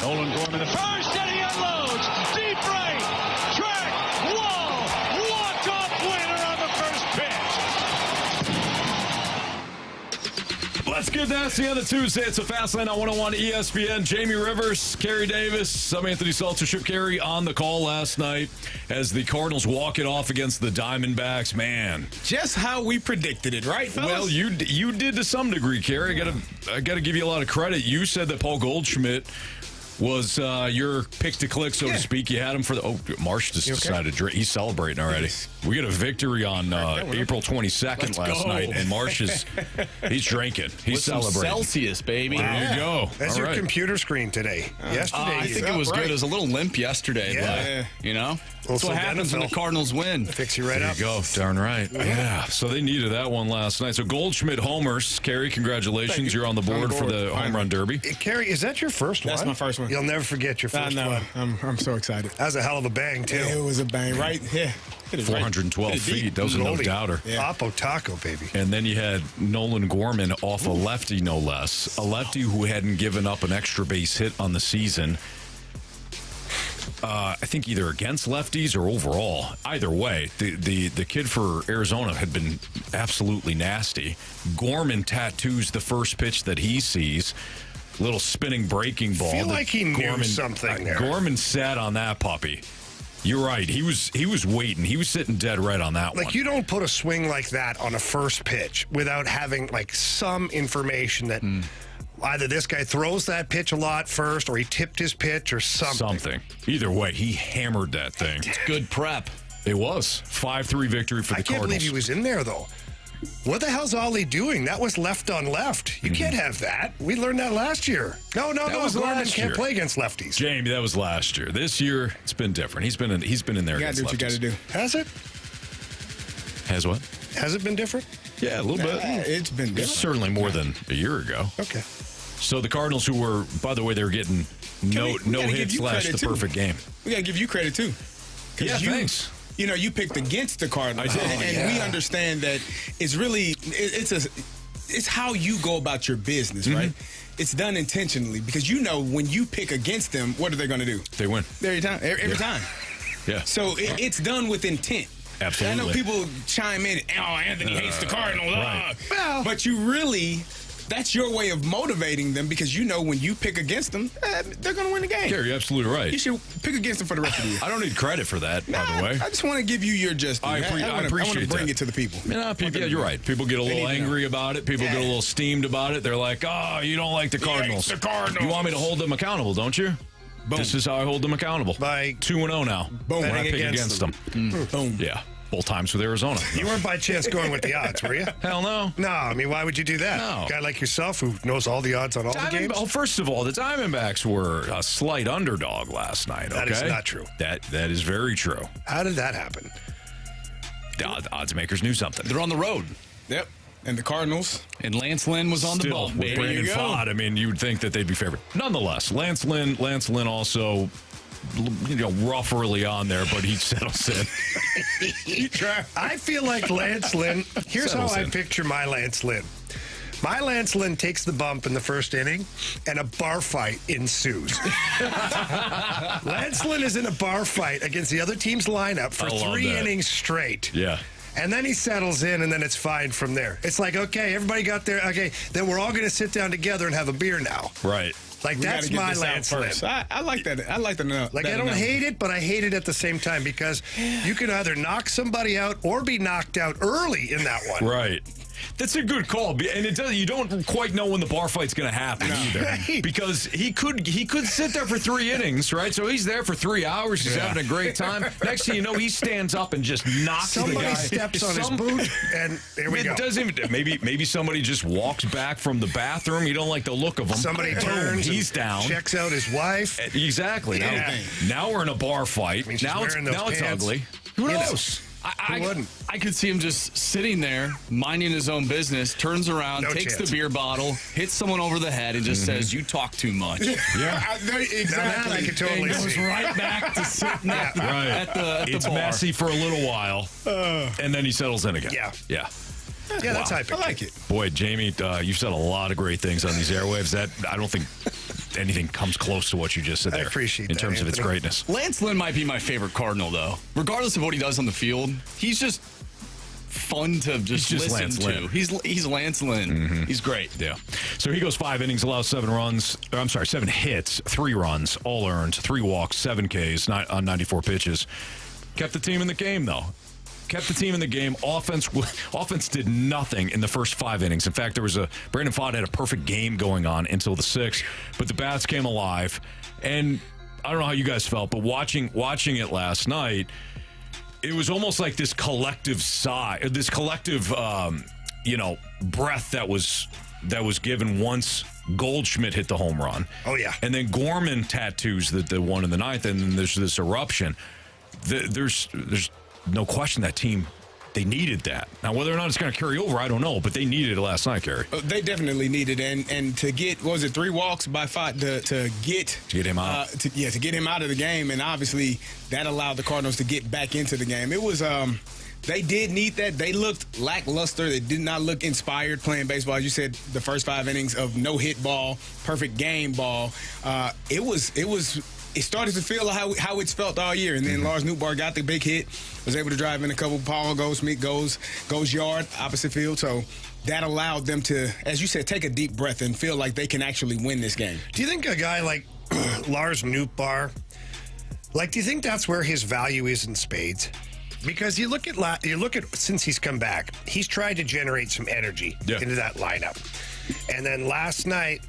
Golden and Gorman, the first, and he unloads. Deep right, track, wall, walk-off winner on the first pitch. Let's get nasty on a Tuesday. It's a Fast Lane on 101 ESPN. Jamie Rivers, Carey Davis, I'm Anthony Stalter. Chip Carey on the call last night as the Cardinals walk it off against the Diamondbacks. Man, just how we predicted it, right, fellas? well, you did to some degree, Carey. I got to give you a lot of credit. You said that Paul Goldschmidt was your pick to click, so to speak. You had him for the. Oh, Marsh just decided to drink. He's celebrating already. We get a victory on April 22nd last night, and Marsh he's drinking. He's celebrating. Celsius, baby. There you go. That's your computer screen today. Yesterday, I think it was good. It was a little limp yesterday, but, you know, that's what happens when the Cardinals win. Fix you right up. There you go. Darn right. Yeah. So they needed that one last night. So Goldschmidt homers. Carey, congratulations. You're on the board for the home run derby. Carey, is that your first one? That's my first one. You'll never forget your first one. I'm so excited. That was a hell of a bang, too. Yeah, it was a bang, right? Yeah. 412 feet. That was no doubter. Oppo Taco, baby. And then you had Nolan Gorman off a lefty, no less. A lefty who hadn't given up an extra base hit on the season. I think either against lefties or overall. Either way, the kid for Arizona had been absolutely nasty. Gorman tattoos the first pitch that he sees. Little spinning breaking ball. I feel like he knew something there. Gorman sat on that puppy. You're right. He was waiting. He was sitting dead right on that one. Like, you don't put a swing like that on a first pitch without having, like, some information that either this guy throws that pitch a lot first or he tipped his pitch or something. Either way, he hammered that thing. It's good prep. It was. 5-3 victory for the Cardinals. I can't believe he was in there, though. What the hell's Ollie doing? That was left on left. You can't have that. We learned that last year. No. Gorman can't play against lefties. Jamie, that was last year. This year, it's been different. He's been in there against lefties. You got to do. Has it? Has what? Has it been different? Yeah, a little bit. It's been different. Certainly more than a year ago. Okay. So the Cardinals, who were, by the way, they were getting no hits last the perfect game. We got to give you credit, too. Yeah, thanks. You know, you picked against the Cardinals, and we understand that it's really it's how you go about your business, right? It's done intentionally because you know when you pick against them, what are they going to do? They win every time. Yeah. So it's done with intent. Absolutely. I know people chime in. Oh, Anthony hates the Cardinals. Right. Well, but you really. That's your way of motivating them because you know when you pick against them, they're going to win the game. Gary, you're absolutely right. You should pick against them for the rest of the year. I don't need credit for that, by the way. I just want to give you your just. I appreciate I want to bring it to the people. Yeah, you're right. People get a little angry about it. People get a little steamed about it. They're like, oh, you don't like the Cardinals. The Cardinals. You want me to hold them accountable, don't you? Boom. This is how I hold them accountable. By 2-0 now. Boom. When I pick against them. Boom. Yeah. Both times with Arizona. You weren't by chance going with the odds, were you? Hell no. No, I mean, why would you do that? No. A guy like yourself who knows all the odds on all the games? Well, first of all, the Diamondbacks were a slight underdog last night, okay? That is not true. That is very true. How did that happen? The odds makers knew something. They're on the road. Yep. And the Cardinals. And Lance Lynn was on the bump, with baby. Brandon Pfaadt, I mean, you would think that they'd be favored. Nonetheless, Lance Lynn also, rough early on there, but he settles in. I feel like Lance Lynn. Here's how I picture my Lance Lynn. My Lance Lynn takes the bump in the first inning, and a bar fight ensues. Lance Lynn is in a bar fight against the other team's lineup for 3 innings straight. Yeah. And then he settles in, and then it's fine from there. It's like, okay, everybody got there. Okay, then we're all going to sit down together and have a beer now. Right. Like, that's my Lance Lynn. I like that. I like that. Like, I don't hate it, but I hate it at the same time because you can either knock somebody out or be knocked out early in that one. Right. That's a good call, and you don't quite know when the bar fight's going to happen either, right. Because he could sit there for 3 innings, right? So he's there for 3 hours, he's having a great time. Next thing you know, he stands up and just knocks the guy. Somebody steps on his boot, and there we go. Maybe somebody just walks back from the bathroom. You don't like the look of him. Somebody turns, he's down, checks out his wife. Exactly. Yeah. Now we're in a bar fight. Now it's ugly. Who knows? I could see him just sitting there, minding his own business, turns around, takes the beer bottle, hits someone over the head, and just says, "You talk too much." Yeah, exactly. I could totally goes see. right back to sitting at the bar. It's messy for a little while, and then he settles in again. Yeah, that's how I like it. Boy, Jamie, you've said a lot of great things on these airwaves. That I don't think anything comes close to what you just said there. I appreciate in that, terms of its Anthony. greatness. Lance Lynn might be my favorite Cardinal, though. Regardless of what he does on the field, he's just fun to just listen Lance to. Lynn. He's Lance Lynn. He's great. Yeah. So he goes 5 innings, allows 7 hits, 3 runs, all earned, 3 walks, 7 Ks on 94 pitches. Kept the team in the game, though. Kept the team in the game. Offense did nothing in the first 5 innings. In fact, Brandon Pfaadt had a perfect game going on until the 6th, but the bats came alive. And I don't know how you guys felt, but watching it last night, it was almost like this collective sigh, this collective, breath that was given once Goldschmidt hit the home run. Oh, yeah. And then Gorman tattoos the one in the 9th, and then there's this eruption. There's no question that team, they needed that. Now, whether or not it's going to carry over, I don't know, but they needed it last night, Carey. They definitely needed it, and to get, 3 walks by Pfaadt to get him out. to get him out of the game, and obviously that allowed the Cardinals to get back into the game. It was they did need that. They looked lackluster. They did not look inspired playing baseball. As you said, the first 5 innings of no hit ball, perfect game ball. It started to feel how it's felt all year. And then Lars Nootbaar got the big hit, was able to drive in a couple. Paul Goldschmidt goes yard, opposite field. So that allowed them to, as you said, take a deep breath and feel like they can actually win this game. Do you think a guy like Lars Nootbaar, do you think that's where his value is in spades? Because you look at since he's come back, he's tried to generate some energy into that lineup. And then last night,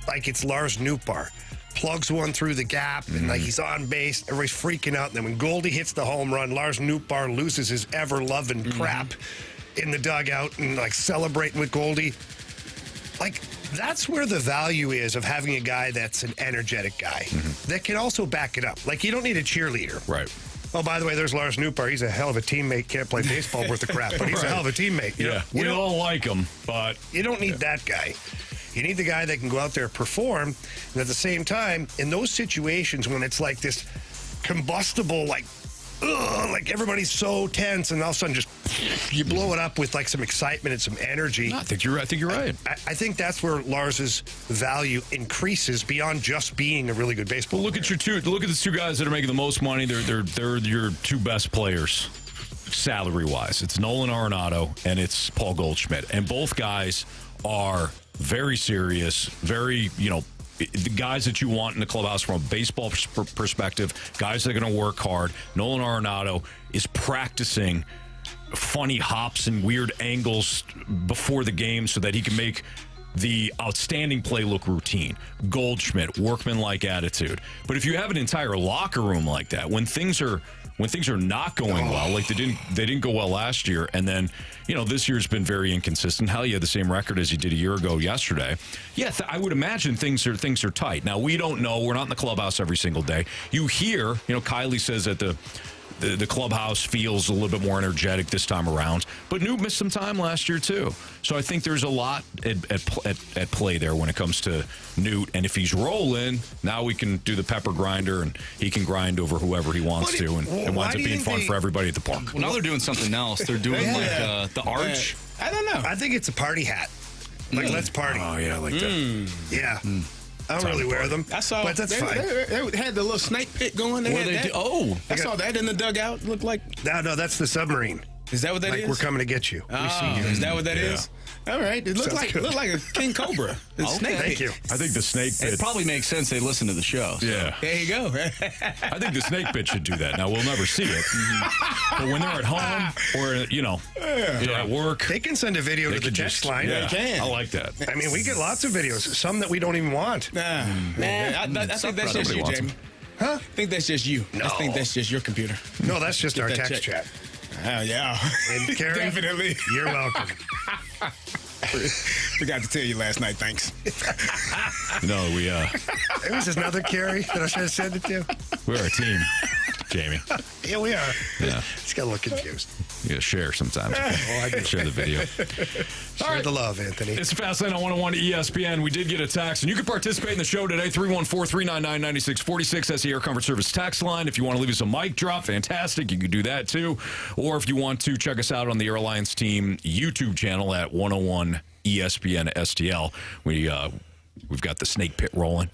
it's Lars Nootbaar. Plugs one through the gap, and he's on base. Everybody's freaking out. And then when Goldie hits the home run, Lars Nootbaar loses his ever-loving crap in the dugout and celebrating with Goldie. That's where the value is of having a guy that's an energetic guy that can also back it up. You don't need a cheerleader. Right. Oh, by the way, there's Lars Nootbaar. He's a hell of a teammate. Can't play baseball worth of crap, but he's a hell of a teammate. Yeah, we all like him, but you don't need that guy. You need the guy that can go out there and perform, and at the same time, in those situations when it's this combustible, everybody's so tense, and all of a sudden just you blow it up with some excitement and some energy. I think you're right. I think that's where Lars's value increases beyond just being a really good baseball. Well, look at the 2 guys that are making the most money. They're your 2 best players, salary-wise. It's Nolan Arenado and it's Paul Goldschmidt, and both guys are very serious, very, the guys that you want in the clubhouse from a baseball perspective, guys that are going to work hard. Nolan Arenado is practicing funny hops and weird angles before the game so that he can make the outstanding play look routine. Goldschmidt, workman-like attitude. But if you have an entire locker room like that, when things are not going well, they didn't go well last year, and then this year's been very inconsistent. Hell, you had the same record as you did a year ago yesterday. Yeah, I would imagine things are tight. Now, we don't know. We're not in the clubhouse every single day. You hear, Kylie says that the clubhouse feels a little bit more energetic this time around. But Newt missed some time last year, too. So I think there's a lot at play there when it comes to Newt. And if he's rolling, now we can do the pepper grinder, and he can grind over whoever he wants to. And it winds up being fun for everybody at the park. Well, now they're doing something else. They're doing the arch. I don't know. I think it's a party hat. Let's party. Oh, yeah, I like that. Yeah. I don't really wear them. I saw, but that's they, fine. They had the little snake pit going. I saw that in the dugout. Looked like. No, that's the submarine. Is that what that is? We're coming to get you. We see you. Is that what that is? All right. It looked like a king cobra. Snake Thank you. I think the snake pit. It probably makes sense they listen to the show. So. Yeah. There you go. I think the snake pit should do that. Now, we'll never see it. But when they're at home or, they're at work. They can send a video to the text line. Yeah, They can. I like that. I mean, we get lots of videos, some that we don't even want. I think that's just you, Jamie. Huh? I think that's just you. No. I think that's just your computer. No, that's just our that text check. chat. Yeah. And Carey, Definitely. you're welcome. Forgot to tell you last night, thanks. It was another Carey that I should have sent it to. We're a team, Jamie. Yeah, we are. Yeah. Just got a little confused. You gotta share sometimes. I do. Share the video. Share the love, Anthony. It's Fastlane on 101 ESPN. We did get a text, and you can participate in the show today, 314-399-9646. That's the Air Comfort Service text line. If you want to leave us a mic drop, fantastic. You can do that, too. Or if you want to, check us out on the Air Alliance Team YouTube channel at 101 ESPN STL. We've got the snake pit rolling.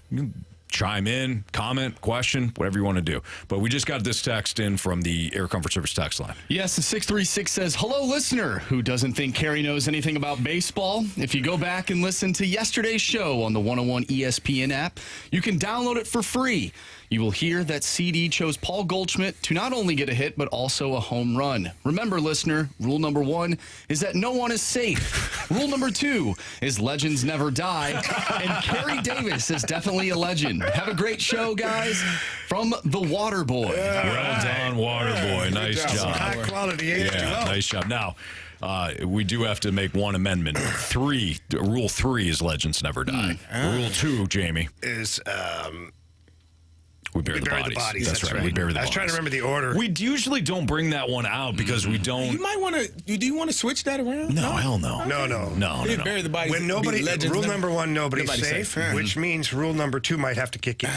Chime in, comment, question, whatever you want to do. But we just got this text in from the Air Comfort Service text line. Yes, the 636 says, hello, listener who doesn't think Carey knows anything about baseball. If you go back and listen to yesterday's show on the 101 ESPN app, you can download it for free. You will hear that CD chose Paul Goldschmidt to not only get a hit, but also a home run. Remember, listener, rule number 1 is that no one is safe. Rule number 2 is legends never die. And Carey Davis is definitely a legend. Have a great show, guys, from the Water Boy. Well done, Water Boy. Nice job. High quality Yeah, nice job. Now, we do have to make one amendment. Rule 3 is legends never die. Rule 2, Jamie, is we bury the bodies. That's right. We bury the bodies. I was trying to remember the order. We usually don't bring that one out because we don't. You might want to. Do you want to switch that around? No, hell no. No. Bury the bodies. When rule number 1, nobody's safe, Yeah. which means rule number 2 might have to kick in.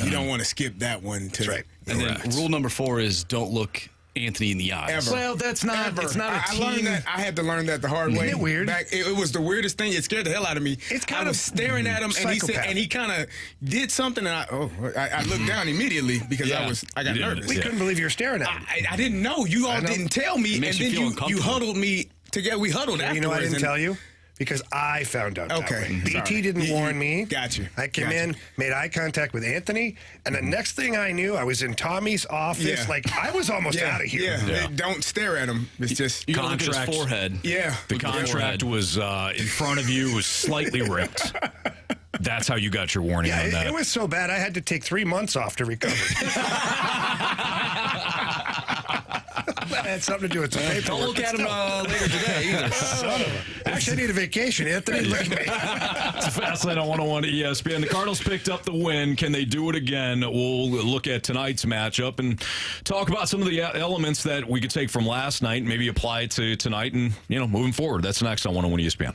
You don't want to skip that one. That's right. And then rule number 4 is don't look Anthony in the eyes. Ever. Well, that's not. Ever. It's not a I team. learned that. I had to learn that the hard way. Isn't it weird? It was the weirdest thing. It scared the hell out of me. It's kind I was of staring at him, and he said, psychopath. and he kind of did something, and I looked down immediately because I got nervous. We couldn't believe you were staring at him. I didn't know. You all know. didn't tell me, It and makes then you feel you uncomfortable. huddled me together. We huddled afterwards. You know I didn't and- tell you? Because I found out that Okay, way. BT sorry. didn't warn me. Got you. I came Got you. in, made eye contact with Anthony, and the next thing I knew, I was in Tommy's office. Yeah. Like, I was almost out of here. Yeah. Don't stare at him. It's just You gotta look at his Contract. forehead. yeah. The contract was in front of you, was slightly ripped. That's how you got your warning Yeah, on that. it was so bad, I had to take 3 months off to recover. That had something to do with some paperwork. Don't look at him later today either. Actually, I need a vacation, Anthony. Look at me. It's a fast lane on 101 ESPN. The Cardinals picked up the win. Can they do it again? We'll look at tonight's matchup and talk about some of the elements that we could take from last night and maybe apply it to tonight and, moving forward. That's next on 101 ESPN.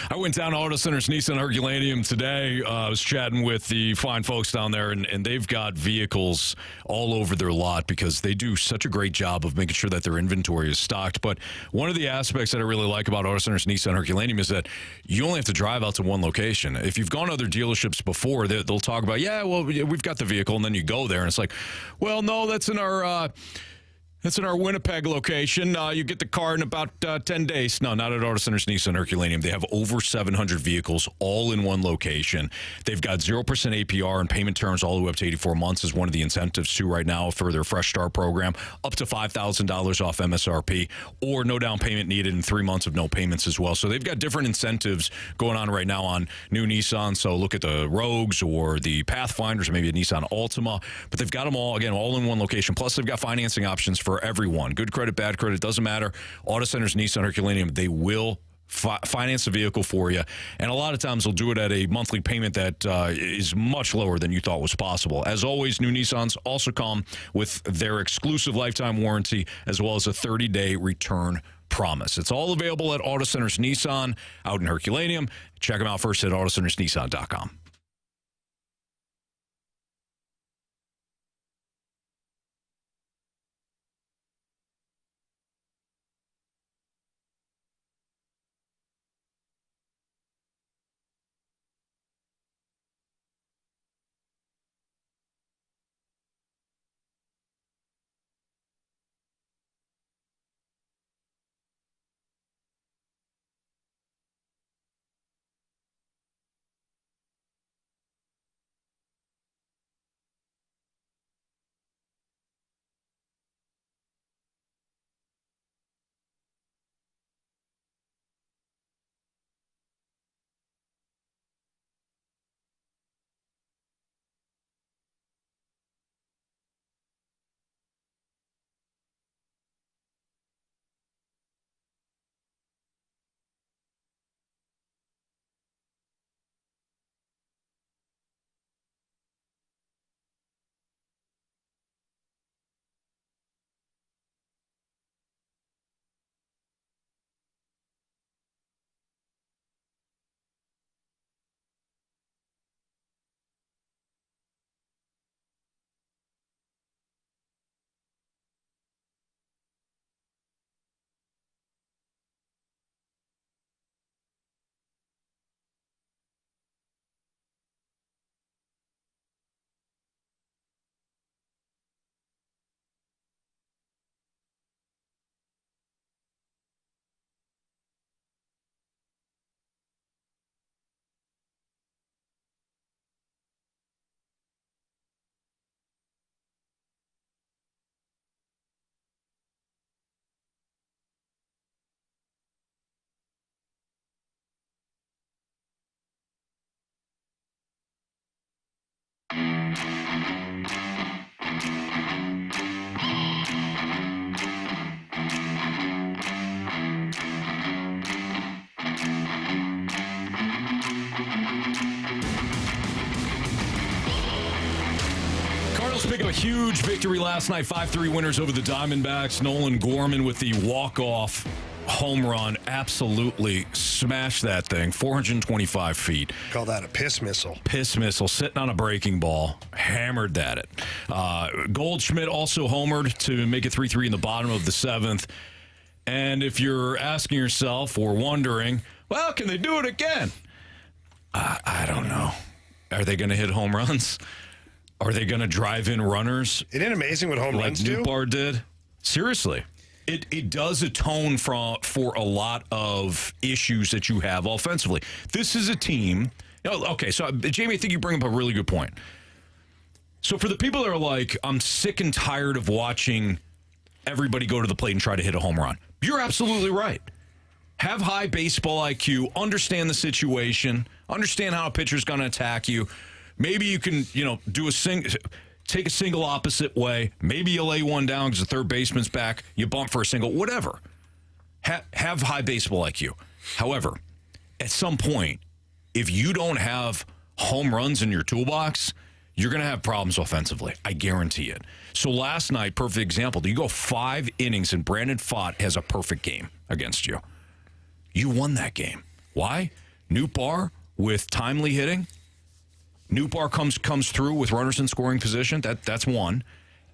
I went down to Auto Center's Nissan Herculaneum today. I was chatting with the fine folks down there, and they've got vehicles all over their lot because they do such a great job of making sure that their inventory is stocked. But one of the aspects that I really like about Auto Center's Nissan Herculaneum is that you only have to drive out to one location. If you've gone to other dealerships before, they'll talk about, we've got the vehicle, and then you go there, and it's like, well, no, that's in our Winnipeg location. You get the car in about 10 days. No, not at Auto Center's Nissan Herculaneum. They have over 700 vehicles all in one location. They've got 0% APR and payment terms all the way up to 84 months is one of the incentives too right now for their Fresh Start program. Up to $5,000 off MSRP or no down payment needed in 3 months of no payments as well. So they've got different incentives going on right now on new Nissan. So look at the Rogues or the Pathfinders or maybe a Nissan Altima. But they've got them all, again, all in one location. Plus they've got financing options for everyone. Good credit, bad credit, doesn't matter. Auto Center's Nissan Herculaneum, they will finance the vehicle for you. And a lot of times they'll do it at a monthly payment that is much lower than you thought was possible. As always, new Nissans also come with their exclusive lifetime warranty as well as a 30-day return promise. It's all available at Auto Center's Nissan out in Herculaneum. Check them out first at autocentersnissan.com. pick up a huge victory last night. 5-3 winners over the Diamondbacks. Goldy and Gorman with the walk-off home run. Absolutely smashed that thing. 425 feet. Call that a piss missile. Piss missile, sitting on a breaking ball. Hammered at it. Goldschmidt also homered to make it 3-3 in the bottom of the 7th. And if you're asking yourself or wondering, well, can they do it again? I don't know. Are they going to hit home runs? Are they going to drive in runners? Isn't it amazing what home like runs do? Newbar did? Seriously. It does atone for a lot of issues that you have offensively. This is a team. Okay, so Jamie, I think you bring up a really good point. So for the people that are like, I'm sick and tired of watching everybody go to the plate and try to hit a home run. You're absolutely right. Have high baseball IQ, understand the situation, understand how a pitcher's going to attack you. Maybe you can, do take a single opposite way. Maybe you lay one down because the third baseman's back. You bump for a single, whatever. Have high baseball IQ. However, at some point, if you don't have home runs in your toolbox, you're going to have problems offensively. I guarantee it. So last night, perfect example. You go 5 innings and Brandon Pfaadt has a perfect game against you. You won that game. Why? Newbar with timely hitting. Newbar comes through with runners in scoring position. That's one.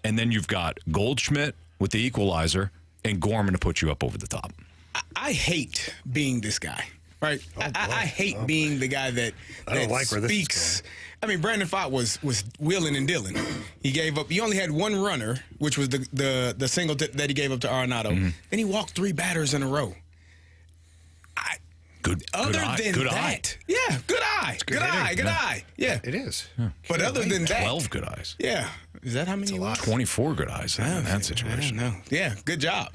And then you've got Goldschmidt with the equalizer and Gorman to put you up over the top. I hate being this guy, right? I hate being the guy that don't like where this is speaks. I mean, Brandon Pfaadt was wheeling and dealing. He gave up. He only had one runner, which was the single that he gave up to Arenado. Mm-hmm. Then he walked 3 batters in a row. Good eye. Yeah, good eye. Good eye. Yeah. It is. But other than that, 12 good eyes. yeah. Is that how many he lost? 24 good eyes in that situation. I don't know. Yeah, good job.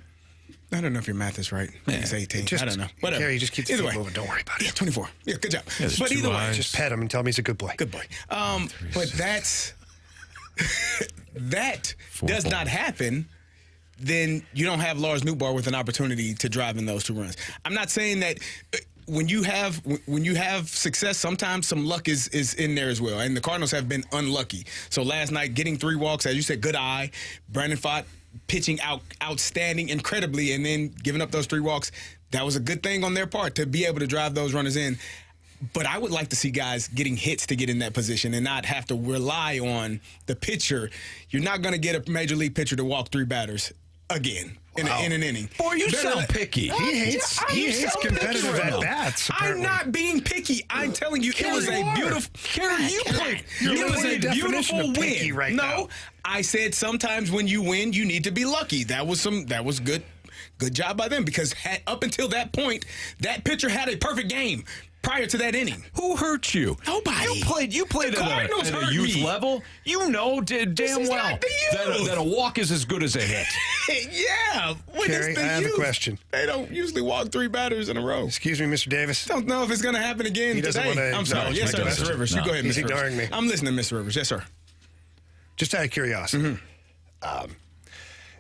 I don't know if your math is right. It's 18. I don't know. Whatever. Carey, just keep the Either feet way. moving. Don't worry about it. Yeah, 24. Yeah, good job. there's But 2 either way, eyes. Just pet him and tell me he's a good boy. good boy. That does not happen. Then you don't have Lars Newbar with an opportunity to drive in those 2 runs. I'm not saying that when you have success, sometimes some luck is in there as well. And the Cardinals have been unlucky. So last night, getting 3 walks, as you said, good eye. Brandon Pfaadt pitching outstanding, incredibly, and then giving up those 3 walks. That was a good thing on their part to be able to drive those runners in. But I would like to see guys getting hits to get in that position and not have to rely on the pitcher. You're not going to get a major league pitcher to walk 3 batters again in an inning. Boy, you sound picky. He hates competitive at-bats. I'm not being picky. I'm telling you, it was a beautiful. Carey, You're It was the a definition beautiful of picky win. right No, now. I said sometimes when you win, you need to be lucky. That was good. Good job by them because up until that point, that pitcher had a perfect game prior to that inning. Who hurt you? Nobody. You played The at Cardinals a hurt youth me. level. You know damn is well not the youth. that a walk is as good as a hit. Yeah. When Carey, it's the I have a youth, question. They don't usually walk 3 batters in a row. Excuse me, Mr. Davis. Don't know if it's going to happen again He doesn't today. wanna I'm sorry. acknowledge Yes, my sir, question. Mr. Rivers. No. You go ahead, He's Mr. ignoring Rivers. me. I'm listening, Mr. Rivers. Yes, sir. Just out of curiosity.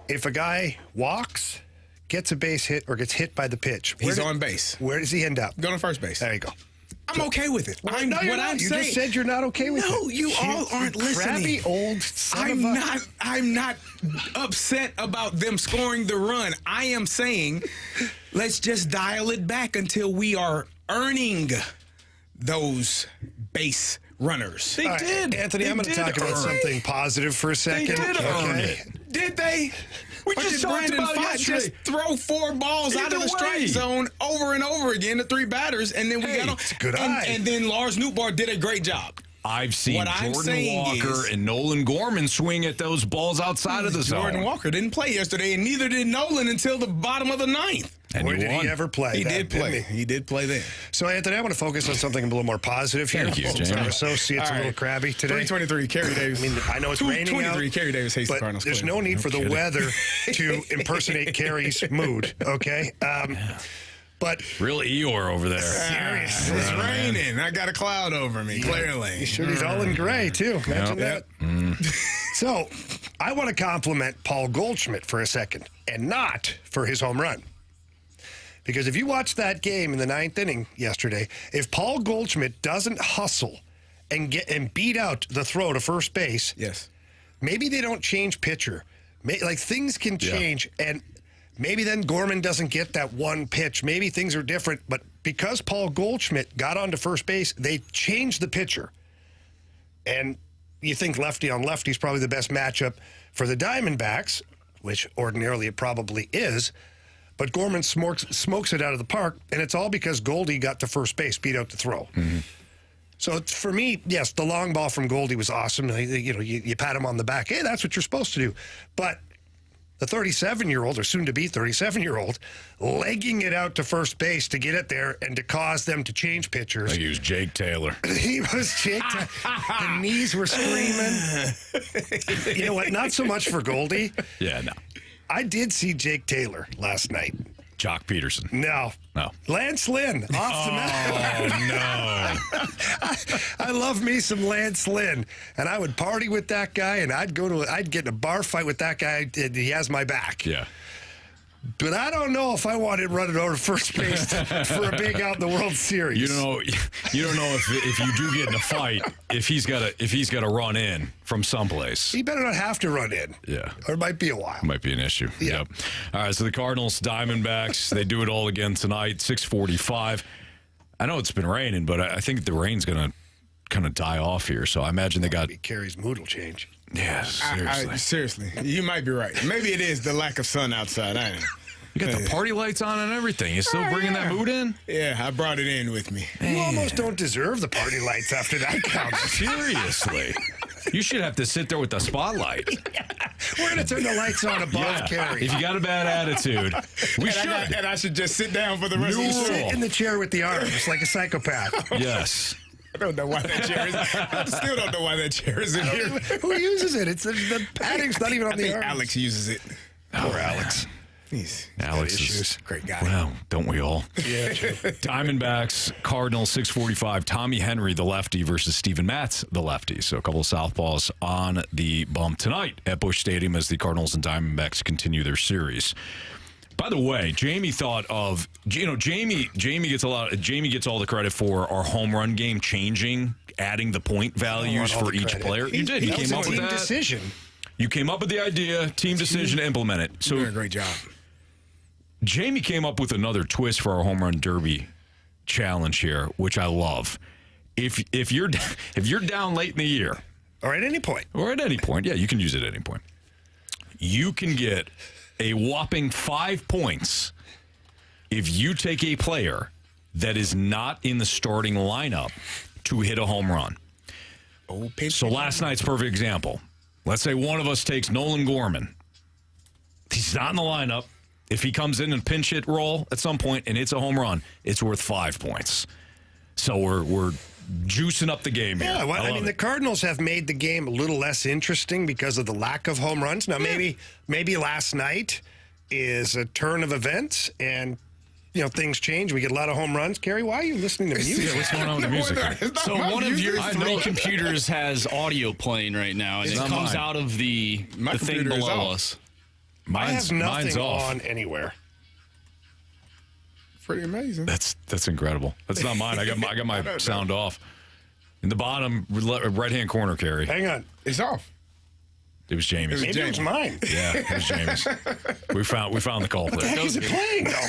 If a guy walks, gets a base hit, or gets hit by the pitch, He's on base. Where does he end up? Go to first base. There you go. I'm okay with it. No, you're not. You just said you're not okay with it. No, you all aren't listening. Crabby old son of a... I'm not upset about them scoring the run. I am saying let's just dial it back until we are earning those base runners. They All right, did. Anthony, I'm going to talk about something positive for a second. did earn it. Did they? We Or just did talked Brandon about it Pfaadt just yesterday. throw 4 balls out of Either the strike way. zone over and over again to 3 batters, and then we got them. it's a good eye. And then Lars Newbar did a great job. I've seen What I'm Jordan saying Walker is- and Goldy and Gorman swing at those balls outside of the zone. Jordan Walker didn't play yesterday, and neither did Nolan until the bottom of the 9th. And Boy, he did won. he ever play. He that, did didn't play. He did play then. So, Anthony, I want to focus on something a little more positive here. Thank you, Since Jamie. our associate's All a little right. crabby today. 323, Kerry Davis. I mean, I know it's raining out. 223, Kerry Davis hates the But Cardinals. there's no need for the weather to impersonate Carey's mood, okay? But Real Eeyore over there. serious. It's raining. I got a cloud over me, clearly. You should. He's all in gray, too. Imagine Yep. that. So, I want to compliment Paul Goldschmidt for a second, and not for his home run. Because if you watch that game in the 9th inning yesterday, if Paul Goldschmidt doesn't hustle and beat out the throw to first base, Yes. maybe they don't change pitcher. Like things can change, and maybe then Gorman doesn't get that one pitch. Maybe things are different, but because Paul Goldschmidt got onto first base, they changed the pitcher. And you think lefty on lefty is probably the best matchup for the Diamondbacks, which ordinarily it probably is. But Gorman smokes it out of the park, and it's all because Goldy got to first base, beat out the throw. Mm-hmm. So for me, yes, the long ball from Goldy was awesome. You pat him on the back. Hey, that's what you're supposed to do. But the 37-year-old, or soon-to-be 37-year-old, legging it out to first base to get it there and to cause them to change pitchers. I think he was Jake Taylor. He was Jake. The knees were screaming. You know what? Not so much for Goldy. Yeah, no. I did see Jake Taylor last night. Jock Peterson. No. Lance Lynn off the mat. Oh, no. I love me some Lance Lynn, and I would party with that guy, and I'd get in a bar fight with that guy, and he has my back. Yeah. But I don't know if I want him running over first base for a big out in the World Series. You don't know if you do get in a fight, if he's got to run in from someplace. He better not have to run in. Yeah. Or it might be a while. Might be an issue. Yeah. Yep. All right, so the Cardinals, Diamondbacks, they do it all again tonight, 6:45. I know it's been raining, but I think the rain's going to kind of die off here, so I imagine they got... Carey's mood will change. Yeah, seriously. Seriously, you might be right. Maybe it is the lack of sun outside. I don't know. You got the party lights on and everything. You still bringing that mood in? Yeah, I brought it in with me. You almost don't deserve the party lights after that count. Seriously. You should have to sit there with the spotlight. We're going to turn the lights on above Carey. If you got a bad attitude, we should. And I should just sit down for the rest of the show. Sit in the chair with the arms like a psychopath. Yes. I don't know why that chair is. I still don't know why that chair is in here. Who uses it? It's the padding's not even on I the think arms. Alex uses it. Poor Alex. Alex is Great guy. Well, don't we all? Yeah, true. Diamondbacks, Cardinals, 6:45. Tommy Henry, the lefty, versus Steven Matz, the lefty. So a couple of southpaws on the bump tonight at Busch Stadium as the Cardinals and Diamondbacks continue their series. By the way, Jamie thought of Jamie gets all the credit for our home run game changing, adding the point values for each player. You did. You came up with that decision. You came up with the idea, team decision to implement it. So You're doing a great job. Jamie came up with another twist for our home run derby challenge here, which I love. If you're down late in the year, Or at any point. yeah, you can use it at any point. You can get a whopping 5 points if you take a player that is not in the starting lineup to hit a home run. So last night's perfect example. Let's say one of us takes Nolan Gorman. He's not in the lineup. If he comes in and pinch hit roll at some point and hits a home run, it's worth 5 points. So we're juicing up the game here. Yeah, well, I mean, the Cardinals have made the game a little less interesting because of the lack of home runs. Now, maybe last night is a turn of events and, things change. We get a lot of home runs. Carey, why are you listening to music? Yeah, what's going on with the music? So one of your three computers has audio playing right now, and it comes out of the thing below us. I have mine's nothing off. on anywhere. Pretty amazing. That's incredible. That's not mine. I got my sound off. In the bottom right-hand corner, Carey. Hang on. It's off. It was Jamie's. Maybe it was mine. Yeah, it was Jamie's. We found the culprit. What the heck is it playing, though?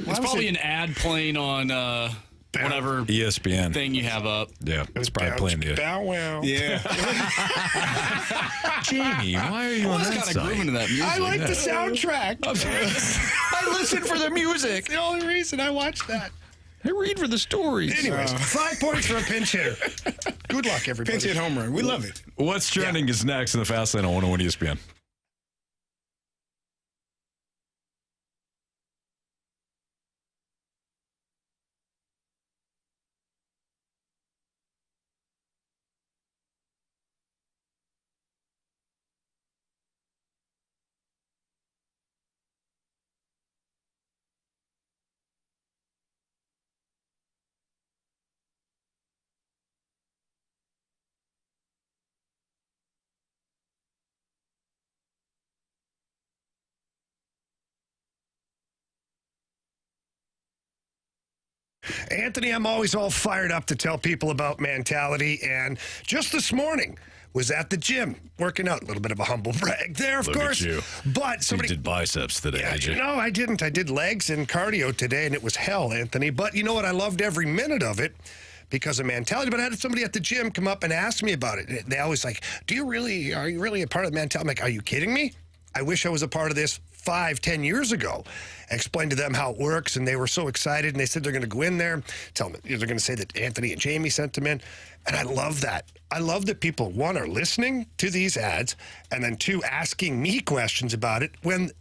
It's probably an ad playing on whatever ESPN thing you have up. Yeah, it's probably playing the. Bow wow. Yeah. Jamie, why are you on that Kind of side? grooving to that music. I like the soundtrack. I listen for the music. The only reason I watch that. I read for the stories. Anyways, 5 points for a pinch hitter. Good luck, everybody. Pinch hit home run. We love it. What's trending is next in the Fast Lane on 101 ESPN. Anthony, I'm always all fired up to tell people about mentality. And just this morning, was at the gym working out. A little bit of a humble brag there, of Look at course. you. But You somebody did biceps today, Yeah, did you? no, I didn't. I did legs and cardio today, and it was hell, Anthony. But you know what? I loved every minute of it because of mentality. But I had somebody at the gym come up and ask me about it. They always like, are you really a part of the mentality? I'm like, are you kidding me? I wish I was a part of this 5-10 years ago. I explained to them how it works, and they were so excited, and they said they're going to go in there, tell them, they're going to say that Anthony and Jamie sent them in, and I love that. I love that people, one, are listening to these ads, and then two, asking me questions about it.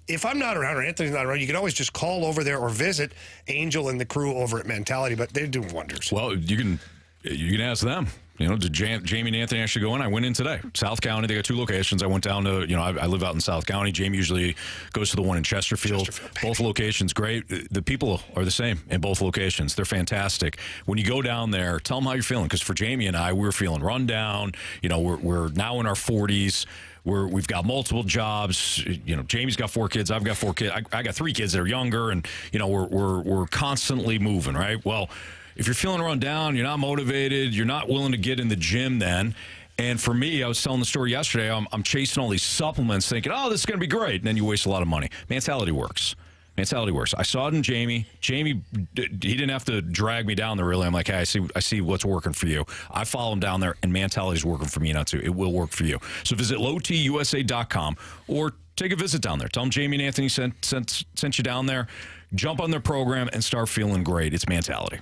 If I'm not around or Anthony's not around, you can always just call over there or visit Angel and the crew over at Mentality, but they're doing wonders. Well, you can ask them. Did Jamie and Anthony actually go in? I went in today. South County, they got 2 locations. I went down to, I live out in South County. Jamie usually goes to the one in Chesterfield. Both locations, great. The people are the same in both locations. They're fantastic. When you go down there, tell them how you're feeling. Because for Jamie and I, we're feeling run down. We're now in our 40s. We've got multiple jobs. Jamie's got 4 kids. I've got 4 kids. I got 3 kids that are younger, and we're constantly moving, right? Well, if you're feeling run down, you're not motivated, you're not willing to get in the gym then. And for me, I was telling the story yesterday, I'm chasing all these supplements thinking, oh, this is going to be great. And then you waste a lot of money. Mentality works. I saw it in Jamie. Jamie, he didn't have to drag me down there, really. I'm like, hey, I see what's working for you. I follow him down there, and mentality's working for me now, too. It will work for you. So visit lowtusa.com or take a visit down there. Tell them Jamie and Anthony sent you down there. Jump on their program and start feeling great. It's Mentality.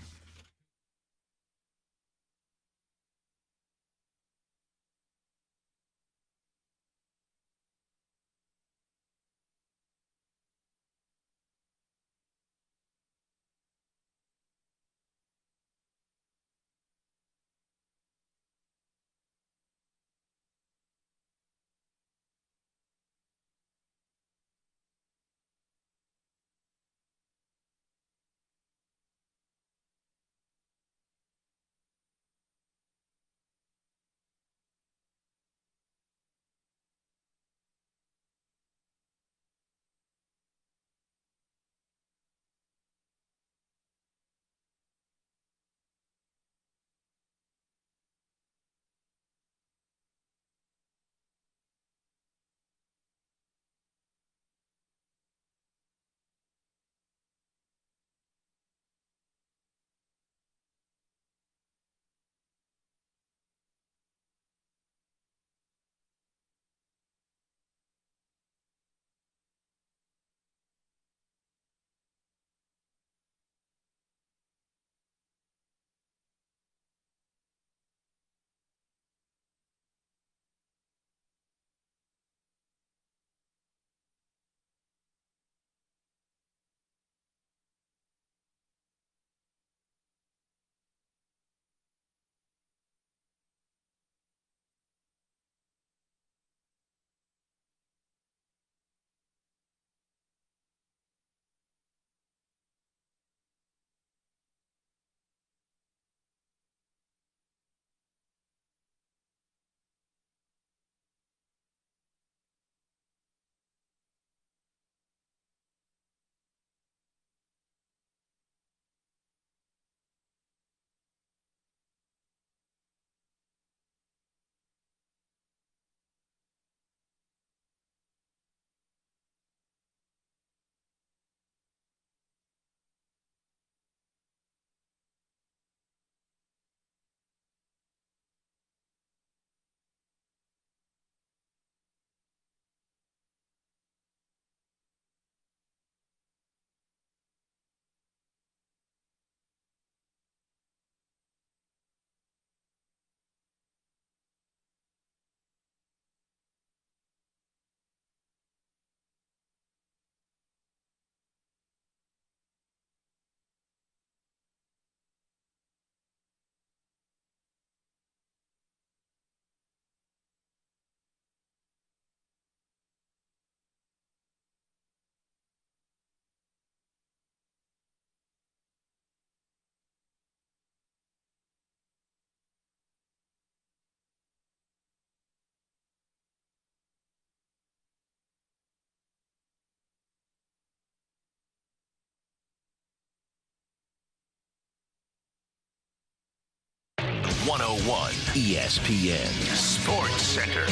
101 ESPN Sports Center.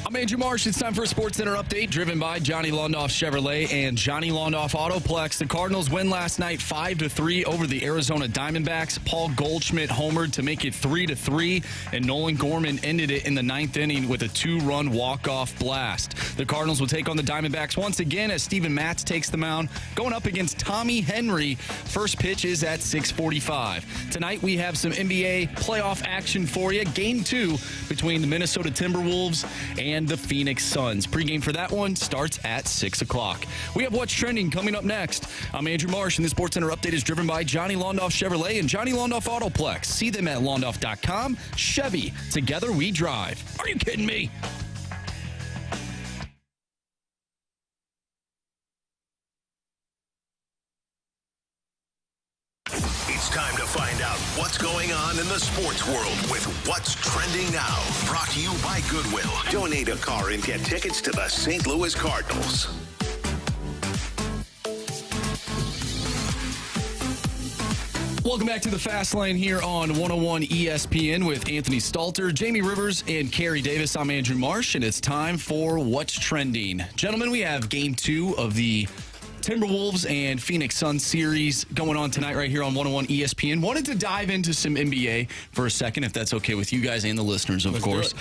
I'm Andrew Marsh. It's time for a Sports Center update driven by Johnny Londoff Chevrolet and Johnny Londoff Autoplex. The Cardinals win last night 5-3 over the Arizona Diamondbacks. Paul Goldschmidt homered to make it 3-3, and Goldy and Gorman ended it in the ninth inning with a 2-run walk-off blast. The Cardinals will take on the Diamondbacks once again as Steven Matz takes the mound, going up against Tommy Henry. First pitch is at 6:45. Tonight we have some NBA playoff action for you. Game 2 between the Minnesota Timberwolves and the Phoenix Suns. Pregame for that one starts at 6 o'clock. We have What's Trending coming up next. I'm Andrew Marsh, and the Sports Center update is driven by Johnny Londoff Chevrolet and Johnny Londoff Autoplex. See them at londoff.com. Chevy, together we drive. Are you kidding me? It's time to find out what's going on in the sports world with What's Trending Now. Brought to you by Goodwill. Donate a car and get tickets to the St. Louis Cardinals. Welcome back to the Fast Lane here on 101 ESPN with Anthony Stalter, Jamie Rivers, and Carey Davis. I'm Andrew Marsh, and it's time for What's Trending. Gentlemen, we have Game 2 of the Timberwolves and Phoenix Suns series going on tonight right here on 101 ESPN. Wanted to dive into some NBA for a second, if that's okay with you guys and the listeners, of course.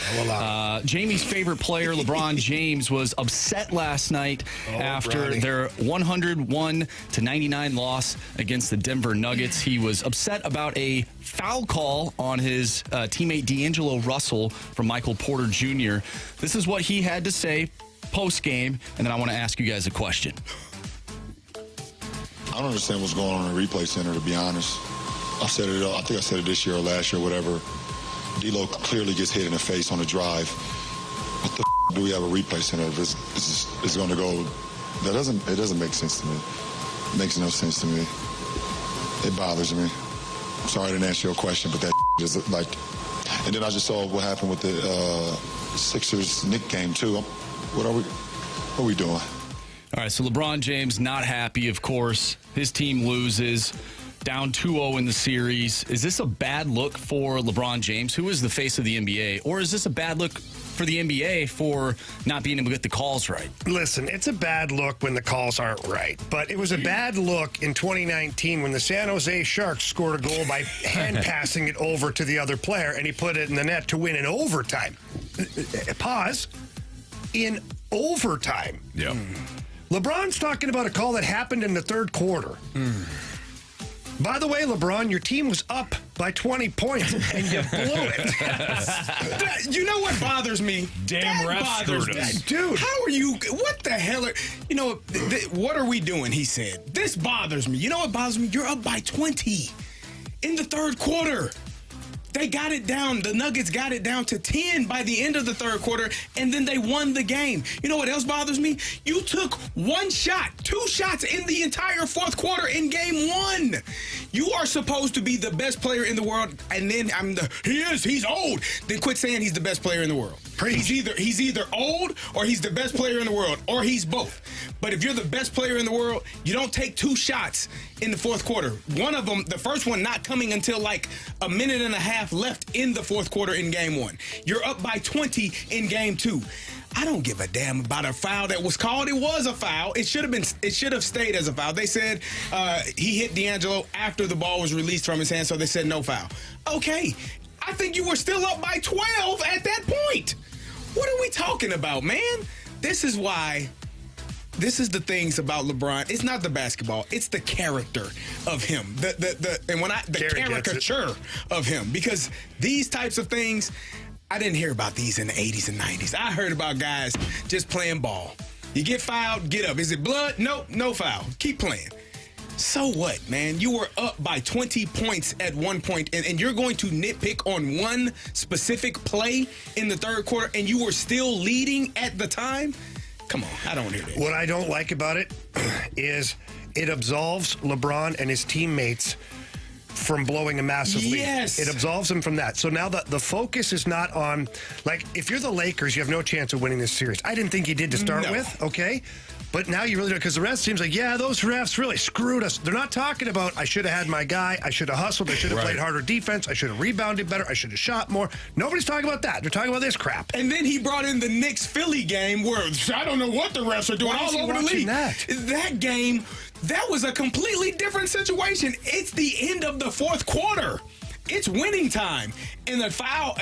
Jamie's favorite player, LeBron James, was upset last night after their 101-99 loss against the Denver Nuggets. He was upset about a foul call on his teammate D'Angelo Russell from Michael Porter Jr. This is what he had to say post-game, and then I want to ask you guys a question. I don't understand what's going on in the replay center, to be honest. I think I said it this year or last year, whatever. D'Lo clearly gets hit in the face on a drive. What the do we have a replay center if it's going to go? It doesn't make sense to me. It makes no sense to me. It bothers me. I'm sorry I didn't answer your question, but that is like. And then I just saw what happened with the Sixers Knicks game too. What are we doing? All right, so LeBron James not happy, of course. His team loses, down 2-0 in the series. Is this a bad look for LeBron James, who is the face of the NBA? Or is this a bad look for the NBA for not being able to get the calls right? Listen, it's a bad look when the calls aren't right. But it was a bad look in 2019 when the San Jose Sharks scored a goal by hand passing it over to the other player, and he put it in the net to win in overtime. Pause. In overtime. Yeah. LeBron's talking about a call that happened in the third quarter. By the way, LeBron, your team was up by 20 points, and you blew it. You know what bothers me? Damn That refs bothers screwed me. us. Dude. How are you? What the hell are... You know, what are we doing, he said. This bothers me. You know what bothers me? You're up by 20 in the third quarter. They got it down. The Nuggets got it down to 10 by the end of the third quarter, and then they won the game. You know what else bothers me? You took one shot, 2 shots in the entire fourth quarter in game 1. You are supposed to be the best player in the world, and then he's old. Then quit saying he's the best player in the world. He's either old or he's the best player in the world, or he's both. But if you're the best player in the world, you don't take 2 shots in the fourth quarter. One of them, the first one not coming until like a minute and a half left in the fourth quarter in game 1. You're up by 20 in game 2. I don't give a damn about a foul that was called. It was a foul. It should have stayed as a foul. They said he hit D'Angelo after the ball was released from his hand, so they said no foul. Okay. I think you were still up by 12 at that point. What are we talking about, man? This is the things about LeBron. It's not the basketball. It's the character of him. The caricature of him. Because these types of things, I didn't hear about these in the 80s and 90s. I heard about guys just playing ball. You get fouled, get up. Is it blood? Nope, no foul. Keep playing. So what, man? You were up by 20 points at one point, and you're going to nitpick on one specific play in the third quarter, and you were still leading at the time? Come on, I don't hear that. What I don't like about it is it absolves LeBron and his teammates from blowing a massive lead. Yes. It absolves them from that. So now the focus is not on, like, if you're the Lakers, you have no chance of winning this series. I didn't think you did to start with, okay? But now you really don't, because the rest seems like, yeah, those refs really screwed us. They're not talking about, I should have had my guy, I should have hustled, I should have played harder defense, I should have rebounded better, I should have shot more. Nobody's talking about that. They're talking about this crap. And then he brought in the Knicks-Philly game where I don't know what the refs are doing all over the league. That game, that was a completely different situation. It's the end of the fourth quarter. It's winning time. And a foul,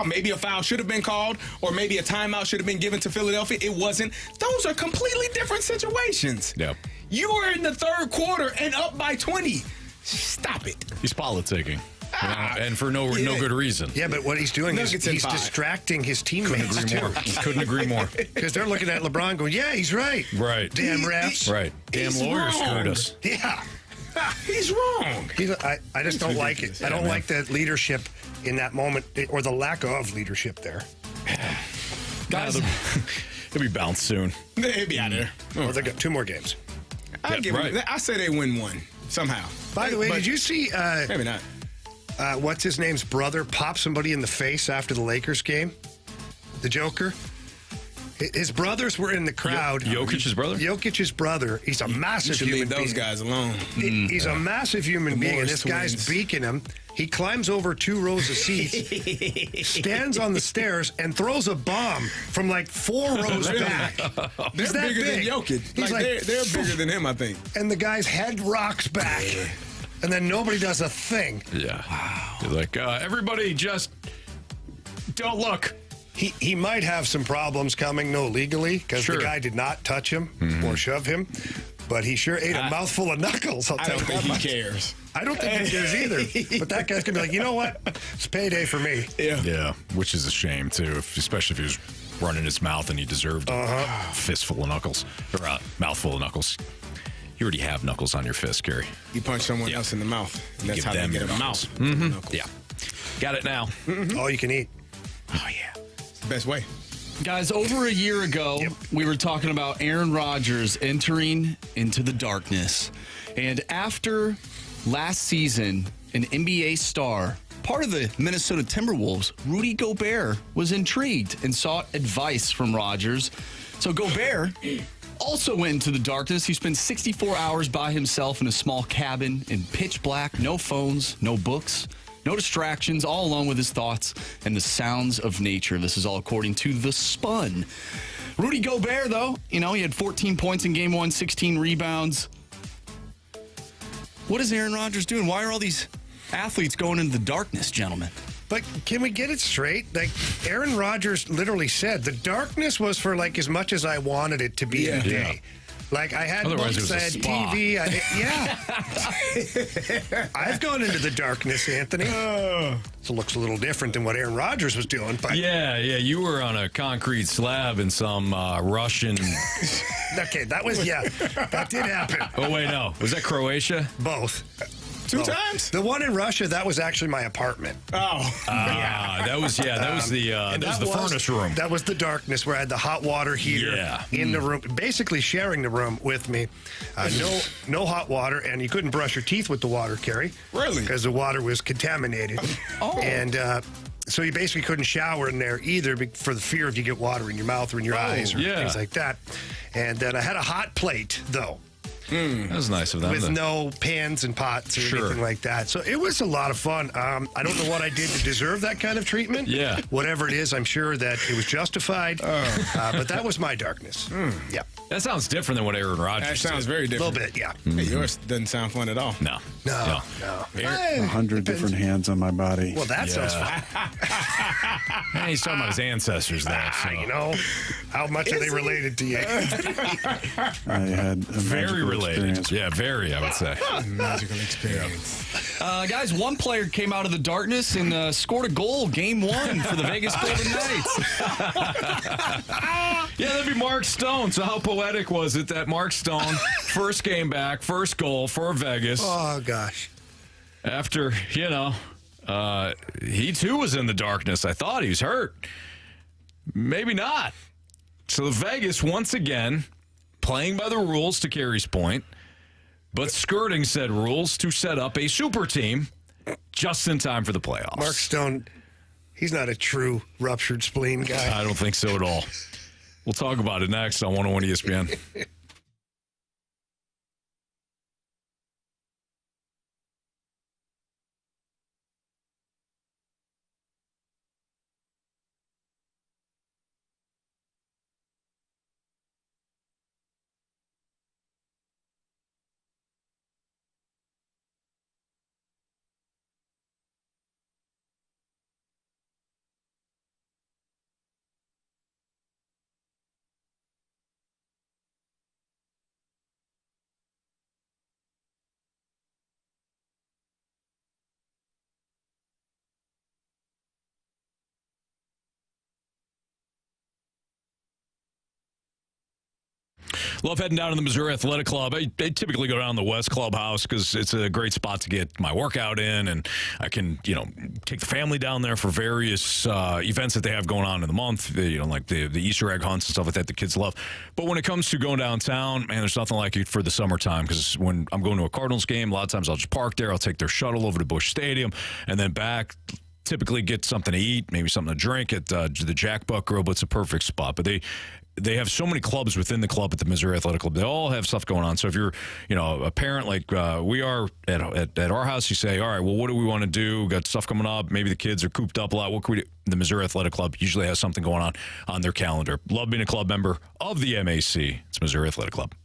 maybe a foul should have been called, or maybe a timeout should have been given to Philadelphia. It wasn't. Those are completely different situations. Yep. You were in the third quarter and up by 20. Stop it. He's politicking. And for no good reason. Yeah, but what he's doing is he's distracting his teammates, too. Couldn't agree more. Because they're looking at LeBron going, yeah, he's right. Right. Damn refs. Right. Damn lawyers screwed us. Yeah. He's wrong. I just don't like it. I don't like the leadership in that moment, or the lack of leadership there. Guys, he'll be bounced soon. They'll be out of there. Well, they got 2 more games. I say they win one somehow. By the way, did you see? Maybe not. What's his name's brother pop somebody in the face after the Lakers game? The Joker. His brothers were in the crowd. Jokic's brother? Jokic's brother. He's a massive you should human leave those being. guys alone. He's a massive human being, and this guy's beaking him. He climbs over 2 rows of seats, stands on the stairs, and throws a bomb from like 4 rows back. They're bigger than Jokic. He's they're bigger than him, I think. And the guy's head rocks back, and then nobody does a thing. Yeah. Wow. You're like, everybody just don't look. He might have some problems coming, legally, because the guy did not touch him or shove him, but he sure ate a mouthful of knuckles. I don't think he cares. I don't think he cares either. But that guy's going to be like, you know what? It's payday for me. Yeah, which is a shame, too, especially if he was running his mouth and he deserved a fistful of knuckles, or a mouthful of knuckles. You already have knuckles on your fist, Carey. You punch someone else in the mouth. And that's how they get a mouth. Yeah. Got it now. All you can eat. Oh, yeah. Best way. Guys, over a year ago, we were talking about Aaron Rodgers entering into the darkness. And after last season, an NBA star, part of the Minnesota Timberwolves, Rudy Gobert, was intrigued and sought advice from Rodgers. So Gobert also went into the darkness. He spent 64 hours by himself in a small cabin in pitch black, no phones, no books, no distractions, all alone with his thoughts and the sounds of nature. This is all according to The Spun. Rudy Gobert, though, he had 14 points in Game 1, 16 rebounds. What is Aaron Rodgers doing? Why are all these athletes going into the darkness, gentlemen? But can we get it straight? Like, Aaron Rodgers literally said, the darkness was for, like, as much as I wanted it to be today. Like, I had books, I had TV. I've gone into the darkness, Anthony. So it looks a little different than what Aaron Rodgers was doing. But Yeah, you were on a concrete slab in some Russian... Okay, that did happen. Oh, wait, no. Was that Croatia? Both. 2 times? The one in Russia, that was actually my apartment. That was the furnace room. That was the darkness where I had the hot water heater in the room, basically sharing the room with me. No hot water, and you couldn't brush your teeth with the water, Carey. Really? Because the water was contaminated. And so you basically couldn't shower in there either for the fear of you get water in your mouth or in your eyes or things like that. And then I had a hot plate, though. That was nice of them. With no pans and pots or anything like that. So it was a lot of fun. I don't know what I did to deserve that kind of treatment. Yeah. Whatever it is, I'm sure that it was justified. But that was my darkness. Yeah. That sounds different than what Aaron Rodgers That sounds very A different. little bit, yeah. Hey, yours doesn't sound fun at all. No. 100 different hands on my body. Well, that sounds fun. He's talking about his ancestors there. So. You know, how much are they related to you? I had a Very magical related. experience. Yeah, very, I would say. Magical experience. Guys, one player came out of the darkness and scored a goal, Game 1 for the Vegas Golden Knights. Yeah, that'd be Mark Stone. So how poetic was it that Mark Stone, first game back, first goal for Vegas. Oh, gosh. After, he too was in the darkness. I thought he was hurt. Maybe not. So the Vegas, once again, playing by the rules, to Carey's point, but skirting said rules to set up a super team just in time for the playoffs. Mark Stone, he's not a true ruptured spleen guy. I don't think so at all. We'll talk about it next on 101 ESPN. Love heading down to the Missouri Athletic Club. I typically go down to the West Clubhouse because it's a great spot to get my workout in, and I can, take the family down there for various events that they have going on in the month, like the Easter egg hunts and stuff like that the kids love. But when it comes to going downtown, man, there's nothing like it for the summertime, because when I'm going to a Cardinals game, a lot of times I'll just park there. I'll take their shuttle over to Busch Stadium and then back. Typically get something to eat, maybe something to drink at the Jack Buck Grill, but it's a perfect spot. But they have so many clubs within the club at the Missouri Athletic Club. They all have stuff going on. So if you're, a parent like we are at our house, you say, all right, well, what do we want to do? Got stuff coming up. Maybe the kids are cooped up a lot. What can we do? The Missouri Athletic Club usually has something going on their calendar. Love being a club member of the MAC. It's Missouri Athletic Club.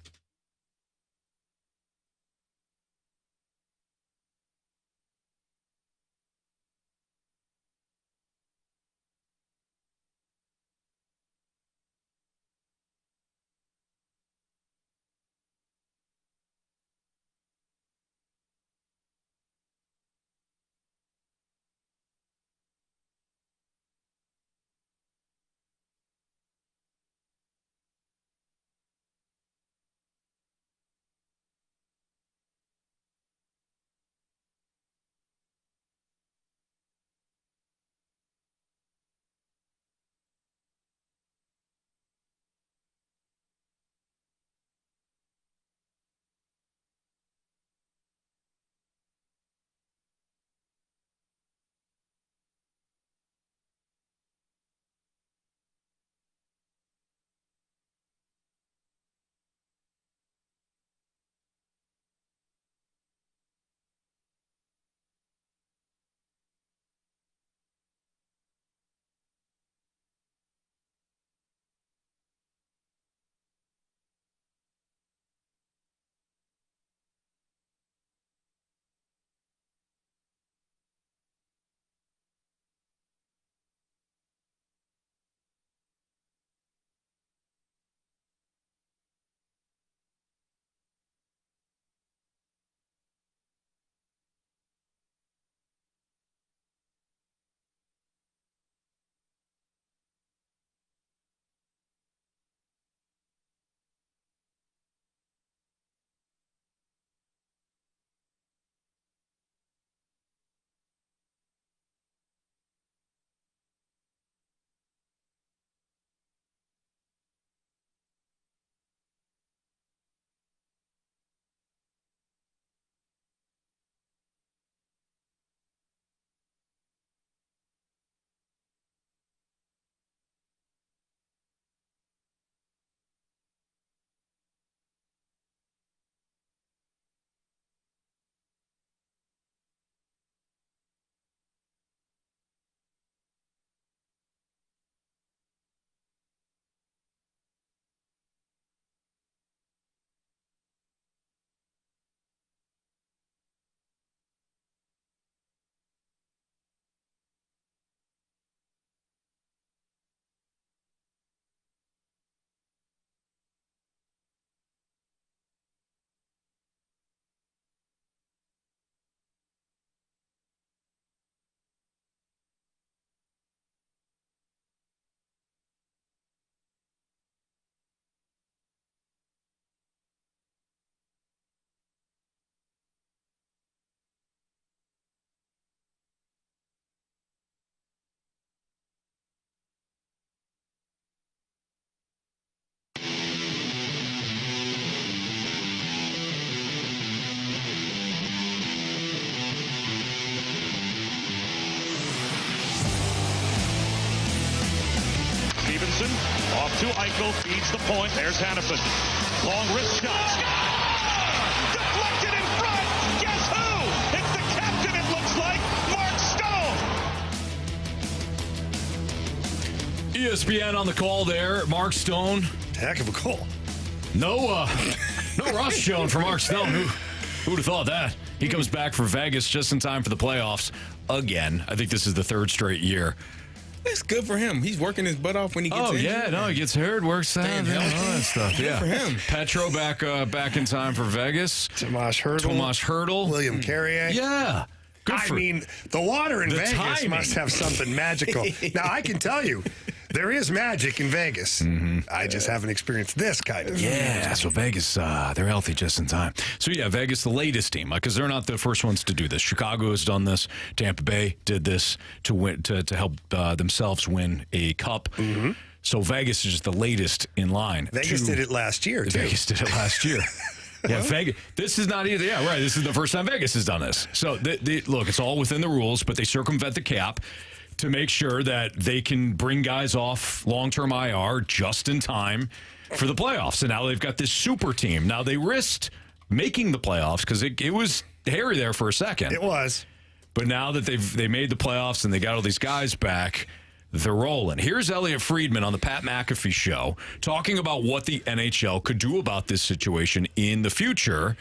Off to Eichel, feeds the point. There's Hannafin. Long wrist shot. Score! Deflected in front. Guess who? It's the captain, it looks like. Mark Stone. ESPN on the call there. Mark Stone. Heck of a goal. No rush shown for Mark Stone. Who would have thought that? He comes back for Vegas just in time for the playoffs again. I think this is the third straight year. That's good for him. He's working his butt off when he gets injured. Oh, yeah. No, he gets hurt, works out, all that stuff. Good Yeah. for him. Petro back in time for Vegas. Tomas Hertl. William Carey. Yeah. Good I mean, the water in the Vegas timing. must have something magical. Now, I can tell you, There is magic in Vegas. I just haven't experienced this kind of. Yeah, so Vegas, they're healthy just in time. So, yeah, Vegas, the latest team, because they're not the first ones to do this. Chicago has done this. Tampa Bay did this to win to help themselves win a cup. So Vegas is just the latest in line. Vegas did it last year, too. Vegas did it last year. Yeah, Vegas. This is not either. Yeah, right. This is the first time Vegas has done this. So, look, it's all within the rules, but they circumvent the cap to make sure that they can bring guys off long-term IR just in time for the playoffs. And now they've got this super team. Now, they risked making the playoffs because it was hairy there for a second. It was. But now that they made the playoffs and they got all these guys back, they're rolling. Here's Elliot Friedman on the Pat McAfee show talking about what the NHL could do about this situation in the future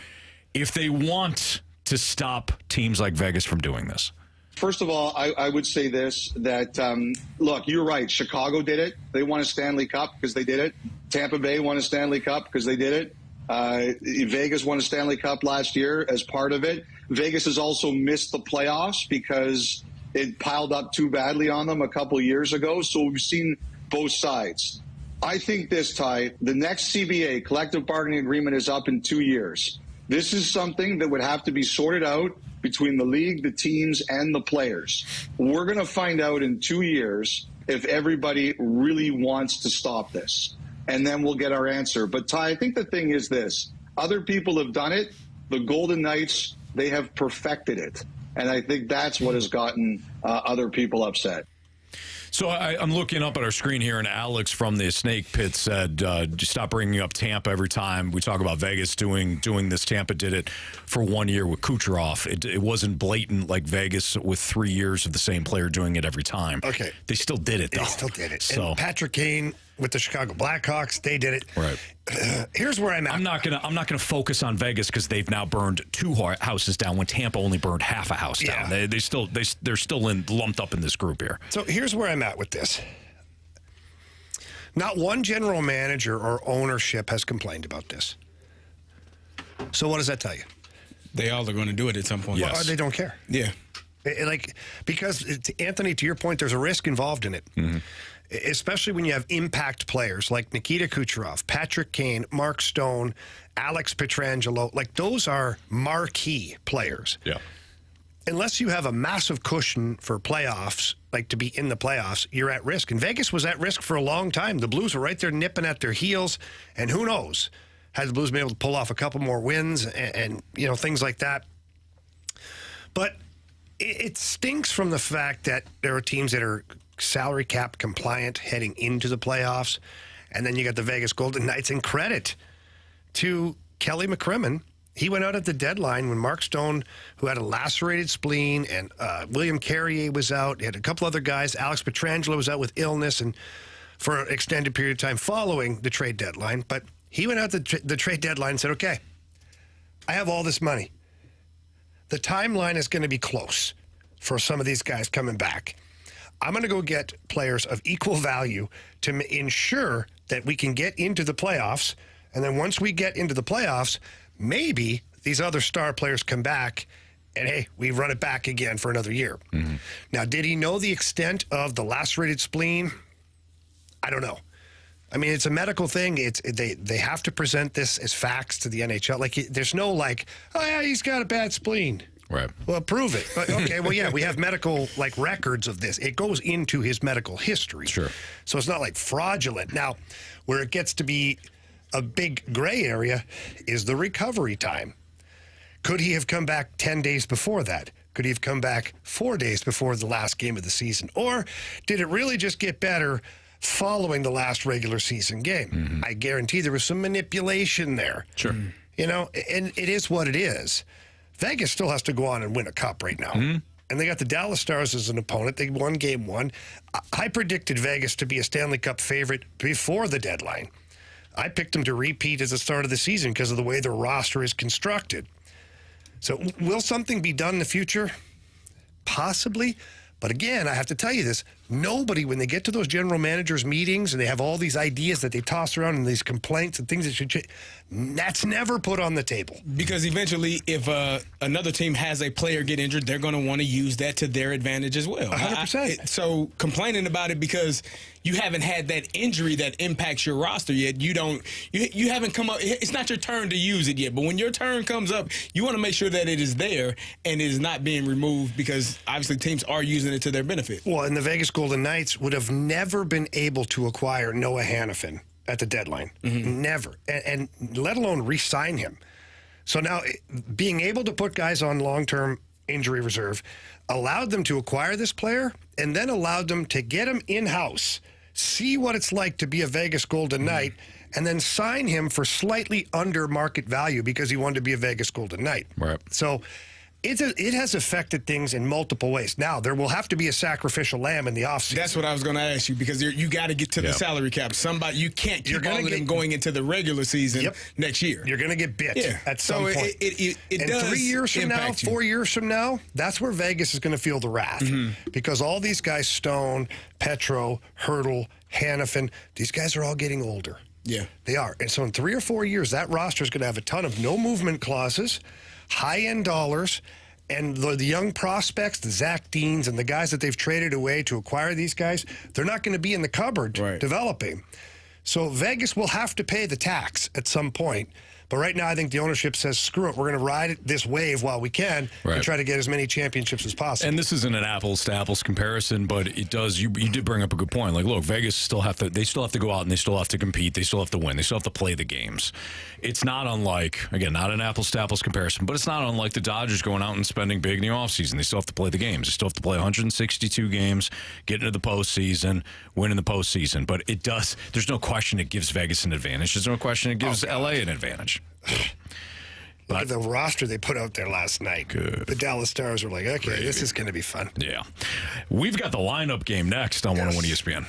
if they want to stop teams like Vegas from doing this. First of all, I would say this, that, look, you're right. Chicago did it. They won a Stanley Cup because they did it. Tampa Bay won a Stanley Cup because they did it. Vegas won a Stanley Cup last year as part of it. Vegas has also missed the playoffs because it piled up too badly on them a couple of years ago. So we've seen both sides. I think this, Ty, the next CBA, collective bargaining agreement, is up in 2 years. This is something that would have to be sorted out between the league, the teams, and the players. We're going to find out in 2 years if everybody really wants to stop this. And then we'll get our answer. But, Ty, I think the thing is this. Other people have done it. The Golden Knights, they have perfected it. And I think that's what has gotten other people upset. So I'm looking up at our screen here, and Alex from the Snake Pit said, just stop bringing up Tampa every time we talk about Vegas doing this. Tampa did it for 1 year with Kucherov. It wasn't blatant like Vegas with 3 years of the same player doing it every time. Okay. They still did it, though. They still did it. So, and Patrick Kane with the Chicago Blackhawks, they did it. Right. Here's where I'm at. I'm not gonna focus on Vegas because they've now burned 2 houses down when Tampa only burned half a house down. They're still lumped up in this group here. So here's where I'm at with this. Not one general manager or ownership has complained about this. So what does that tell you? They all are going to do it at some point. Yes. Or they don't care. Yeah. Because Anthony, to your point, there's a risk involved in it. Especially when you have impact players like Nikita Kucherov, Patrick Kane, Mark Stone, Alex Pietrangelo. Like, those are marquee players. Yeah. Unless you have a massive cushion for playoffs, like to be in the playoffs, you're at risk. And Vegas was at risk for a long time. The Blues were right there nipping at their heels. And who knows, had the Blues been able to pull off a couple more wins and things like that. But it stinks from the fact that there are teams that are salary cap compliant heading into the playoffs. And then you got the Vegas Golden Knights. And credit to Kelly McCrimmon. He went out at the deadline when Mark Stone, who had a lacerated spleen, and William Carey was out. He had a couple other guys. Alex Pietrangelo was out with illness and for an extended period of time following the trade deadline. But he went out the trade deadline and said, okay, I have all this money. The timeline is going to be close for some of these guys coming back. I'm going to go get players of equal value to ensure that we can get into the playoffs. And then once we get into the playoffs, maybe these other star players come back and, hey, we run it back again for another year. Now, did he know the extent of the lacerated spleen? I don't know. I mean, it's a medical thing. They have to present this as facts to the NHL. Like, there's no like, oh, yeah, he's got a bad spleen. Right. Well, prove it. Okay, well, yeah, we have medical, records of this. It goes into his medical history. Sure. So it's not, fraudulent. Now, where it gets to be a big gray area is the recovery time. Could he have come back 10 days before that? Could he have come back 4 days before the last game of the season? Or did it really just get better following the last regular season game? I guarantee there was some manipulation there. Sure. And it is what it is. Vegas still has to go on and win a cup right now. And they got the Dallas Stars as an opponent. They won game 1. I predicted Vegas to be a Stanley Cup favorite before the deadline. I picked them to repeat at the start of the season because of the way their roster is constructed. So will something be done in the future? Possibly. But again, I have to tell you this, Nobody, when they get to those general managers' meetings and they have all these ideas that they toss around and these complaints and things that should change, that's never put on the table. Because eventually, if another team has a player get injured, they're going to want to use that to their advantage as well. 100%. So complaining about it because you haven't had that injury that impacts your roster yet, you haven't come up. It's not your turn to use it yet. But when your turn comes up, you want to make sure that it is there and it is not being removed because obviously teams are using it to their benefit. Well, and the Vegas Golden Knights would have never been able to acquire Noah Hannafin at the deadline. Never. And let alone re-sign him. So now being able to put guys on long-term injury reserve allowed them to acquire this player and then allowed them to get him in-house, see what it's like to be a Vegas Golden Knight, and then sign him for slightly under market value because he wanted to be a Vegas Golden Knight. Right. So it has affected things in multiple ways. Now, there will have to be a sacrificial lamb in the offseason. That's what I was going to ask you because you got to get to the salary cap. You can't keep all of them going into the regular season next year. You're going to get bit at some point. It and does 3 years from now, impact you. 4 years from now, that's where Vegas is going to feel the wrath. Because all these guys, Stone, Petro, Hurdle, Hannafin, these guys are all getting older. Yeah. They are. And so in 3 or 4 years, that roster is going to have a ton of no movement clauses, high-end dollars, and the young prospects, the Zach Deans, and the guys that they've traded away to acquire these guys, they're not going to be in the cupboard developing. So Vegas will have to pay the tax at some point. But right now, I think the ownership says, screw it, we're going to ride this wave while we can and try to get as many championships as possible. And this isn't an apples-to-apples comparison, but it does. You did bring up a good point. Like, look, Vegas still have to go out and they still have to compete. They still have to win. They still have to play the games. It's not unlike, again, not an apples-to-apples comparison, but it's not unlike the Dodgers going out and spending big in the offseason. They still have to play the games. They still have to play 162 games, get into the postseason, win in the postseason. But it does. There's no question it gives Vegas an advantage. There's no question it gives L.A. an advantage. Look at the roster they put out there last night. Good. The Dallas Stars were like, okay, this is going to be fun. Yeah. We've got the lineup game next on 101 ESPN.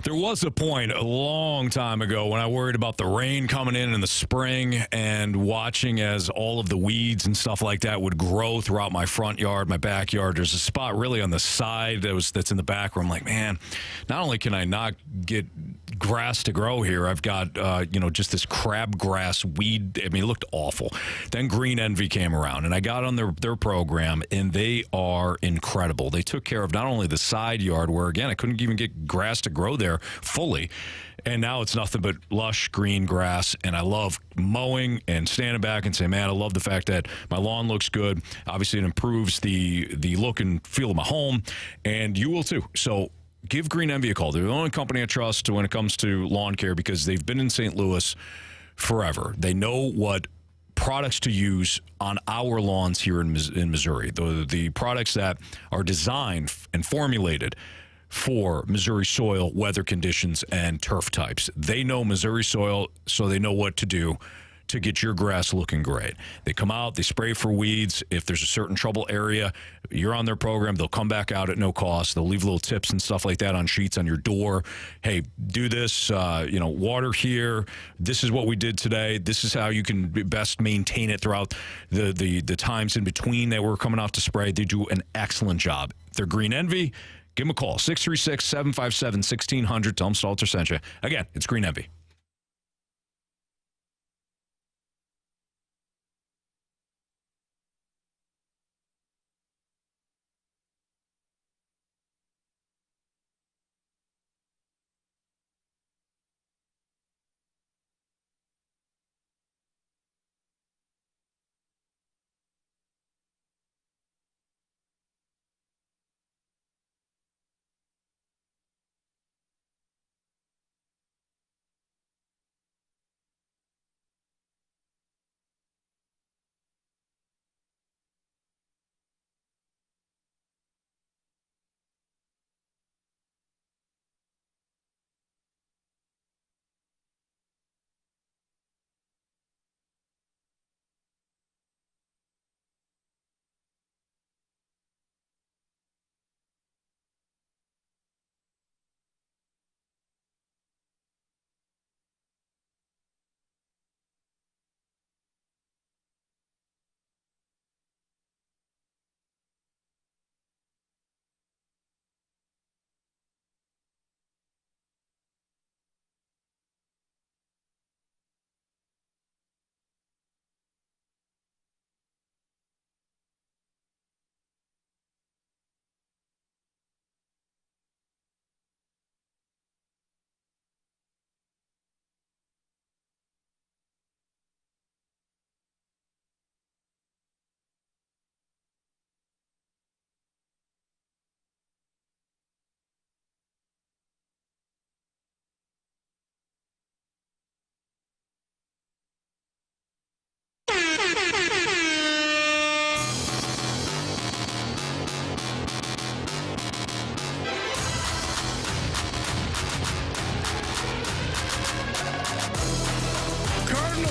There was a point a long time ago when I worried about the rain coming in the spring and watching as all of the weeds and stuff like that would grow throughout my front yard, my backyard. There's a spot really on the side that's in the back where I'm like, man, not only can I not get grass to grow here, I've got just this crabgrass weed. I mean, it looked awful. Then Green Envy came around, and I got on their program, and they are incredible. They took care of not only the side yard where, again, I couldn't even get grass to grow there fully, and now it's nothing but lush green grass, and I love mowing and standing back and saying, man, I love the fact that my lawn looks good. Obviously, it improves the look and feel of my home, and you will too. So give Green Envy a call. They're the only company I trust when it comes to lawn care because they've been in St. Louis forever. They know what products to use on our lawns here in Missouri. The products that are designed and formulated for Missouri soil, weather conditions, and turf types. They know Missouri soil, so they know what to do to get your grass looking great. They come out, they spray for weeds. If there's a certain trouble area, you're on their program, they'll come back out at no cost. They'll leave little tips and stuff like that on sheets on your door. Hey, do this, water here. This is what we did today. This is how you can best maintain it throughout the times in between that we're coming out to spray. They do an excellent job. They're Green Envy. Give them a call, 636-757-1600. Tell them Stalter sent you. Again, it's Green Envy.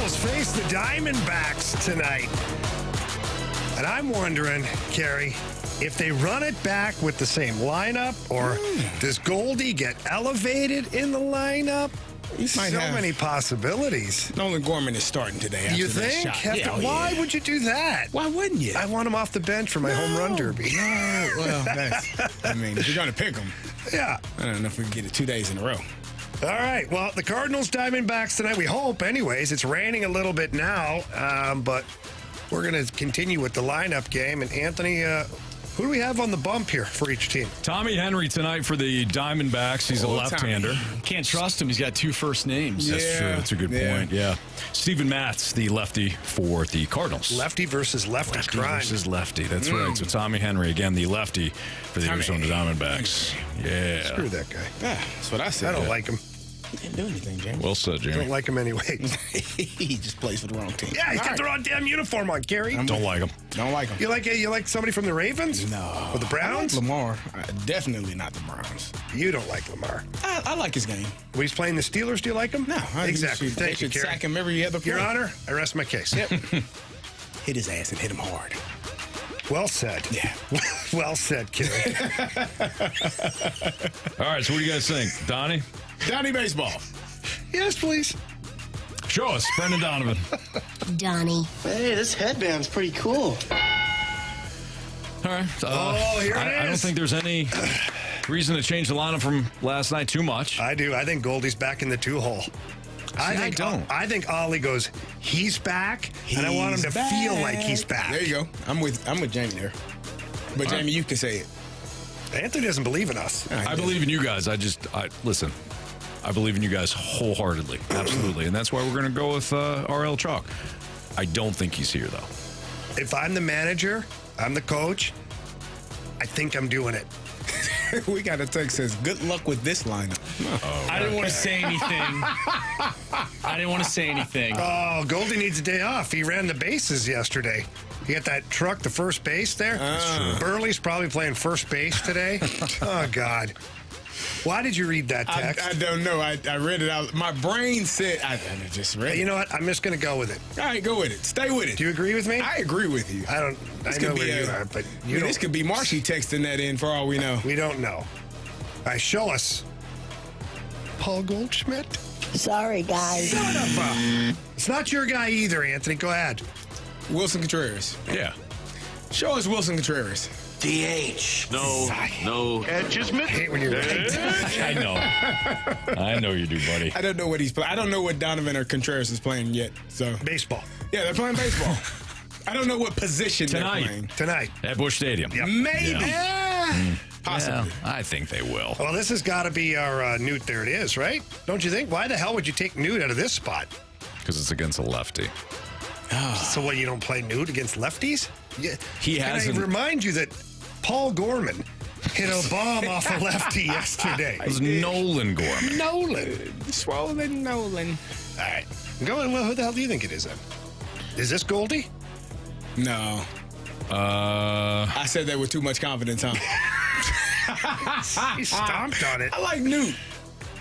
Cardinals face the Diamondbacks tonight. And I'm wondering, Carey, if they run it back with the same lineup, or does Goldy get elevated in the lineup? Many possibilities. Goldy and Gorman is starting today. After You that think? shot. Why would you do that? Why wouldn't you? I want him off the bench for my home run derby. No, well, if you're going to pick him, Yeah. I don't know if we can get it 2 days in a row. All right. Well, the Cardinals Diamondbacks tonight, we hope. Anyways, it's raining a little bit now, but we're going to continue with the lineup game. And Anthony, who do we have on the bump here for each team? Tommy Henry tonight for the Diamondbacks. He's a left-hander. Can't trust him. He's got 2 first names. That's true. That's a good point. Yeah. Steven Matz, the lefty for the Cardinals. Lefty versus lefty. Lefty versus lefty. That's right. So Tommy Henry, again, the lefty for the Arizona Diamondbacks. Yeah. Screw that guy. Yeah, that's what I said. I don't like him. He didn't do anything, James. Well said, I Jimmy. don't like him anyway. He just plays for the wrong team. Yeah, he's got the wrong damn uniform on, Carey. Don't like him. Don't like him. You like somebody from the Ravens? No. Or the Browns? I like Lamar. Definitely not the Browns. You don't like Lamar. I like his game. When he's playing the Steelers, do you like him? No. Exactly. They Thank you, should Carey. sack him every other play. Your Honor, I rest my case. Yep. Hit his ass and hit him hard. Well said. Yeah. Well said, Carey. All right, so what do you guys think? Donnie? Donnie Baseball. Yes, please. Show us, Brendan Donovan. Donnie. Hey, this headband's pretty cool. All right. Here it I don't is. think there's any reason to change the lineup from last night too much. I do. I think Goldie's back in the 2-hole. I don't. I think Ollie goes, he's back, and I want him to feel like he's back. There you go. I'm with Jamie there. But Jamie, you can say it. Anthony doesn't believe in us. I believe in you guys. Listen. I believe in you guys wholeheartedly. Absolutely. And that's why we're going to go with RL Chalk. I don't think he's here, though. If I'm the manager, I'm the coach, I think I'm doing it. We got a text that says, good luck with this lineup. I didn't want to say anything. Oh, Goldie needs a day off. He ran the bases yesterday. He got that truck, the first base there. That's true. Burley's probably playing first base today. Oh, God. Why did you read that text? I don't know. I read it out. My brain said, I just read it. You know what? I'm just going to go with it. All right, go with it. Stay with it. Do you agree with me? I agree with you. I know where you are, but this could be Marshy texting that in for all we know. We don't know. All right, show us. Paul Goldschmidt? Sorry, guys. Son of a... It's not your guy either, Anthony. Go ahead. Wilson Contreras. Yeah. Show us Wilson Contreras. DH. No. Edges I hate when you're right. I know. I know you do, buddy. I don't know what he's playing. I don't know what Donovan or Contreras is playing yet. So Baseball. Yeah, they're playing baseball. I don't know what position they're playing. Tonight. At Busch Stadium. Yep. Maybe. Possibly. Yeah, I think they will. Well, this has got to be our Newt. There it is, right? Don't you think? Why the hell would you take Newt out of this spot? Because it's against a lefty. So what, you don't play Newt against lefties? Yeah. He hasn't. Can I remind you that Paul Gorman hit a bomb off a lefty yesterday? It was Nolan Gorman. Swollen Nolan. All right. Well, who the hell do you think it is then? Is this Goldie? No. I said that with too much confidence, huh? He stomped on it. I like Newt.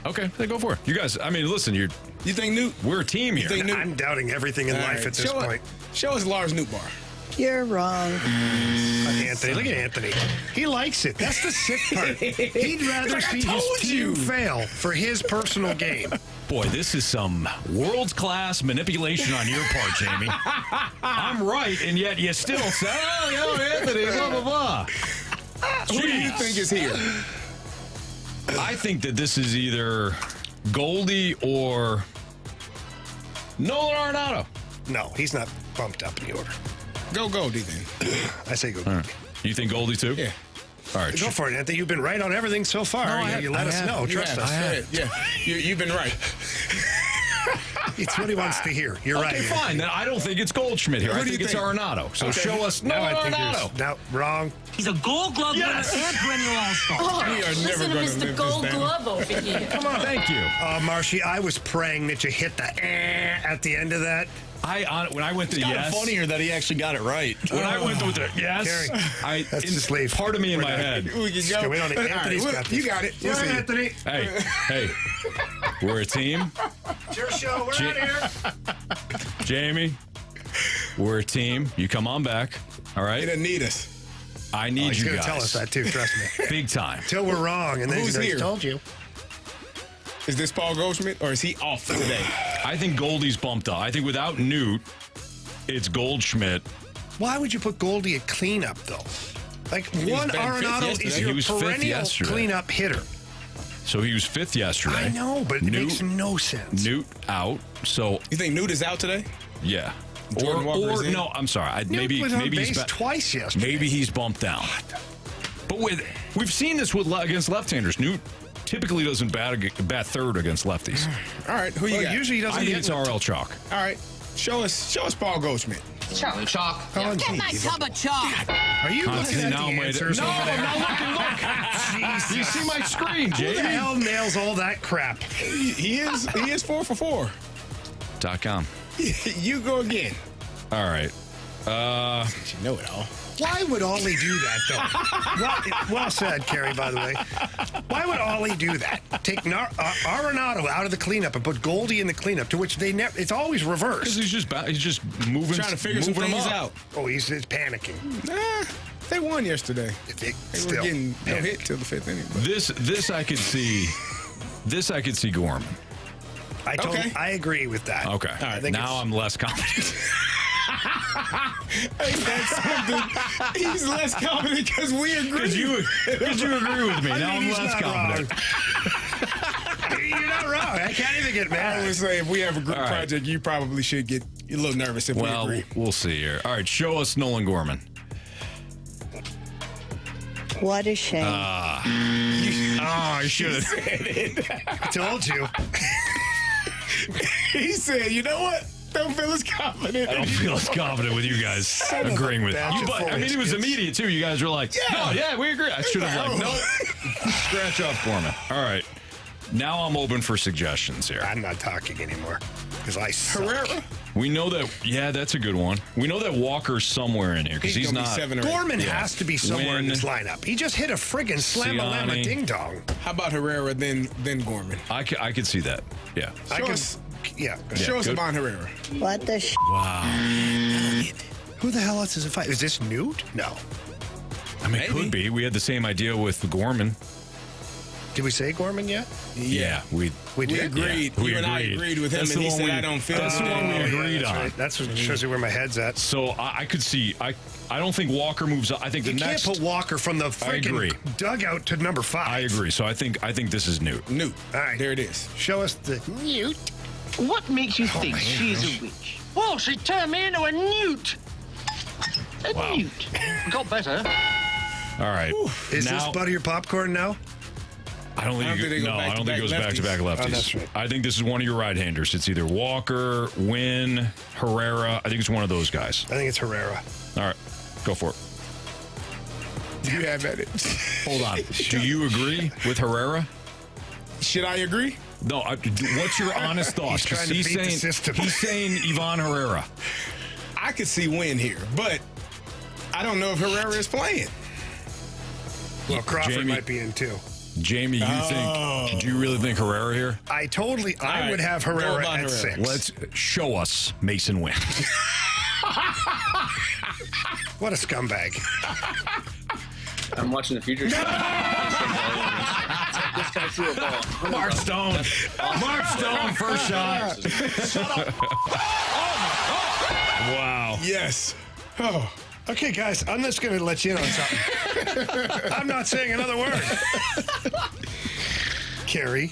Okay, then go for it. You guys, I mean, listen, You think Newt? we're a team here. think Newt? I'm doubting everything in life at this point. Show us Lars Nootbaar. You're wrong. Anthony, look at Anthony. He likes it. That's the sick part. He'd rather see his team fail for his personal gain. Boy, this is some world-class manipulation on your part, Jamie. I'm right, and yet you still say, oh, Anthony, blah, blah, blah. Who do you think is here? I think that this is either Goldie or Nolan Arenado. No, he's not bumped up in the order. Go Goldie then. I say go. Right. You think Goldie too? Yeah. All right. Go for it, Anthony. You've been right on everything so far. You let us know. Trust us. Yeah. You've been right. It's what he wants to hear. You're right. Okay, fine. Then I don't think it's Goldschmidt here. I think it's Arenado. So show us Nolan Arenado. No, wrong. He's a Gold Glove winner and perennial All-Star. We are never going to live Gold this down. Glove over here. Come on. Thank you. Marshy, I was praying that you hit the at the end of that. When I went to the yes. Funnier that he actually got it right. When I went to the yes, Carey, let's just leave. Part of me in my head. We can go. We don't. Anthony's got this. You got it. Yes, Anthony. Hey, we're a team. It's your show. We're out of here. Jamie, we're a team. You come on back. All right? He doesn't need us. I need He's you going guys. to tell us that, too. Trust me. Big time. Till we're wrong. And then Who's he's here? told you. Is this Paul Goldschmidt, or is he off today? I think Goldie's bumped up. I think without Newt, it's Goldschmidt. Why would you put Goldie at cleanup, though? Like, Juan been fifth Arenado yesterday. is He your was fifth perennial yesterday. cleanup hitter. So he was 5th yesterday. I know, but it makes no sense. Newt out. So, You think Newt is out today? yeah. Jordan Walker is in? No, I'm sorry. Newt was on maybe base he's twice yesterday. Maybe he's bumped down. But we've seen this against left-handers. Newt typically doesn't bat third against lefties. All right, who you Well, got? usually he doesn't I think get it's RL Chalk. All right, show us Paul Goldschmidt. Chalk. Oh, Get my geez. tub of chalk. Are you looking at the Now I'm waiting. answers No, over there? I'm not looking. Look. Jesus. You see my screen, Who the Jamie? hell nails all that crap? He is 4 for 4. .com. You go again. All right. You know it all. Why would Ollie do that, though? Well said, Carey, by the way. Why would Ollie do that? Take Arenado out of the cleanup and put Goldie in the cleanup, to which they never. It's always Because reversed. he's just moving, Trying to figure some moving things them up. out. Oh, he's panicking. They won yesterday. They Still. were getting no hit till the 5th inning. but- This I could see. This I could see Gorman. Okay. I agree with that. Okay. All right. Now I'm less confident. Ain't that something? He's less confident because we agree. Because you agree with me. Now I'm he's less not confident. wrong. You're not wrong. I can't even get I mad. would say if we have a group All right. project, you probably should get a little nervous if Well, we agree. we'll see here. All right, show us Nolan Gorman. What a shame. I should. I told you. He said, you know what? Don't feel as confident. I don't feel as confident with you guys agreeing with batch you. of But I mean, it was biscuits. immediate too. You guys were like, yeah, we agree. I should have like, no, scratch off Gorman. All right, now I'm open for suggestions here. I'm not talking anymore because I suck. Herrera? We know that. Yeah, that's a good one. We know that Walker's somewhere in here because he's gonna not. be 7 or 8. Gorman has to be somewhere in Win. this lineup. He just hit a friggin' slam-a-lama Siani. ding-dong. How about Herrera, then Gorman? I could see that. Yeah. Yeah. Show us good. Ivan Herrera. What the Wow. Who the hell else is a fight? Is this Newt? No. I mean, it could be. We had the same idea with Gorman. Did we say Gorman yet? Yeah, we We did. agreed. Yeah, we You and I agreed. agreed with him, That's and the he one said, we- I don't feel that's the one we agreed that's on. right. That's what shows you where my head's at. So I could see. I don't think Walker moves up. I think You the can't next. put Walker from the agree. freaking dugout to number 5. I agree. So I think this is Newt. Newt. All right. There it is. Show us the Newt. What makes you think she's a witch? Well, she turned me into a newt. A newt. Got better. All right. Is this now, butter your popcorn now? I don't think. they go No, I don't think back-to-back it goes back-to-back lefties. Oh, that's right. I think this is one of your right-handers. It's either Walker, Wynn, Herrera. I think it's one of those guys. I think it's Herrera. All right, go for it. You have at it. Hold on. Do you agree with Herrera? Should I agree? No. What's your honest thoughts? He's trying to beat the saying system. he's saying Ivan Herrera. I could see Win here, but I don't know if Herrera is playing. Well, Crawford Jamie- might be in too. Jamie, do you really think Herrera here? I right. would have Go Herrera about at Herrera. 6. Let's show us Mason Wynn. What a scumbag. I'm watching the future. This guy threw a ball. Mark Stone. Mark Stone, first shot. Wow. Yes. Oh. Okay, guys, I'm just going to let you in on something. I'm not saying another word. Carey.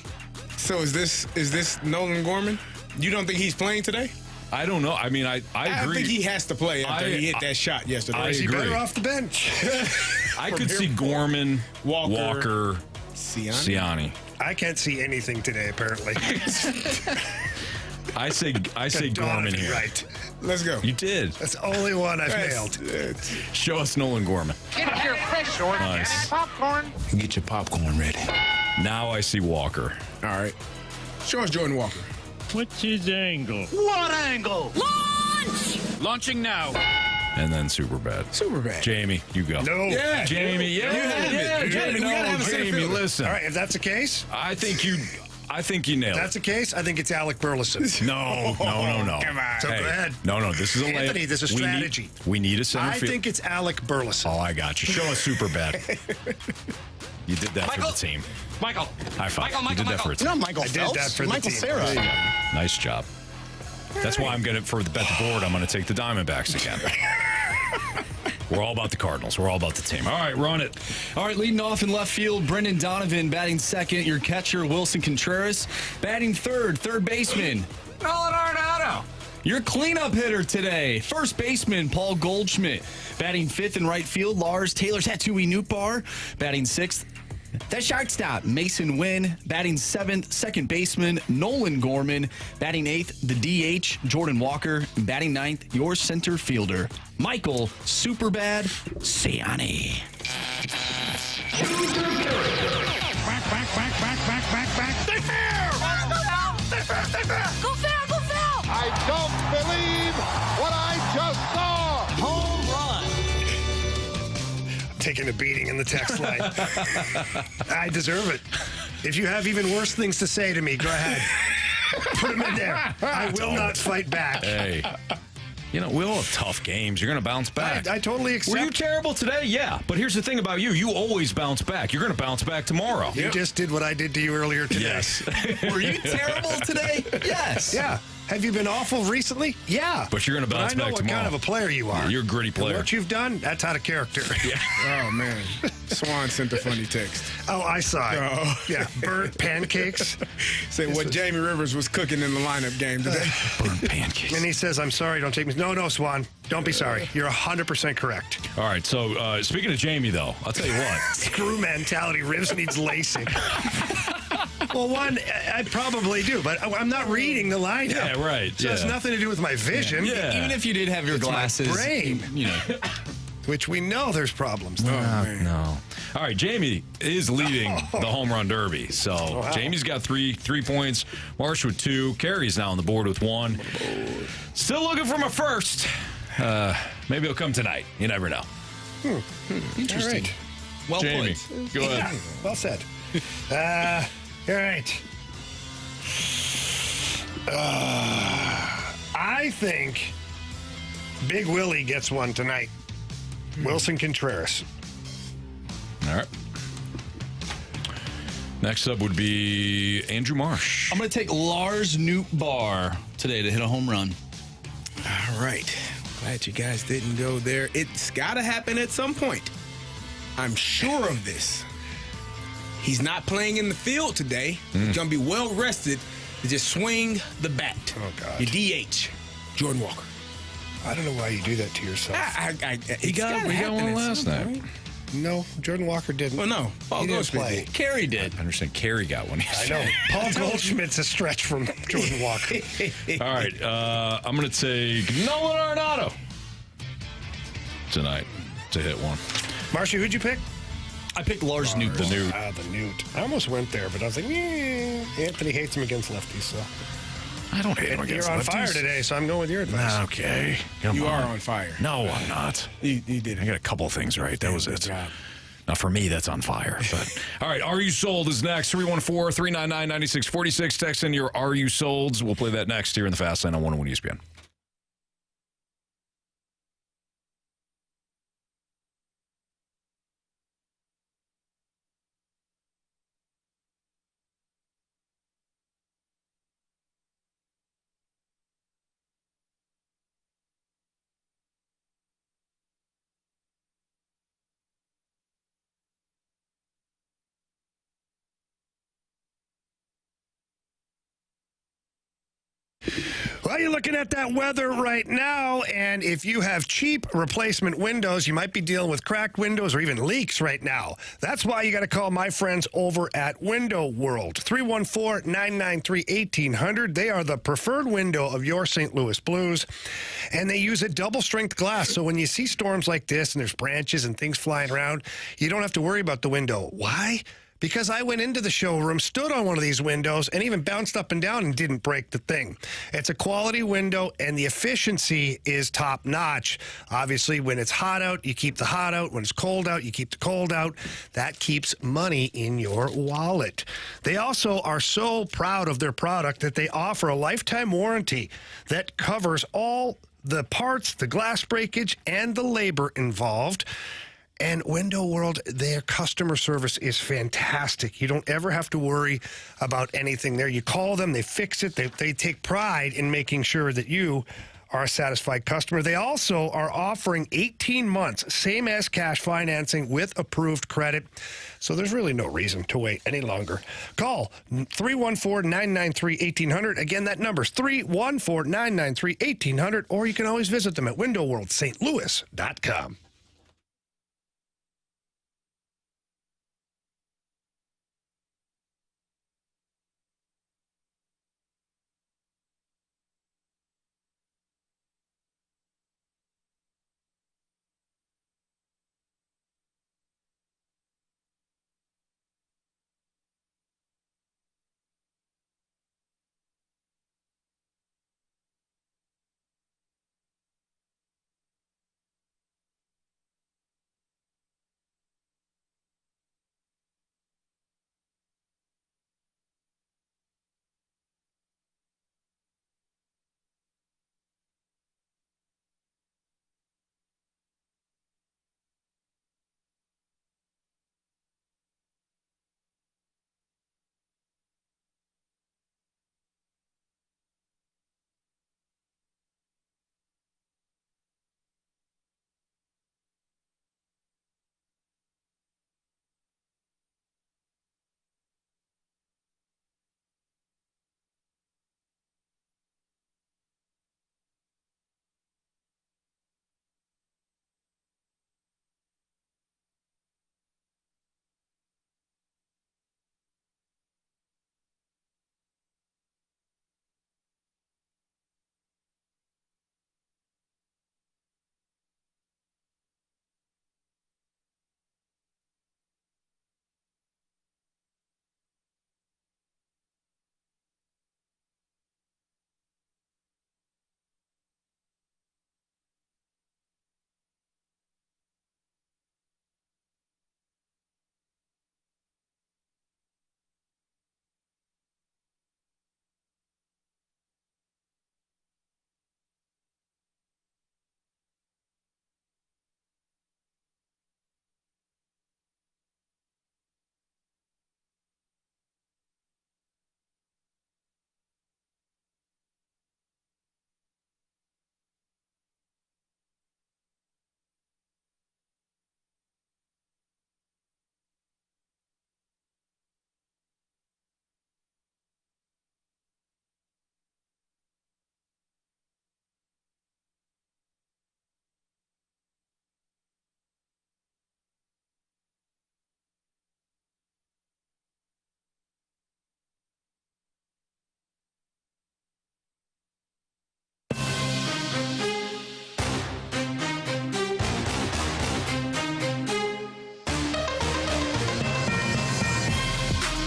So is this Nolan Gorman? You don't think he's playing today? I don't know. I mean, I agree. think he has to play after he hit that shot yesterday. I Is he agree. better off the bench? I could see Gorman, Walker, Siani. I can't see anything today, apparently. I say Gorman here. Right. Let's go. You did. That's the only one I've nailed. Show us Nolan Gorman. Get your fresh sword. Nice. Popcorn. Get your popcorn ready. Now I see Walker. All right. Show us Jordan Walker. What's his angle? What angle? Launching now. And then Superbad. Superbad. Jamie, you go. No. Yeah. Jamie, You have it. Jamie, We gotta have a center Jamie, fielder. listen. All right, if that's the case, I think you. I think you nailed That's it. the case. I think it's Alec Burleson. No. Come on. So go ahead. No. This is a Anthony, this is a strategy. We need a center I field. think it's Alec Burleson. Oh, I got you. Show us super bad. You did that for the team. Michael. High five. Michael. You did that for a team. You're not Michael I did Phelps. that for the Michael team. Cera. Nice job. That's why I'm going to, for the bet the board, I'm going to take the Diamondbacks again. We're all about the Cardinals. We're all about the team. All right, run it. All right, leading off in left field, Brendan Donovan batting second. Your catcher, Wilson Contreras. Batting third baseman, Nolan Arenado. your cleanup hitter today, first baseman, Paul Goldschmidt. Batting fifth in right field, Lars Taylor Tatooine Newtbar. Batting sixth, the shortstop, Mason Wynn. Batting seventh, second baseman, Nolan Gorman. Batting eighth, the DH, Jordan Walker. And batting ninth, your center fielder, Michael Superbad Ciani. Back. They fair! Go foul, go foul! I don't believe what I just saw. Home run. Taking a beating in the text line. I deserve it. If you have even worse things to say to me, go ahead. Put them in there. I will not fight back. Hey. You know, we'll have tough games. You're going to bounce back. I totally accept. Were you terrible today? Yeah. But here's the thing about you. You always bounce back. You're going to bounce back tomorrow. You just did what I did to you earlier today. Yes. Were you terrible today? Yes. Yeah. Have you been awful recently? Yeah. But you're going to bounce I know back what tomorrow. kind of a player you are. You're a gritty player. And what you've done, that's out of character. Yeah. Oh, man. Swan sent a funny text. Oh, I saw it. Oh. Yeah, burnt pancakes. Say what Jamie Rivers was cooking in the lineup game today. Burnt pancakes. And he says, I'm sorry, don't take me. No, Swan, don't be sorry. You're 100% correct. All right. So, speaking of Jamie, though, I'll tell you what. Screw mentality. Ribs needs lacing. Well, one, I probably do, but I'm not reading the lineup. Yeah, right. So it's nothing to do with my vision. Yeah. Even if you did have your It's my glasses, brain. you know. Which we know there's problems. No. All right, Jamie is leading the home run derby. So wow. Jamie's got three points. Marsh with 2. Carey's now on the board with 1. Still looking for my first. Maybe he'll come tonight. You never know. Interesting. All right. Well Jamie, played. go ahead. Yeah, well said. All right. I think Big Willie gets one tonight. Wilson Contreras. All right. Next up would be Andrew Marsh. I'm going to take Lars Newtbar today to hit a home run. All right. Glad you guys didn't go there. It's got to happen at some point. I'm sure of this. He's not playing in the field today. He's going to be well rested to just swing the bat. Oh, God. Your DH, Jordan Walker. I don't know why you do that to yourself. We got one last night. No, Jordan Walker didn't. Well, no. He didn't play. Carey did. I understand Carey got one. I know. Paul Goldschmidt's a stretch from Jordan Walker. All right. I'm going to take Nolan Arenado tonight to hit one. Marcia, who'd you pick? I picked Lars Newt. The Newt. The Newt. I almost went there, but I was like, Anthony hates him against lefties, so. I don't hate him against You're on lefties. fire today, so I'm going with your advice. Okay. Come You on. are on fire. No, I'm not. You did. I got a couple of things right. That was Good it. job. Now, for me, that's on fire. But all right, Are You Sold is next. 314-399-9646. Text in your Are You Solds. We'll play that next here in the Fast Lane on 101 ESPN. Well, you're looking at that weather right now, and if you have cheap replacement windows, you might be dealing with cracked windows or even leaks right now. That's why you got to call my friends over at Window World. 314-993-1800. They are the preferred window of your St. Louis Blues, and they use a double-strength glass, so when you see storms like this and there's branches and things flying around, you don't have to worry about the window. Why? because I went into the showroom, stood on one of these windows, and even bounced up and down and didn't break the thing. It's a quality window, and the efficiency is top notch. Obviously, when it's hot out, you keep the hot out. When it's cold out, you keep the cold out. That keeps money in your wallet. They also are so proud of their product that they offer a lifetime warranty that covers all the parts, the glass breakage, and the labor involved. And Window World, their customer service is fantastic. You don't ever have to worry about anything there. You call them, they fix it. They take pride in making sure that you are a satisfied customer. They also are offering 18 months, same as cash financing with approved credit. So there's really no reason to wait any longer. Call 314-993-1800. Again, that number's 314-993-1800. Or you can always visit them at windowworldstlouis.com.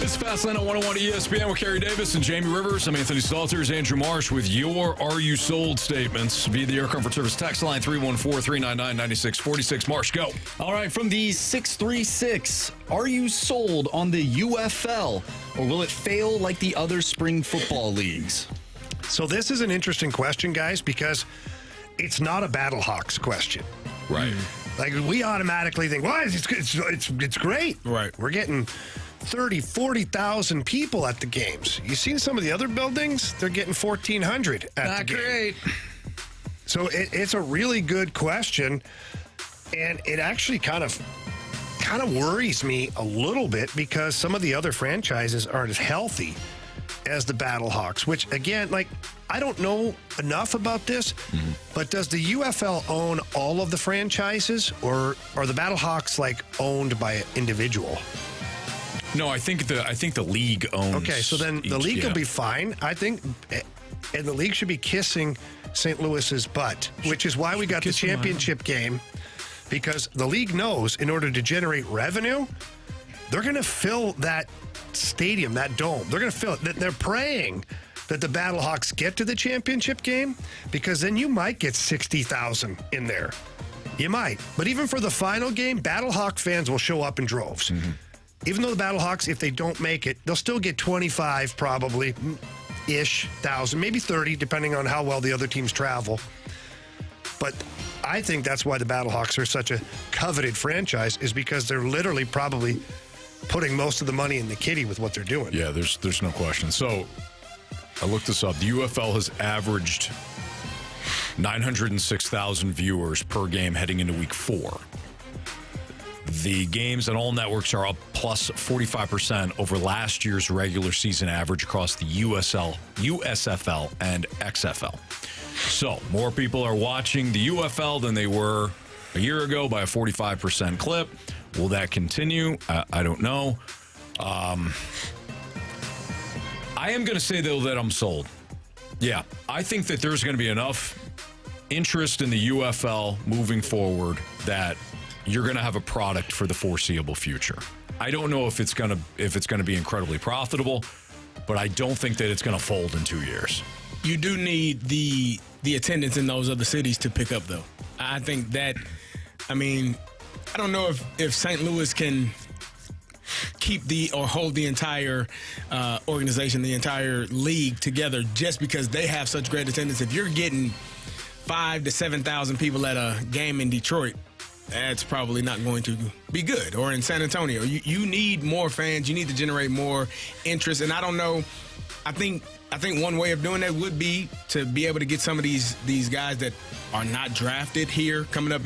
It's Fastlane on 101 ESPN with Carey Davis and Jamie Rivers. I'm Anthony Stalter. Andrew Marsh with your Are You Sold statements via the Air Comfort Service text line 314-399-9646. Marsh, go. All right, from the 636, are you sold on the UFL, or will it fail like the other spring football leagues? So this is an interesting question, guys, because it's not a Battlehawks question. Right. Like, we automatically think, well, it's great. Right. We're getting 30, 40,000 people at the games. You seen some of the other buildings? They're getting 1,400 at the game. Not great. So it's a really good question, and it actually kind of worries me a little bit because some of the other franchises aren't as healthy as the Battlehawks, which, again, like, I don't know enough about this, but does the UFL own all of the franchises, or are the Battlehawks, like, owned by an individual? No, I think the league owns. Okay, so then the league will be fine, I think, and the league should be kissing St. Louis's butt, which is why we got the championship game, because the league knows in order to generate revenue, they're going to fill that stadium, that dome. They're going to fill it. They're praying that the Battlehawks get to the championship game, because then you might get 60,000 in there. You might. But even for the final game, Battlehawk fans will show up in droves. Mm-hmm. Even though the Battlehawks, if they don't make it, they'll still get 25 probably-ish thousand, maybe 30, depending on how well the other teams travel. But I think that's why the Battlehawks are such a coveted franchise, is because they're literally probably putting most of the money in the kitty with what they're doing. Yeah, there's no question. So I looked this up. The UFL has averaged 906,000 viewers per game heading into week 4. The games on all networks are up plus 45% over last year's regular season average across the USFL, and XFL. So more people are watching the UFL than they were a year ago by a 45% clip. Will that continue? I don't know. I am going to say, though, that I'm sold. Yeah, I think that there's going to be enough interest in the UFL moving forward that you're going to have a product for the foreseeable future. I don't know if it's going to be incredibly profitable, but I don't think that it's going to fold in 2 years. You do need the attendance in those other cities to pick up, though. I think that, I don't know if St. Louis can keep or hold the entire organization, the entire league together just because they have such great attendance. If you're getting 5,000 to 7,000 people at a game in Detroit, that's probably not going to be good. Or in San Antonio, you need more fans. You need to generate more interest. And I don't know. I think one way of doing that would be to be able to get some of these guys that are not drafted here coming up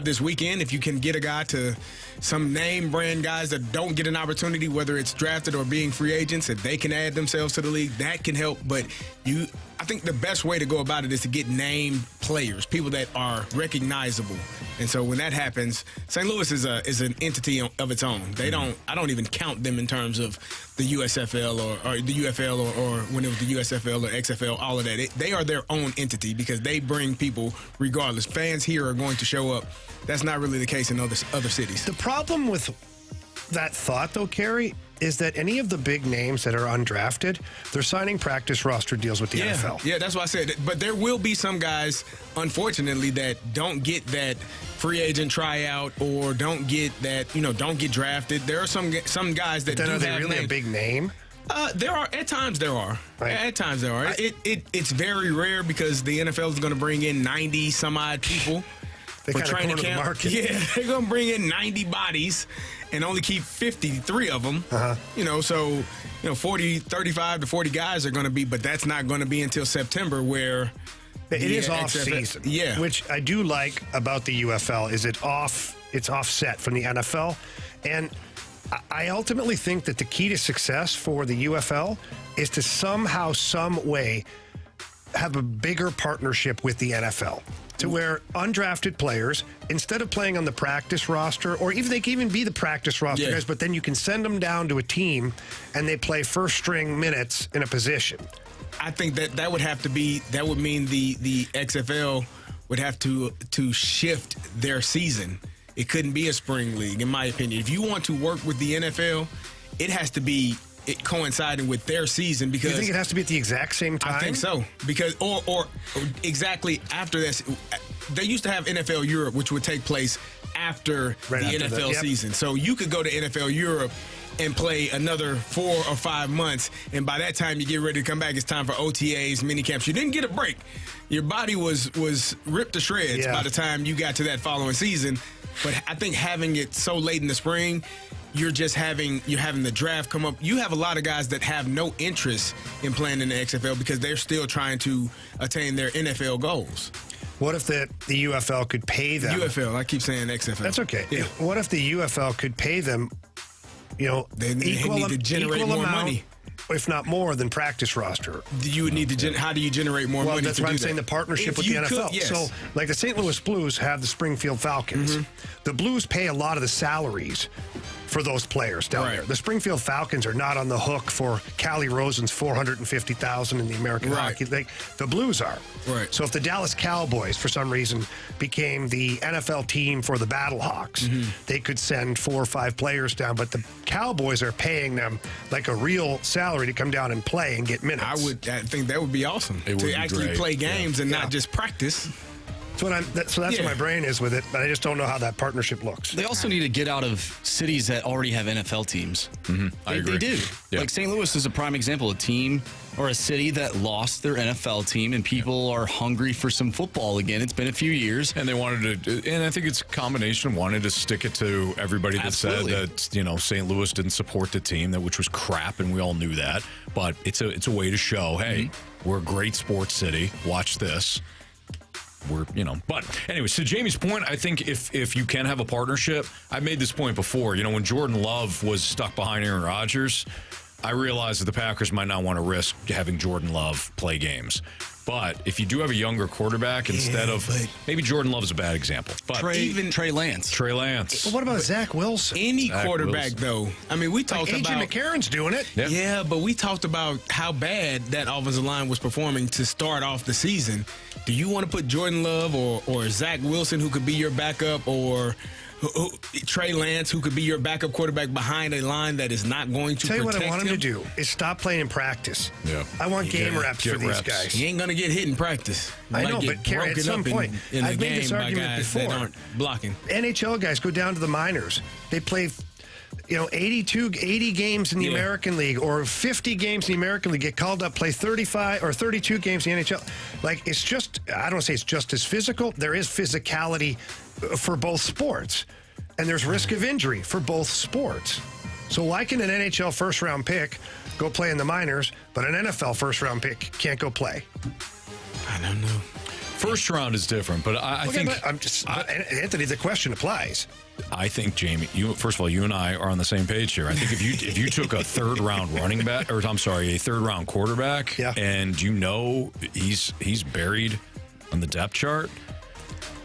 this weekend. If you can get a guy to some name brand guys that don't get an opportunity, whether it's drafted or being free agents, if they can add themselves to the league, that can help. But I think the best way to go about it is to get named players, people that are recognizable. And so when that happens, St. Louis is an entity of its own. I don't even count them in terms of the USFL or the UFL or when it was the USFL or XFL, all of that. They are their own entity because they bring people regardless. Fans here are going to show up. That's not really the case in other cities. The problem with that thought, though, Carey, is that any of the big names that are undrafted, they're signing practice roster deals with the NFL. Yeah, that's what I said. But there will be some guys, unfortunately, that don't get that free agent tryout or don't get that, don't get drafted. There are some guys that do have names. Are they really a big name? There are. At times there are. Right. At times there are. It's very rare because the NFL is going to bring in 90 some odd people for training camp. The market. Yeah, they're going to bring in 90 bodies and only keep 53 of them. Uh-huh. So 35 to 40 guys are going to be, but that's not going to be until September where it is off season. Yeah. Which I do like about the UFL is it's offset from the NFL. And I ultimately think that the key to success for the UFL is to somehow, some way have a bigger partnership with the NFL. To where undrafted players, instead of playing on the practice roster, or even they can even be the practice roster guys, but then you can send them down to a team and they play first string minutes in a position. I think that would mean the XFL would have to shift their season. It couldn't be a spring league, in my opinion. If you want to work with the NFL, it has to be coinciding with their season. Because you think it has to be at the exact same time? I think so. Because or exactly after this, they used to have NFL Europe, which would take place after the NFL season. So you could go to NFL Europe and play another 4 or 5 months, and by that time you get ready to come back, it's time for OTAs, mini camps. You didn't get a break. Your body was ripped to shreds by the time you got to that following season. But I think having it so late in the spring, you're having the draft come up. You have a lot of guys that have no interest in playing in the XFL because they're still trying to attain their NFL goals. What if the UFL could pay them? UFL, I keep saying XFL. That's okay. Yeah. What if the UFL could pay them, they need to generate more money, if not more than practice roster? You would need to. How do you generate more money? Well, that's why I'm saying the partnership with the NFL. Yes. So, like the St. Louis Blues have the Springfield Falcons. Mm-hmm. The Blues pay a lot of the salaries for those players down Right. there. The Springfield Falcons are not on the hook for Callie Rosen's $450,000 in the American Right. Hockey League. The Blues are. Right. So if the Dallas Cowboys, for some reason, became the NFL team for the Battlehawks, they could send 4 or 5 players down, but the Cowboys are paying them like a real salary to come down and play and get minutes. I think that would be awesome It would to be actually great. play games and Yeah. not just practice. So that's Yeah. where my brain is with it, but I just don't know how that partnership looks. They also need to get out of cities that already have NFL teams. I agree. They do. Yeah. Like St. Louis is a prime example, a team or a city that lost their NFL team, and people are hungry for some football again. It's been a few years. And they wanted to, and I think it's a combination of wanting to stick it to everybody that Absolutely. said that, St. Louis didn't support the team, which was crap, and we all knew that. But it's a way to show, hey, we're a great sports city. Watch this. But anyway, to Jamie's point, I think if you can have a partnership, I made this point before, when Jordan Love was stuck behind Aaron Rodgers, I realized that the Packers might not want to risk having Jordan Love play games. But if you do have a younger quarterback, instead of maybe Jordan Love's a bad example, but Trey Lance. Trey Lance. Well, what about Zach Wilson? Any Zach quarterback, Wilson. though. I mean, we talked AJ about McCarron's doing it. Yeah. Yeah, but we talked about how bad that offensive line was performing to start off the season. Do you want to put Jordan Love or Zach Wilson, who could be your backup, or Trey Lance, who could be your backup quarterback behind a line that is not going to Tell you protect what I want him him? to do is stop playing in practice. Yeah. I want You game get- reps get for these reps. guys. He ain't going to get hit in practice. He I might know, get but Carey, at broken some up in- point, in the I've made game this by argument guys before. that aren't blocking. NHL guys go down to the minors. They play 80 games in the Yeah. American League or 50 games in the American League, get called up, play 35 or 32 games in the NHL. Like, it's just, I don't say it's just as physical. There is physicality for both sports, and there's risk of injury for both sports. So why can an NHL first-round pick go play in the minors, but an NFL first-round pick can't go play? I don't know. First round is different, but I Okay, think but Anthony, the question applies. I think Jamie, first of all, you and I are on the same page here. I think if you took a third round running back, or I'm sorry, a third round quarterback, and he's buried on the depth chart.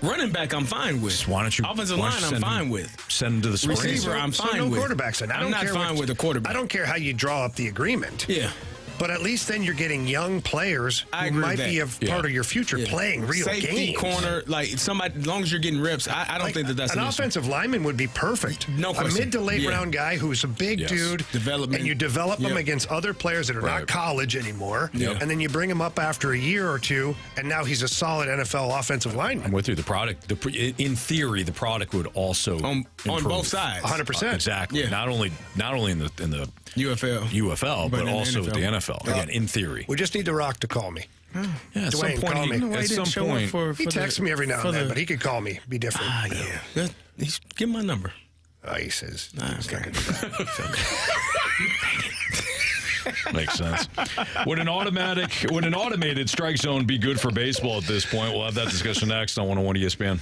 Running back, I'm fine with. Why don't you? Offensive line, I'm fine with. Send him to the spring. Receiver, I'm fine no with. quarterbacks. And I'm not fine with a quarterback. I don't care how you draw up the agreement. Yeah. But at least then you're getting young players I who agree might with be a that. part of your future playing real Safety, games. corner, like somebody, as long as you're getting reps, I don't think that's an an offensive lineman would be perfect. No question. A mid to late Yeah. round guy who's a big dude. Development. And you develop him Yep. against other players that are not college anymore. Yep. And then you bring him up after a year or two, and now he's a solid NFL offensive lineman. I'm with you. The product, in theory, the product would also on improve. both sides. 100%. Exactly. Yeah. Not only in the But UFL, but in the also NFL. the NFL. Again, in theory. We just need The Rock to call me. Yeah, at some Dwayne, point, call me. at some point, He texts me every now and then, but he could call me. Be different. Yeah. Give my number. He says. Okay. makes sense. Would an automated strike zone be good for baseball at this point? We'll have that discussion next on 101 ESPN.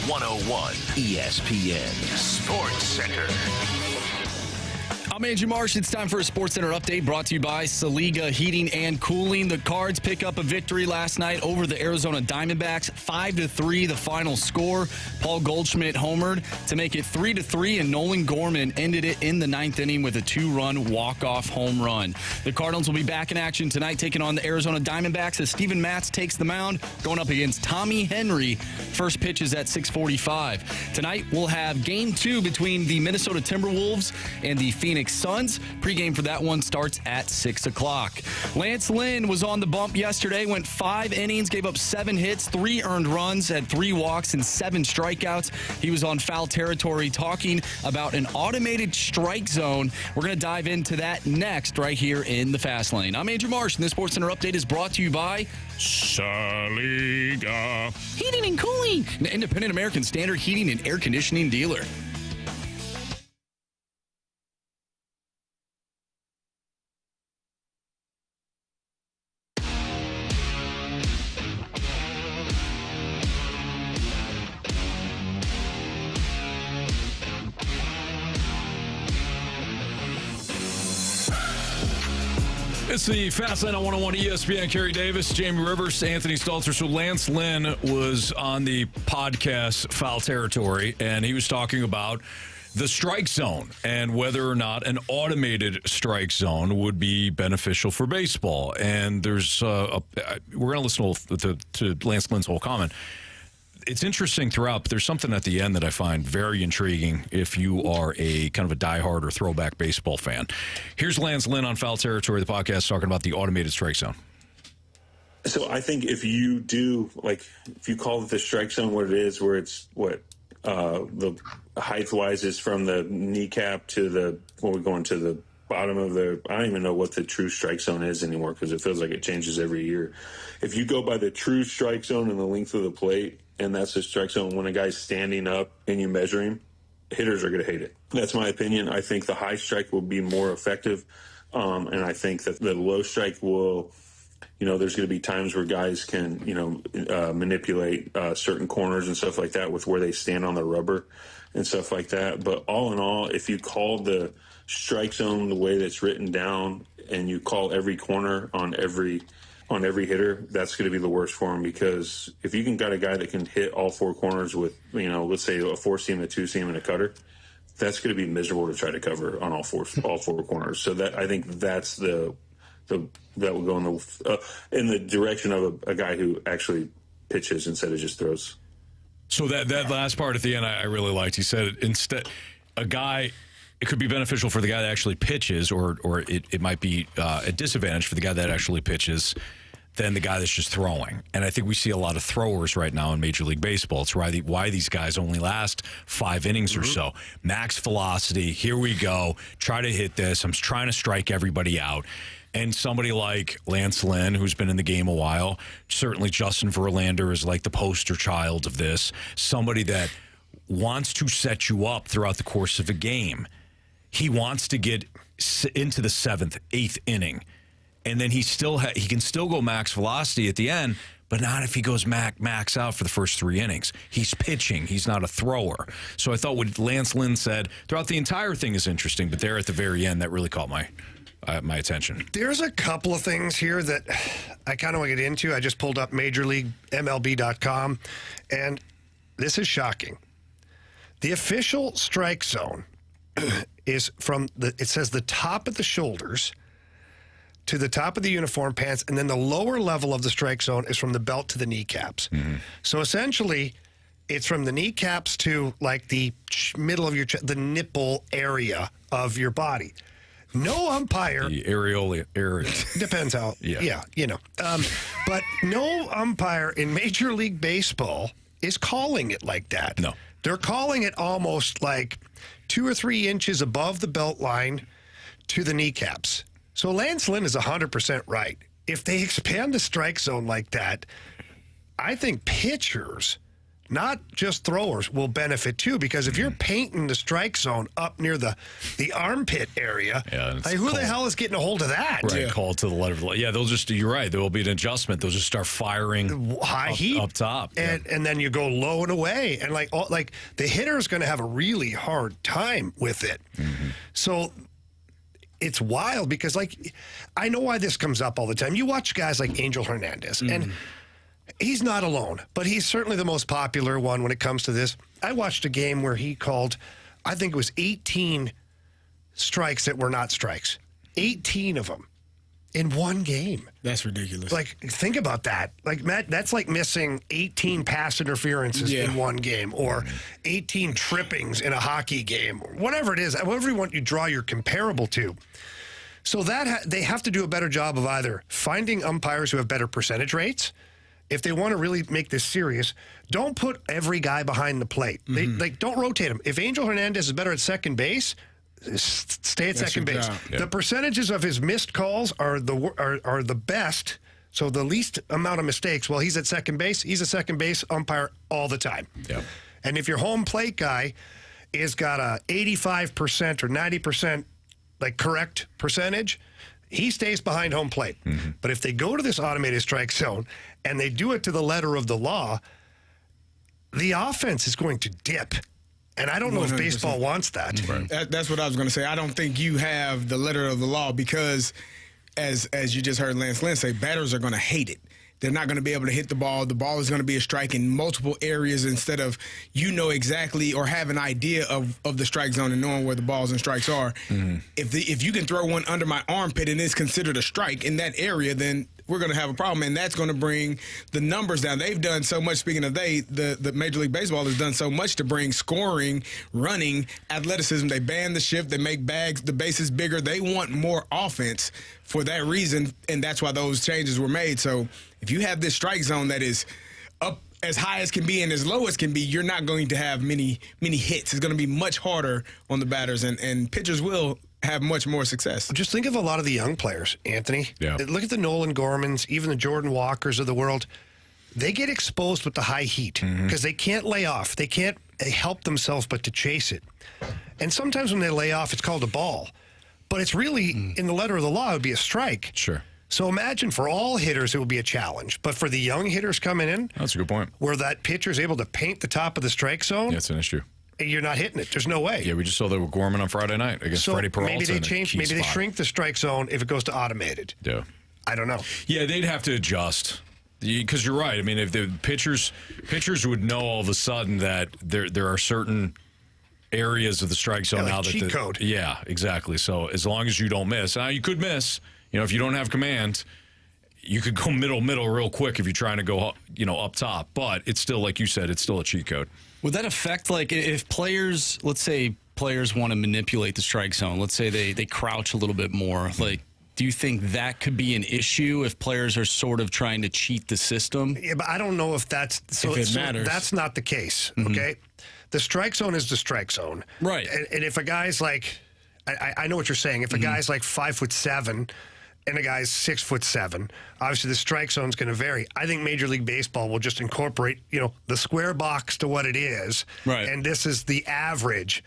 101 ESPN Sports Center. I'm Andrew Marsh. It's time for a Sports Center update brought to you by Saliga Heating and Cooling. The Cards pick up a victory last night over the Arizona Diamondbacks. 5-3 the final score. Paul Goldschmidt homered to make it 3-3, and Goldy and Gorman ended it in the ninth inning with a 2-run walk-off home run. The Cardinals will be back in action tonight, taking on the Arizona Diamondbacks as Steven Matz takes the mound, going up against Tommy Henry. First pitch is at 6:45. Tonight, we'll have Game 2 between the Minnesota Timberwolves and the Phoenix Suns. Pre-game for that one starts at 6 o'clock. Lance Lynn was on the bump yesterday, went 5 innings, gave up 7 hits, 3 earned runs, had 3 walks and 7 strikeouts. He was on foul territory talking about an automated strike zone. We're going to dive into that next right here in the Fast Lane. I'm Andrew Marsh, and this Sports Center update is brought to you by Saliga Heating and Cooling, an independent American Standard heating and air conditioning dealer. It's the Fast Lane on 101 ESPN. Carey Davis, Jamie Rivers, Anthony Stalter. So Lance Lynn was on the podcast Foul Territory, and he was talking about the strike zone and whether or not an automated strike zone would be beneficial for baseball. And there's we're going to listen to Lance Lynn's whole comment. It's interesting throughout, but there's something at the end that I find very intriguing if you are a kind of a diehard or throwback baseball fan. Here's Lance Lynn on Foul Territory, the podcast, talking about the automated strike zone. So I think if you do, if you call it the strike zone what it is, where it's the height-wise is from the kneecap to we're going to the bottom of I don't even know what the true strike zone is anymore because it feels like it changes every year. If you go by the true strike zone and the length of the plate, and that's the strike zone, when a guy's standing up and you measure him, hitters are going to hate it. That's my opinion. I think the high strike will be more effective, and I think that the low strike will, there's going to be times where guys can, manipulate certain corners and stuff like that with where they stand on the rubber and stuff like that. But all in all, if you call the strike zone the way that's written down and you call every corner on every hitter, that's going to be the worst for him, because if you can got a guy that can hit all 4 corners with, let's say a 4-seam, a 2-seam, and a cutter, that's going to be miserable to try to cover on all four corners. So that I think that's that will go in the direction of a guy who actually pitches instead of just throws. So that last part at the end, I really liked. He said instead it could be beneficial for the guy that actually pitches, or it might be a disadvantage for the guy that actually pitches than the guy that's just throwing. And I think we see a lot of throwers right now in Major League Baseball. It's why these guys only last 5 innings or so. Max velocity, here we go, try to hit this, I'm trying to strike everybody out. And somebody like Lance Lynn, who's been in the game a while, certainly Justin Verlander is like the poster child of this, somebody that wants to set you up throughout the course of a game. He wants to get into the 7th, 8th inning, and then he can still go max velocity at the end, but not if he goes max out for the first 3 innings. He's pitching. He's not a thrower. So I thought what Lance Lynn said throughout the entire thing is interesting, but there at the very end, that really caught my attention. There's a couple of things here that I kind of want to get into. I just pulled up MajorLeagueMLB.com, and this is shocking. The official strike zone is it says the top of the shoulders to the top of the uniform pants, and then the lower level of the strike zone is from the belt to the kneecaps. Mm-hmm. So essentially, it's from the kneecaps to like the middle of the nipple area of your body. No umpire. The areola area. Depends how. Yeah. But no umpire in Major League Baseball is calling it like that. No. They're calling it almost like 2 or 3 inches above the belt line to the kneecaps. So Lance Lynn is 100% right. If they expand the strike zone like that, I think pitchers not just throwers, will benefit too, because if you're painting the strike zone up near the armpit area, who the hell is getting a hold of that? Right, call to the letter of the law. Yeah, you're right. There will be an adjustment. They'll just start firing high heat up top. And then you go low and away. And like the hitter is going to have a really hard time with it. Mm-hmm. So it's wild because, like, I know why this comes up all the time. You watch guys like Angel Hernandez, and he's not alone, but he's certainly the most popular one when it comes to this. I watched a game where he called, I think it was 18 strikes that were not strikes. 18 of them in one game. That's ridiculous. Like, think about that. Like, Matt, that's like missing 18 pass interferences in one game, or 18 trippings in a hockey game, or whatever it is, whatever you draw your comparable to. So that they have to do a better job of either finding umpires who have better percentage rates. If they want to really make this serious, don't put every guy behind the plate. They don't rotate them. If Angel Hernandez is better at second base, stay at second base. Yeah. The percentages of his missed calls are the best. So the least amount of mistakes. Well, he's at second base. He's a second base umpire all the time. Yeah. And if your home plate guy is got a 85% or 90% like correct percentage, he stays behind home plate. But if they go to this automated strike zone and they do it to the letter of the law, the offense is going to dip. And I don't know 100%. If baseball wants that. Right. That's what I was going to say. I don't think you have the letter of the law because, as you just heard Lance Lynn say, batters are going to hate it. They're not going to be able to hit the ball. The ball is going to be a strike in multiple areas instead of exactly or have an idea of the strike zone and knowing where the balls and strikes are. If you can throw one under my armpit and it's considered a strike in that area, then we're going to have a problem, and that's going to bring the numbers down. They've done so much. Speaking of the Major League Baseball has done so much to bring scoring, running, athleticism. They ban the shift. They make the bases bigger. They want more offense for that reason, and that's why those changes were made. So if you have this strike zone that is up as high as can be and as low as can be, you're not going to have many hits. It's going to be much harder on the batters, and pitchers will have much more success. Just think of a lot of the young players, Anthony. Yeah. Look at the Nolan Gormans, even the Jordan Walkers of the world. They get exposed with the high heat because they can't lay off. They can't help themselves but to chase it. And sometimes when they lay off, it's called a ball. But it's really, in the letter of the law, it would be a strike. Sure. So imagine for all hitters, it would be a challenge. But for the young hitters coming in, that's a good point. Where that pitcher is able to paint the top of the strike zone. That's an issue. You're not hitting it. There's no way. Yeah, we just saw that with Gorman on Friday night against Freddie Peralta. Maybe they change. Maybe they shrink the strike zone if it goes to automated. Yeah. I don't know. Yeah, they'd have to adjust. Because you're right. I mean, if the pitchers would know all of a sudden that there are certain areas of the strike zone now that cheat code. Yeah, exactly. So as long as you don't miss, now you could miss. If you don't have command, you could go middle real quick if you're trying to go up top. But it's still, like you said, it's still a cheat code. Would that affect, like, if players, let's say players want to manipulate the strike zone, let's say they crouch a little bit more, like, do you think that could be an issue if players are sort of trying to cheat the system? Yeah, but I don't know if that's so. If it matters. That's not the case. Okay, the strike zone is the strike zone, right? And if a guy's like, I know what you're saying. If a guy's like 5'7" and a guy's 6'7", obviously the strike zone is going to vary. I think Major League Baseball will just incorporate, the square box to what it is, right? And this is the average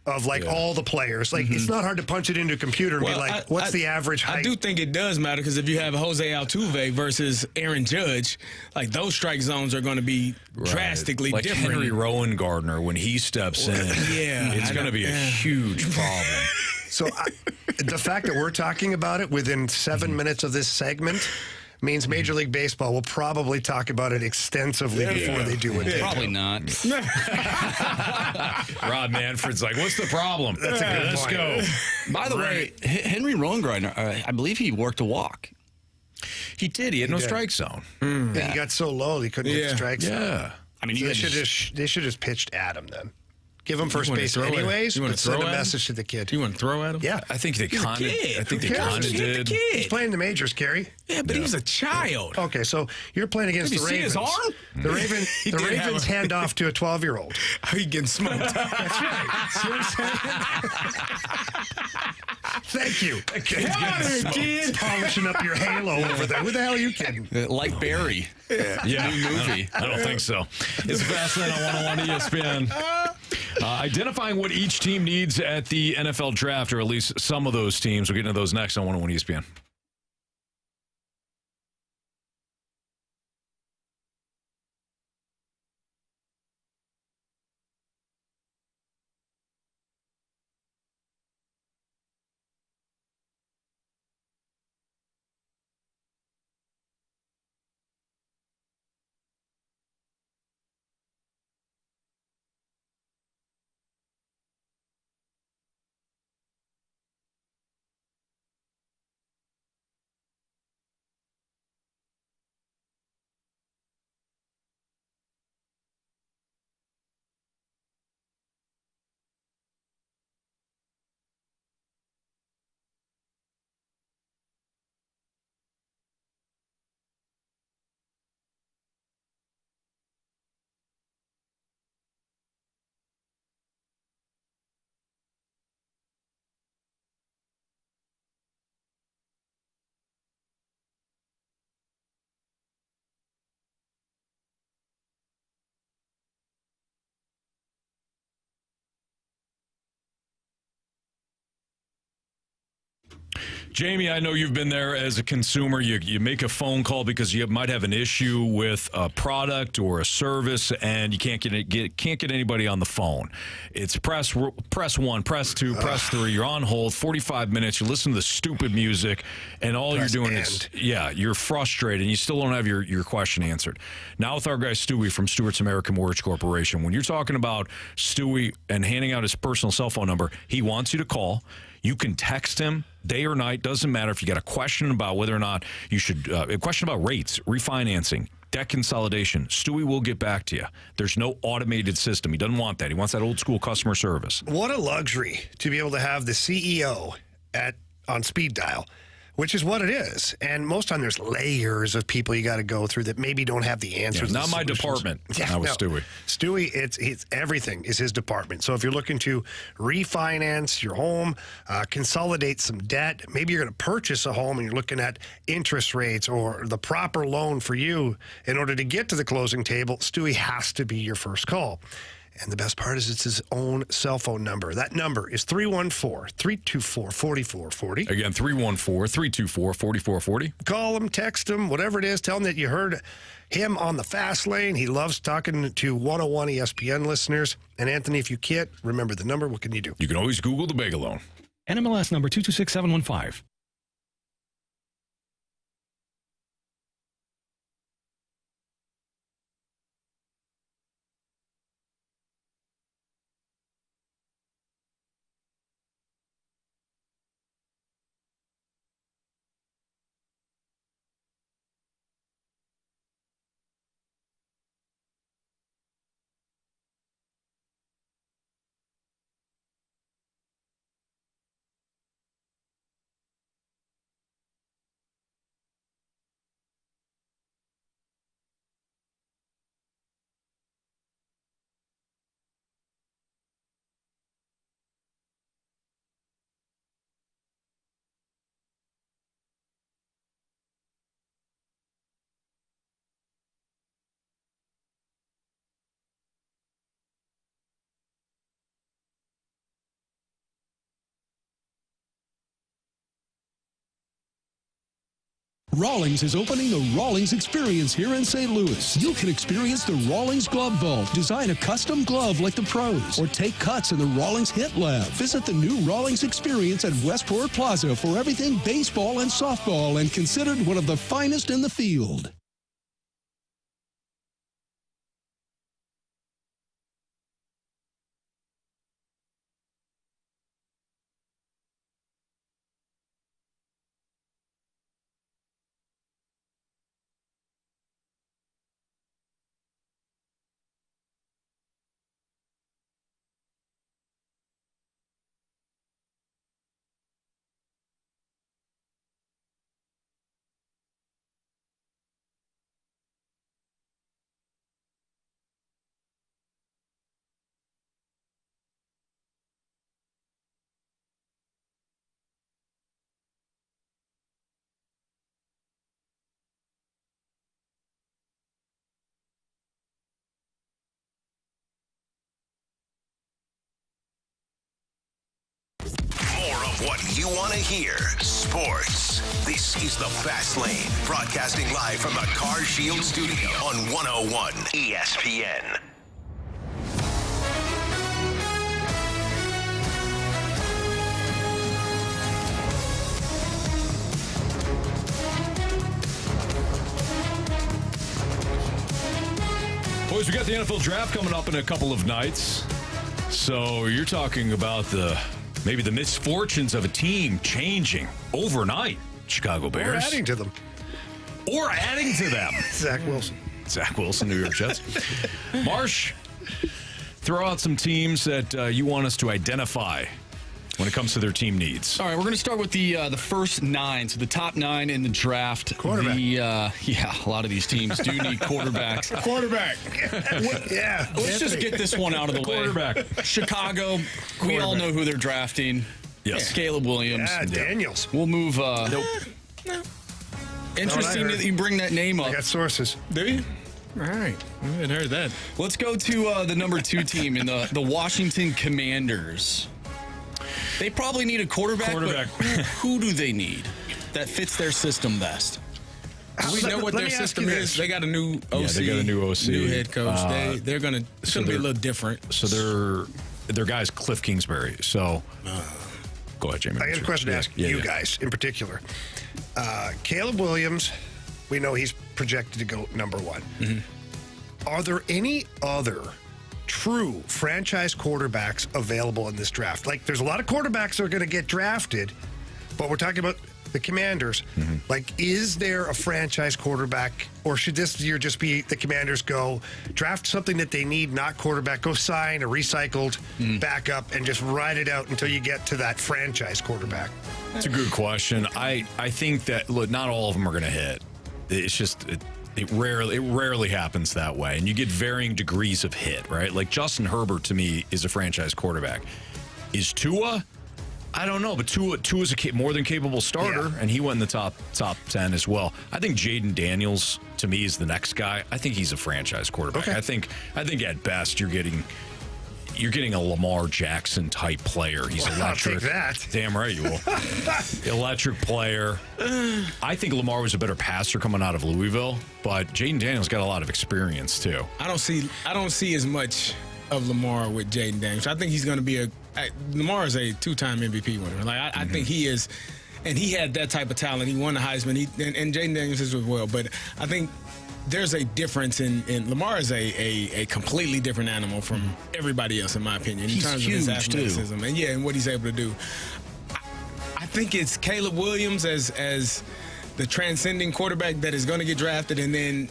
of all the players. Like it's not hard to punch it into a computer and be like, what's the average height? I do think it does matter because if you have Jose Altuve versus Aaron Judge, like those strike zones are going to be drastically like different. Henry Rowan Gardner when he steps in, it's going to be a huge problem. So the fact that we're talking about it within 7 minutes of this segment means Major League Baseball will probably talk about it extensively before they do it. Probably not. Rob Manfred's like, what's the problem? That's a good Let's point. go. By the way, Henry Rowan, I believe he worked a walk. He did. He had no strike zone. He got so low he couldn't get the strike zone. Yeah. I mean, So they should just pitched at him then. give him first base anyways, but send a message to the kid. You want to throw at him? Yeah. I think they kind of did. He's playing the majors, Kerry. Yeah, but he's a child. Okay, so you're playing against the Ravens. His arm? The Ravens hand off to a 12-year-old. How you getting smoked? That's right. See what I'm saying? Thank you. Come on here, kid. Polishing up your halo over there. Who the hell are you kidding? Like Barry. Yeah. New movie. I don't think so. It's Fast Lane on 101 ESPN. Identifying what each team needs at the NFL draft, or at least some of those teams. We'll get into those next on 101 ESPN. Jamie, I know you've been there as a consumer. You make a phone call because you might have an issue with a product or a service, and you can't get anybody on the phone. It's press 1, press 2, press 3. You're on hold 45 minutes. You listen to the stupid music, and all you're doing is you're frustrated, and you still don't have your question answered. Now with our guy Stewie from Stewart's American Mortgage Corporation, when you're talking about Stewie and handing out his personal cell phone number, he wants you to call. You can text him day or night. Doesn't matter if you got a question about whether or not you should, a question about rates, refinancing, debt consolidation. Stewie will get back to you. There's no automated system. He doesn't want that. He wants that old school customer service. What a luxury to be able to have the CEO on speed dial, which is what it is. And most time there's layers of people you got to go through that maybe don't have the answers. Not my department. Yeah, was Stewie. Stewie, it's everything is his department. So if you're looking to refinance your home, consolidate some debt, maybe you're going to purchase a home and you're looking at interest rates or the proper loan for you in order to get to the closing table, Stewie has to be your first call. And the best part is it's his own cell phone number. That number is 314-324-4440. Again, 314-324-4440. Call him, text him, whatever it is. Tell him that you heard him on the fast lane. He loves talking to 101 ESPN listeners. And Anthony, if you can't remember the number, what can you do? You can always Google the Bagel Loan. NMLS number 226715. Rawlings is opening the Rawlings Experience here in St. Louis. You can experience the Rawlings Glove Vault, design a custom glove like the pros, or take cuts in the Rawlings Hit Lab. Visit the new Rawlings Experience at Westport Plaza for everything baseball and softball, and considered one of the finest in the field. you want to hear. Sports. This is the Fast Lane, broadcasting live from the Car Shield studio on 101 ESPN. Boys, we got the NFL draft coming up in a couple of nights. So you're talking about maybe the misfortunes of a team changing overnight. Chicago Bears. Or adding to them. Zach Wilson, New York Jets. Marsh, throw out some teams that you want us to identify when it comes to their team needs. All right, we're going to start with the first 9, so the top 9 in the draft. Quarterback. A lot of these teams do need quarterbacks. Quarterback. Yeah. Let's just get this one out of the way. Quarterback. Chicago, we all know who they're drafting. Yes. Caleb Williams. Yeah, Daniels. We'll move. Interesting that you bring that name up. I got sources. Do you? All right. I haven't heard that. Let's go to the number 2 team in the Washington Commanders. They probably need a quarterback. But who do they need that fits their system best? Do we know what their system is? They got a new OC. Yeah, they got a new OC. New head coach. They're going to be a little different. So their guy's Cliff Kingsbury. So go ahead, Jamie. I got a question to ask you guys in particular. Caleb Williams, we know he's projected to go number 1. Mm-hmm. Are there any other true franchise quarterbacks available in this draft? Like, there's a lot of quarterbacks that are going to get drafted, but we're talking about the Commanders. Mm-hmm. Like, is there a franchise quarterback, or should this year just be the Commanders go draft something that they need, not quarterback, go sign a recycled backup and just ride it out until you get to that franchise quarterback? That's a good question. I think that, look, not all of them are going to hit. It's just it rarely happens that way, and you get varying degrees of hit, right? Like Justin Herbert to me is a franchise quarterback. Is Tua? I don't know, but Tua's a more than capable starter, and he went in the top 10 as well. I think Jaden Daniels to me is the next guy. I think he's a franchise quarterback. Okay. I think at best you're getting a Lamar Jackson type player. He's electric. I'll take that. Damn right you will. Electric player. I think Lamar was a better passer coming out of Louisville, but Jaden Daniels got a lot of experience too. I don't see as much of Lamar with Jaden Daniels. I think he's going to be Lamar is a 2-time MVP winner. Like I think he is, and he had that type of talent. He won the Heisman. And Jaden Daniels is as well. But I think there's a difference in Lamar is a completely different animal from everybody else, in my opinion. He's in terms huge, of his athleticism too. and what he's able to do. I think it's Caleb Williams as the transcending quarterback that is going to get drafted, and then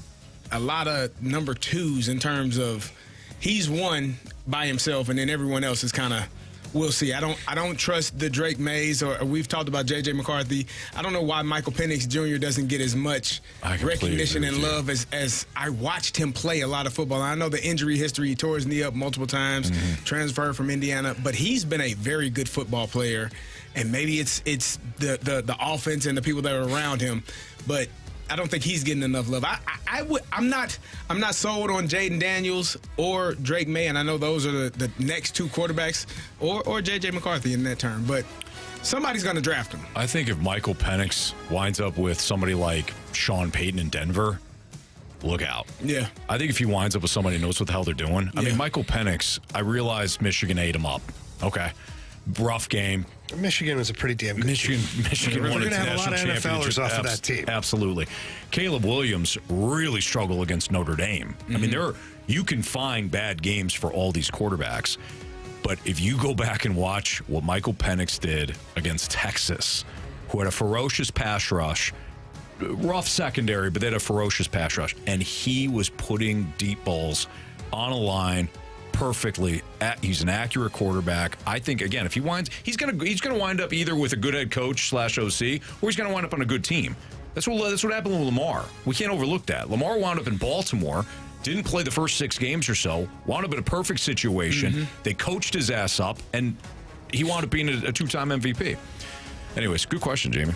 a lot of number 2s in terms of he's one by himself, and then everyone else is kind of, we'll see. I don't trust the Drake Mays, or we've talked about J.J. McCarthy. I don't know why Michael Penix Jr. doesn't get as much recognition and love as I watched him play a lot of football. I know the injury history. He tore his knee up multiple times, transferred from Indiana, but he's been a very good football player, and maybe it's the offense and the people that are around him, but I don't think he's getting enough love. I'm not sold on Jaden Daniels or Drake May, and I know those are the next 2 quarterbacks, or J.J. McCarthy in that term, but somebody's going to draft him. I think if Michael Penix winds up with somebody like Sean Payton in Denver, look out. Yeah. I think if he winds up with somebody who knows what the hell they're doing. I mean, Michael Penix, I realized Michigan ate him up. Okay. Rough game. Michigan was a pretty damn good team. Michigan won a national championship. They're going to have a lot of NFLers off of that team. Absolutely. Caleb Williams really struggled against Notre Dame. I mean, you can find bad games for all these quarterbacks, but if you go back and watch what Michael Penix did against Texas, who had a ferocious pass rush, rough secondary, but they had a ferocious pass rush, and he was putting deep balls on a line perfectly. He's an accurate quarterback. I think, again, if he winds, he's gonna wind up either with a good head coach / OC, or he's gonna wind up on a good team. That's what happened with Lamar. We can't overlook that. Lamar wound up in Baltimore, didn't play the first 6 games or so, wound up in a perfect situation. They coached his ass up, and he wound up being a 2-time MVP. Anyways, good question, Jamie.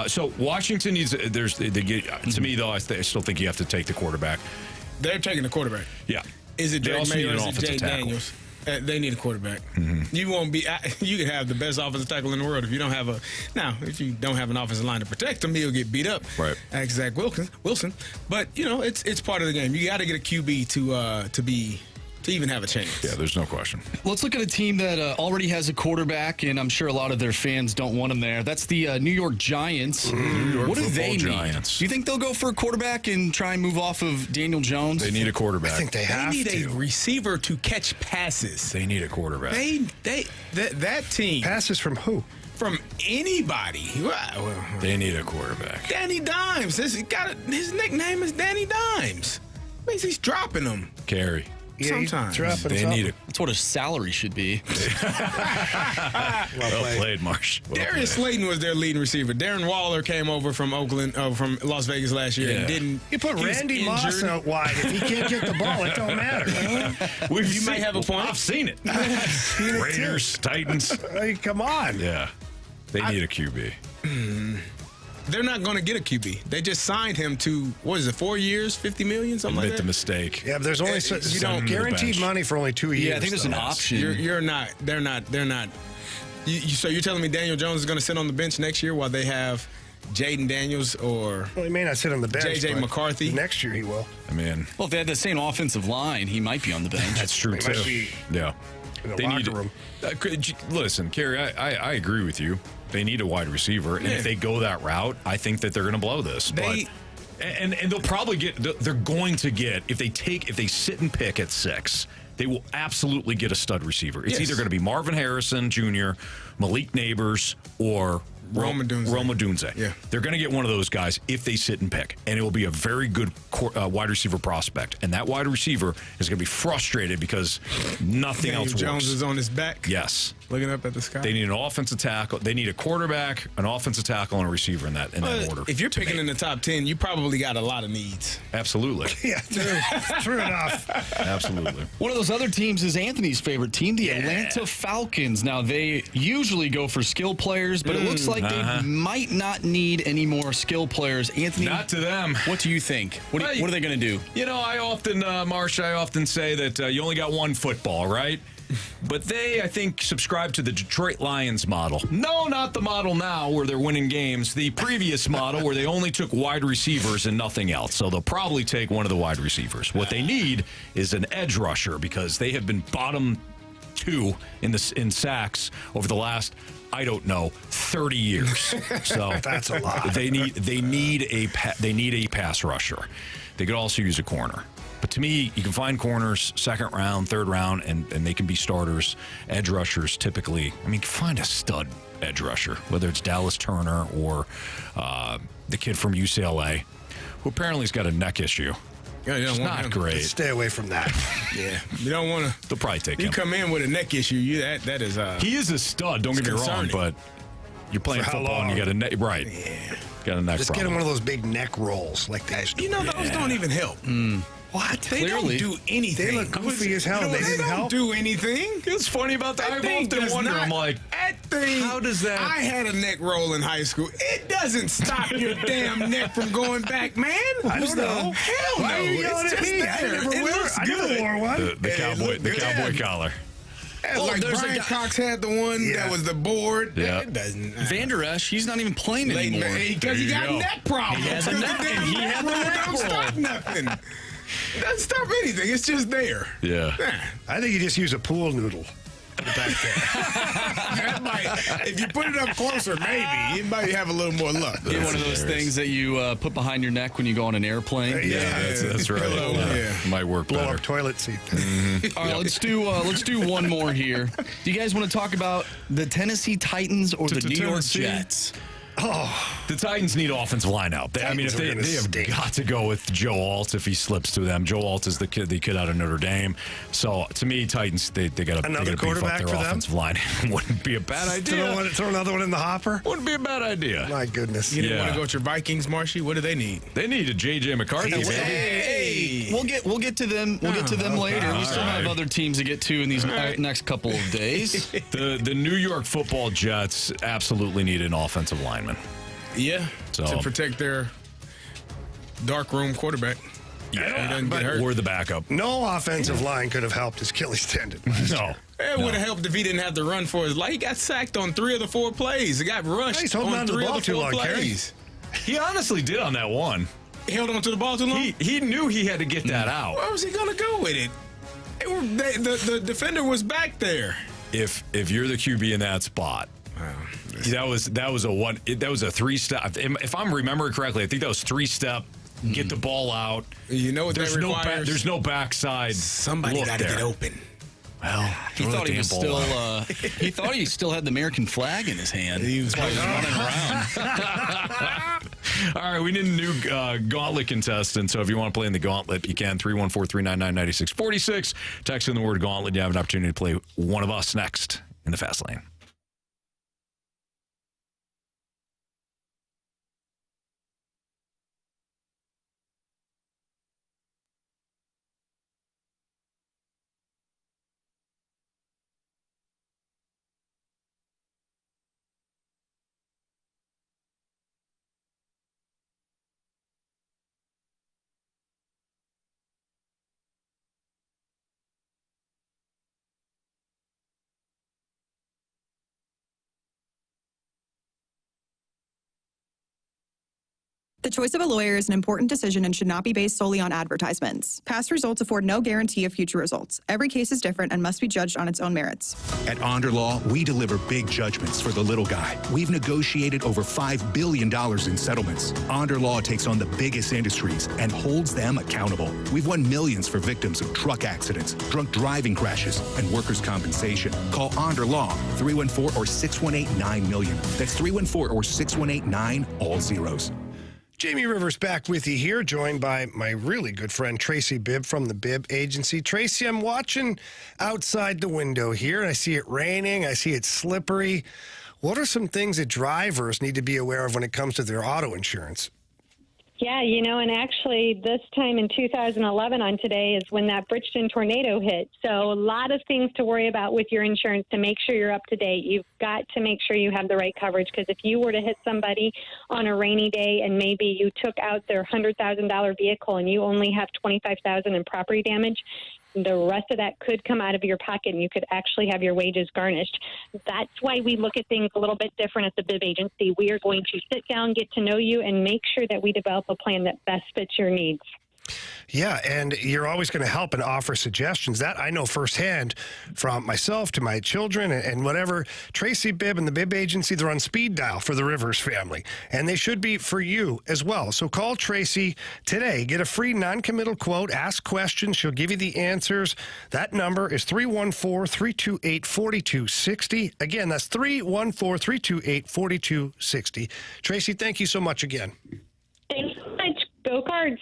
So Washington needs. To me, though, I still think you have to take the quarterback. They're taking the quarterback. Yeah. Is it Drake May or is it Jay Daniels? They need a quarterback. Mm-hmm. You won't be. You can have the best offensive tackle in the world if you don't have if you don't have an offensive line to protect him, he'll get beat up. Right. Ask Zach Wilson. But it's part of the game. You got to get a QB to even have a chance. Yeah, there's no question. Let's look at a team that already has a quarterback, and I'm sure a lot of their fans don't want him there. That's the New York Giants. New York what do they need? Giants. Do you think they'll go for a quarterback and try and move off of Daniel Jones? They need a quarterback. I think they have need to. a receiver to catch passes. They need a quarterback. That team. Passes from who? From anybody. They need a quarterback. Danny Dimes. His nickname is Danny Dimes. Means he's dropping them. Carey. Yeah, Sometimes. They need a. That's what his salary should be. Well played, Marsh. Well Darius played. Slayton was their leading receiver. Darren Waller came over from from Las Vegas last year and didn't. You put he was Randy Moss injured. out wide. If he can't get the ball, it don't matter. You might have a point. I've seen it. I've seen it Raiders, Titans. Hey, come on. Yeah. They need a QB. They're not going to get a QB. They just signed him to, 4 years, $50 million, something like Admit that? the mistake. Yeah, but there's only you don't guaranteed money for only 2 years. Yeah, I think there's an option. You're not. They're not. So you're telling me Daniel Jones is going to sit on the bench next year while they have Jaden Daniels or Well, he may not sit on the bench. J.J. but McCarthy? Next year he will. I mean, Well, if they had the same offensive line, he might be on the bench. that's true, He might too. be Yeah. in the They locker need room. Listen, Carey, I agree with you. They need a wide receiver, and if they go that route, I think that they're going to blow this. And they'll probably they're going to get if they sit and pick at 6, they will absolutely get a stud receiver. It's either going to be Marvin Harrison Jr., Malik Neighbors, or Roma Dunze. Yeah. They're going to get one of those guys if they sit and pick, and it will be a very good wide receiver prospect. And that wide receiver is going to be frustrated because nothing else works. Jones is on his back. Yes. Looking up at the sky. They need an offensive tackle. They need a quarterback, an offensive tackle, and a receiver in that order. If you're picking in the top 10, you probably got a lot of needs. Absolutely. Yeah, true enough. Absolutely. One of those other teams is Anthony's favorite team, the Atlanta Falcons. Now, they usually go for skill players, but it looks like they might not need any more skill players. Anthony, Not to them. what do you think? What are they going to do? You know, I often say that you only got one football, right? But they, I think, subscribe to the Detroit Lions model. No, not the model now where they're winning games. The previous model where they only took wide receivers and nothing else. So they'll probably take one of the wide receivers. What they need is an edge rusher because they have been bottom 2 in sacks over the last, I don't know, 30 years. So That's a lot. They need a pass rusher. They could also use a corner. But to me, you can find corners, 2nd round, 3rd round, and they can be starters. Edge rushers typically, find a stud edge rusher, whether it's Dallas Turner or the kid from UCLA, who apparently has got a neck issue. Yeah, It's not great. Stay away from that. Yeah, you don't want to. They'll probably take You him. come in with a neck issue, that is. He is a stud, don't get me wrong, concerning. but you're playing For how football and you long? got a neck. Right. Yeah. Got a neck Just get problem. him one of those big neck rolls like they used to. Those don't even help. What? They Clearly. don't do anything. They look goofy as hell. They They didn't don't help. do anything. It's funny about that. I've often wondered. I'm like, that thing. how does that- I had a neck roll in high school. It doesn't stop your damn neck from going back, man. I don't know. Hell no. Why are you yelling It's at just me? I there. never It wore- looks I never good. wore one. the cowboy, look good. cowboy collar. Like there's a Brian guy- Cox had the one that was the board. Yeah. It doesn't. Van Der Esch, he's not even playing anymore. Because he There got you go. neck problems. He has a neck- and he had the neck Don't stop roll. nothing. Doesn't stop anything. It's just there. Yeah. I think you just use a pool noodle. Put it back there. That might, if you put it up closer, maybe it might have a little more luck. Get one of those things that you put behind your neck when you go on an airplane. That's right. Hello, yeah. Might work Blow better. up toilet seat. All right, let's do one more here. Do you guys want to talk about the Tennessee Titans or the New York Tennessee? Jets? The Titans need offensive line out. If Titans are they gonna have stink. got to go with Joe Alt if he slips to them. Joe Alt is the kid out of Notre Dame. So to me, Titans they got to Another beef up quarterback their for them? offensive line. Wouldn't be a bad idea. Throw another one in the hopper. Wouldn't be a bad idea. My goodness. You didn't want to go with your Vikings, Marshy? What do they need? They need a J.J. McCarthy. baby. Hey. We'll get to them. We'll get to them later. We still have right. other teams to get to in these next couple of days. The New York Football Jets absolutely need an offensive lineman. Yeah, So- to protect their dark room quarterback. Yeah, get hurt. or the backup. No offensive line could have helped his Achilles tendon. No. It would have helped if he didn't have to run for his life. He got sacked on 3 of the 4 plays. He got rushed He's holding on on to the 3 ball of the too 4 long, Carey. plays. He honestly did on that one. He held on to the ball too long? He knew he had to get that out. Where was he going to go with it? The defender was back there. If you're the QB in that spot, that was a 3-step. If I'm remembering correctly, I think that was 3-step. Get the ball out. You know what that requires? There's no backside. Somebody got to get open. Well, he thought he was still. He thought he still had the American flag in his hand. He was running around. All right, we need a new Gauntlet contestant. So if you want to play in the Gauntlet, you can 314-399-9646. Text in the word Gauntlet. You have an opportunity to play one of us next in the Fast Lane. The choice of a lawyer is an important decision and should not be based solely on advertisements. Past results afford no guarantee of future results. Every case is different and must be judged on its own merits. At Onder Law, we deliver big judgments for the little guy. We've negotiated over $5 billion in settlements. Onder Law takes on the biggest industries and holds them accountable. We've won millions for victims of truck accidents, drunk driving crashes, and workers' compensation. Call Onder Law, 314 or 618-9-million. That's 314 or 618-9, all zeros. Jamie Rivers back with you here, joined by my really good friend Tracy Bibb from the Bibb Agency. Tracy, I'm watching outside the window here, and I see it raining. I see it slippery. What are some things that drivers need to be aware of when it comes to their auto insurance? Yeah, and actually this time in 2011 on today is when that Bridgeton tornado hit. So a lot of things to worry about with your insurance to make sure you're up to date. You've got to make sure you have the right coverage, because if you were to hit somebody on a rainy day and maybe you took out their $100,000 vehicle and you only have $25,000 in property damage, the rest of that could come out of your pocket and you could actually have your wages garnished. That's why we look at things a little bit different at the Bibb Agency. We are going to sit down, get to know you, and make sure that we develop a plan that best fits your needs. Yeah, and you're always going to help and offer suggestions. That I know firsthand from myself to my children and whatever. Tracy Bibb and the Bibb Agency, they're on speed dial for the Rivers family, and they should be for you as well. So call Tracy today. Get a free non-committal quote. Ask questions. She'll give you the answers. That number is 314-328-4260. Again, that's 314-328-4260. Tracy, thank you so much again. Thanks so much. Go Cards.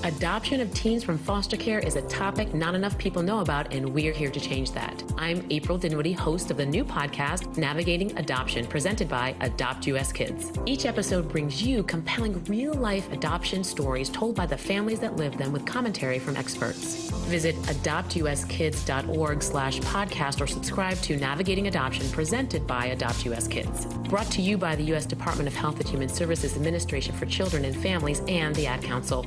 Adoption of teens from foster care is a topic not enough people know about, and we're here to change that. I'm April Dinwiddie, host of the new podcast, Navigating Adoption, presented by Adopt US Kids. Each episode brings you compelling real-life adoption stories told by the families that live them with commentary from experts. Visit adoptuskids.org/podcast or subscribe to Navigating Adoption, presented by Adopt US Kids. Brought to you by the U.S. Department of Health and Human Services Administration for Children and Families and the Ad Council.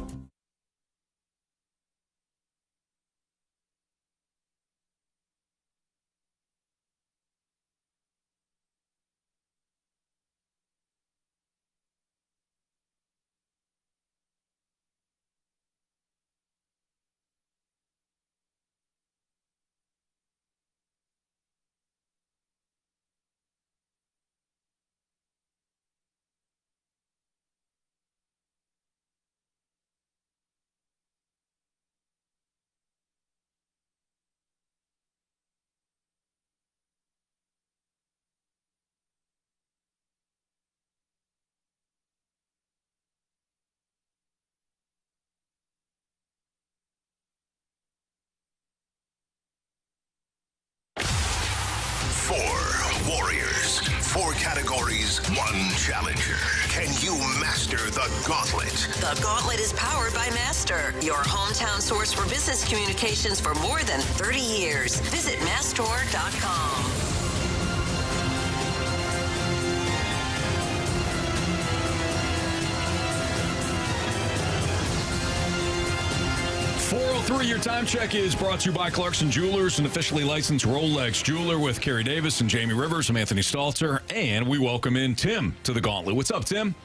4 categories, 1 challenger. Can you master the Gauntlet? The Gauntlet is powered by Master, your hometown source for business communications for more than 30 years. Visit mastor.com. 4:03, your time check is brought to you by Clarkson Jewelers, an officially licensed Rolex jeweler with Carey Davis and Jamie Rivers. I'm Anthony Stalter, and we welcome in Tim to the Gauntlet. What's up, Tim?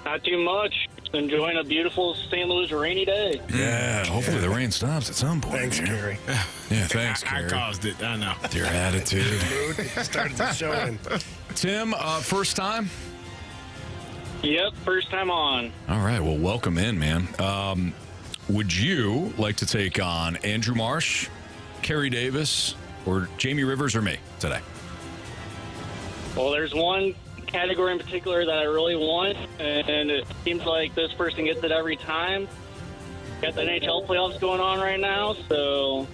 Not too much. Enjoying a beautiful St. Louis rainy day. Yeah, hopefully the rain stops at some point. Thanks, Carey. Yeah, thanks, Carey. I caused it. I know. Your attitude. Started the show in. Tim, first time? Yep, first time on. All right, well, welcome in, man. Would you like to take on Andrew Marsh, Carey Davis, or Jamie Rivers, or me today? Well, there's one category in particular that I really want, and it seems like this person gets it every time. Got the NHL playoffs going on right now, so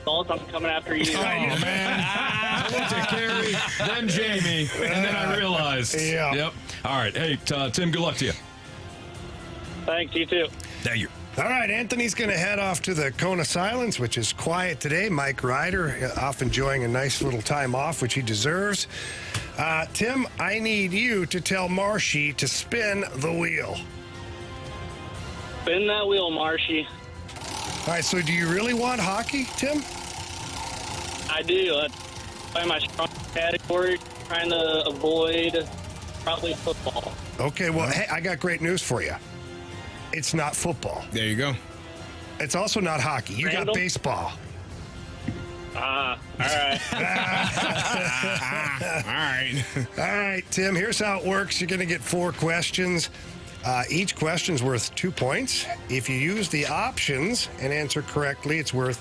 Salt, I'm coming after you. Oh, man. I went to Carey, then Jamie, and then I realized. Yeah. Yep. All right. Hey, Tim, good luck to you. Thanks, you too. Thank you. All right, Anthony's going to head off to the Cone of Silence, which is quiet today. Mike Ryder off enjoying a nice little time off, which he deserves. Tim, I need you to tell Marshy to spin the wheel. Spin that wheel, Marshy. All right, so do you really want hockey, Tim? I do. That's probably my strong category, trying to avoid probably football. Okay, well, hey, I got great news for you. It's not football. There you go. It's also not hockey. You got baseball. All right. All right, Tim, here's how it works. You're going to get 4 questions. Each question's worth 2 points. If you use the options and answer correctly, it's worth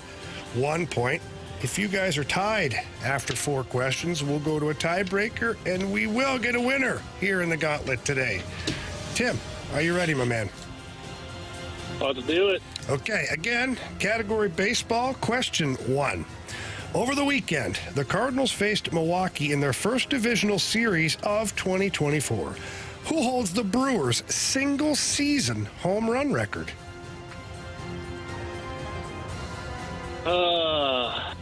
1 point. If you guys are tied after 4 questions, we'll go to a tiebreaker, and we will get a winner here in the Gauntlet today. Tim, are you ready, my man? Let's do it. Okay, again, category baseball, question 1. Over the weekend, the Cardinals faced Milwaukee in their first divisional series of 2024. Who holds the Brewers' single-season home run record? Gonna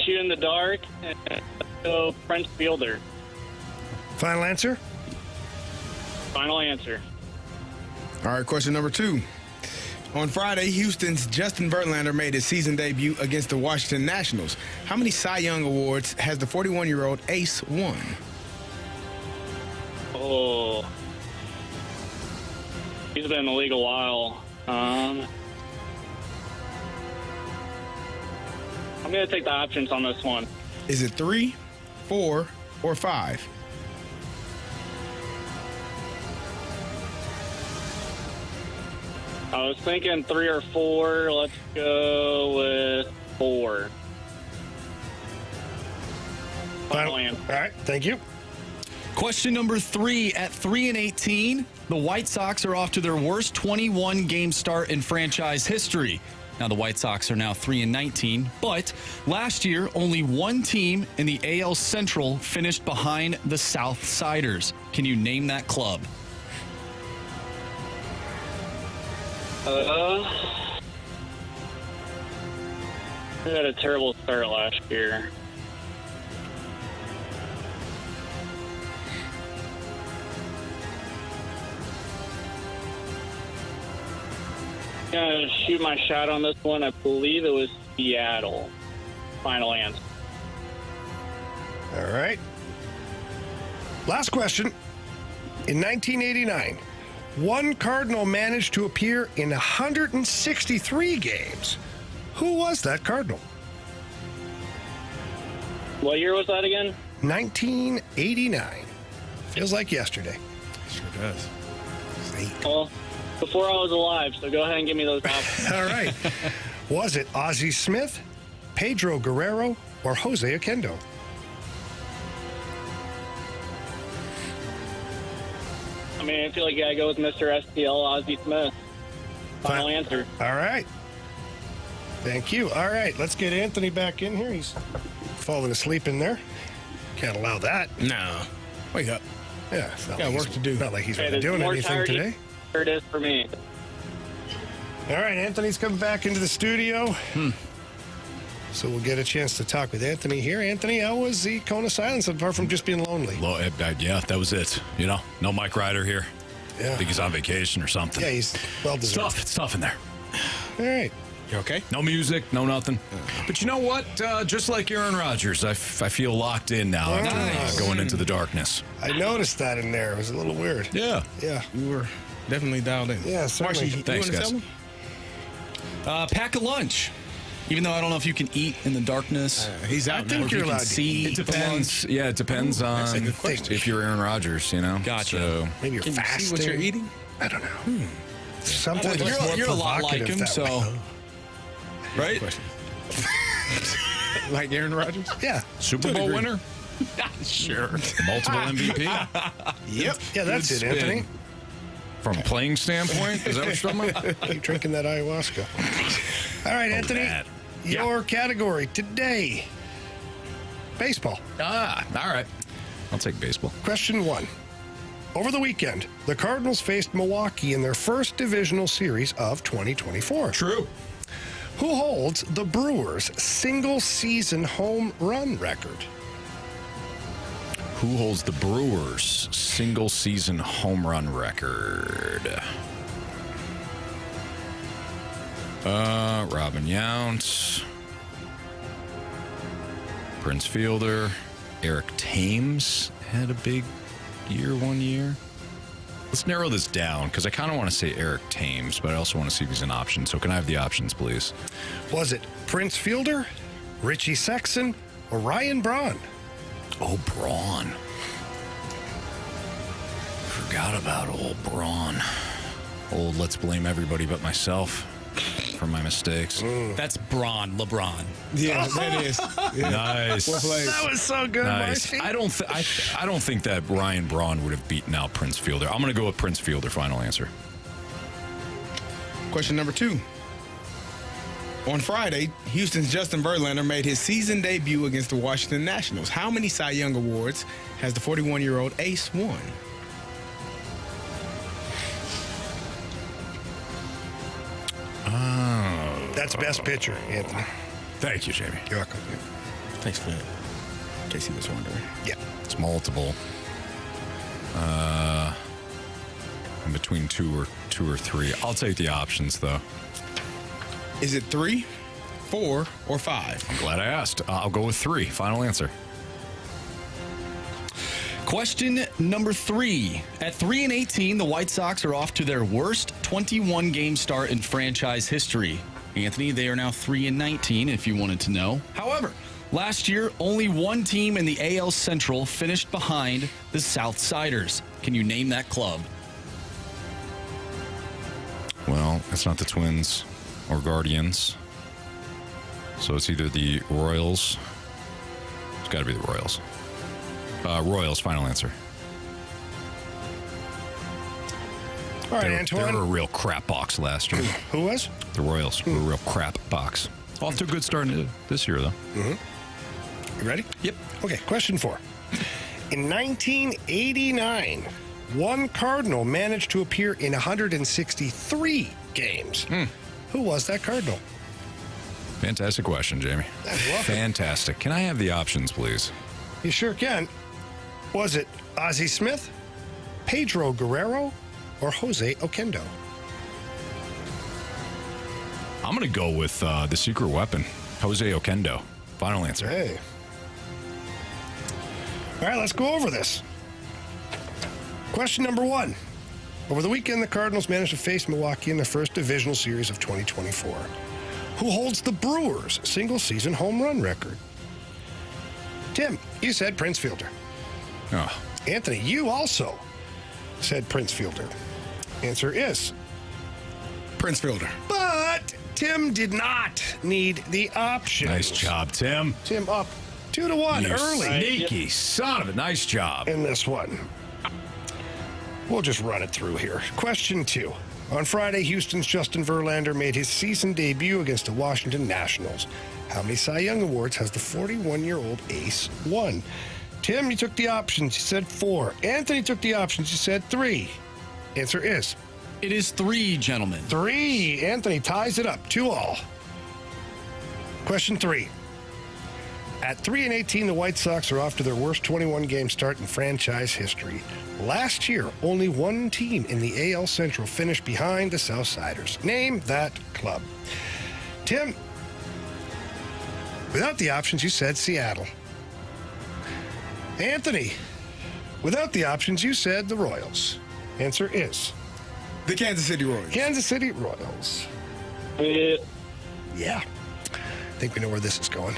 shoot in the dark and go French Fielder. Final answer? Final answer. All right, question number 2. On Friday, Houston's Justin Verlander made his season debut against the Washington Nationals. How many Cy Young Awards has the 41-year-old ace won? Oh. He's been in the league a while. I'm going to take the options on this one. Is it 3, 4, or 5? I was thinking 3 or 4. Let's go with 4. Final answer. All right, thank you. Question number 3. At 3-18, the White Sox are off to their worst 21-game start in franchise history. Now, the White Sox are now 3-19, but last year, only one team in the AL Central finished behind the Southsiders. Can you name that club? We had a terrible start last year. I'm going to shoot my shot on this one. I believe it was Seattle. Final answer. All right. Last question. In 1989, one Cardinal managed to appear in 163 games. Who was that Cardinal? What year was that again? 1989. Feels like yesterday. Sure does. Well, before I was alive, so go ahead and give me those options. All right. Was it Ozzie Smith, Pedro Guerrero, or Jose Oquendo? I mean, I feel like you gotta go with Mr. STL, Ozzie Smith. Final answer. All right. Thank you. All right, let's get Anthony back in here. He's falling asleep in there. Can't allow that. No. Wake up. Yeah. It's not Got like work he's- to do. Not like he's Hey, really there's doing more anything tired today. It is for me. All right, Anthony's coming back into the studio. So we'll get a chance to talk with Anthony here. Anthony, how was the cone of silence apart from just being lonely? Yeah, that was it. You know, no Mike Ryder here. Yeah. I think he's on vacation or something. Yeah, he's well deserved. It's tough in there. All right. You okay? No music, no nothing. But you know what? Just like Aaron Rodgers, I feel locked in now after going into the darkness. I noticed that in there. It was a little weird. Yeah. Yeah. You were definitely dialed in. Yeah, certainly. Marshy, Thanks, you want guys. to tell him? Pack a lunch. Even though I don't know if you can eat in the darkness. He's out I think now. you're you can allowed to see It depends. Yeah, it depends that's a on good question. if you're Aaron Rodgers, you know. Gotcha. So, Maybe you're Can you fasting. see what you're eating? I don't know. Something Well, that's more you're a lot like provocative him, that so way. right? Like Aaron Rodgers? Yeah. Super Bowl winner, Sure. multiple MVP. Yep. Yeah, that's Good it, Anthony. spin. From a playing standpoint, is that what you're talking about? Keep drinking that ayahuasca. All right, Anthony. that. Your category today. Baseball. All right. I'll take baseball. Question 1. Over the weekend, the Cardinals faced Milwaukee in their first divisional series of 2024. True. Who holds the Brewers' single-season home run record? Who holds the Brewers' single-season home run record? Robin Yount, Prince Fielder, Eric Thames had a big year one year. Let's narrow this down because I kind of want to say Eric Thames, but I also want to see if he's an option. So can I have the options, please? Was it Prince Fielder, Richie Sexson, or Ryan Braun? Oh, Braun. Forgot about old Braun. Old let's blame everybody but myself for my mistakes. That's LeBron. Yeah, that is. Yeah. Nice. Well played. That was so good, Nice. Marcy. I don't think that Ryan Braun would have beaten out Prince Fielder. I'm going to go with Prince Fielder. Final answer. Question number 2. On Friday, Houston's Justin Verlander made his season debut against the Washington Nationals. How many Cy Young Awards has the 41-year-old ace won? That's best pitcher, Anthony. Thank you, Jamie. You're welcome. Thanks for that. In case he was wondering. Yeah. It's multiple. In between two or three. I'll take the options, though. Is it 3, 4, or 5? I'm glad I asked. I'll go with 3. Final answer. Question number 3. At 3-18, the White Sox are off to their worst 21-game start in franchise history. Anthony, they are now 3-19, if you wanted to know. However, last year, only one team in the AL Central finished behind the Southsiders. Can you name that club? Well, it's not the Twins or Guardians. So it's either the Royals. It's got to be the Royals. Royals, final answer. All right, They were Antoine. a real crap box last year. Who was? The Royals were a real crap box. Off to a good start this year, though. Mm-hmm. You ready? Yep. Okay, question 4. In 1989, one Cardinal managed to appear in 163 games. Who was that Cardinal? Fantastic question, Jamie. Fantastic. Can I have the options, please? You sure can. Was it Ozzie Smith, Pedro Guerrero, or Jose Oquendo? I'm going to go with the secret weapon, Jose Oquendo. Final answer. Hey. All right, let's go over this. Question number 1. Over the weekend, the Cardinals managed to face Milwaukee in their first divisional series of 2024. Who holds the Brewers' single-season home run record? Tim, you said Prince Fielder. Oh. Anthony, you also said Prince Fielder. Answer is Prince Fielder. But Tim did not need the option. Nice job, Tim. Tim up 2-1 You early. sneaky son of a nice job. In this one. We'll just run it through here. Question 2. On Friday, Houston's Justin Verlander made his season debut against the Washington Nationals. How many Cy Young Awards has the 41-year-old ace won? Tim, you took the options. You said 4. Anthony took the options. You said 3. Answer is? It is 3, gentlemen. 3. Anthony ties it up, 2-2. Question 3. At 3-18, the White Sox are off to their worst 21-game start in franchise history. Last year, only one team in the AL Central finished behind the Southsiders. Name that club. Tim, without the options, you said Seattle. Anthony, without the options, you said the Royals. Answer is? The Kansas City Royals. Kansas City Royals. Yeah. I think we know where this is going.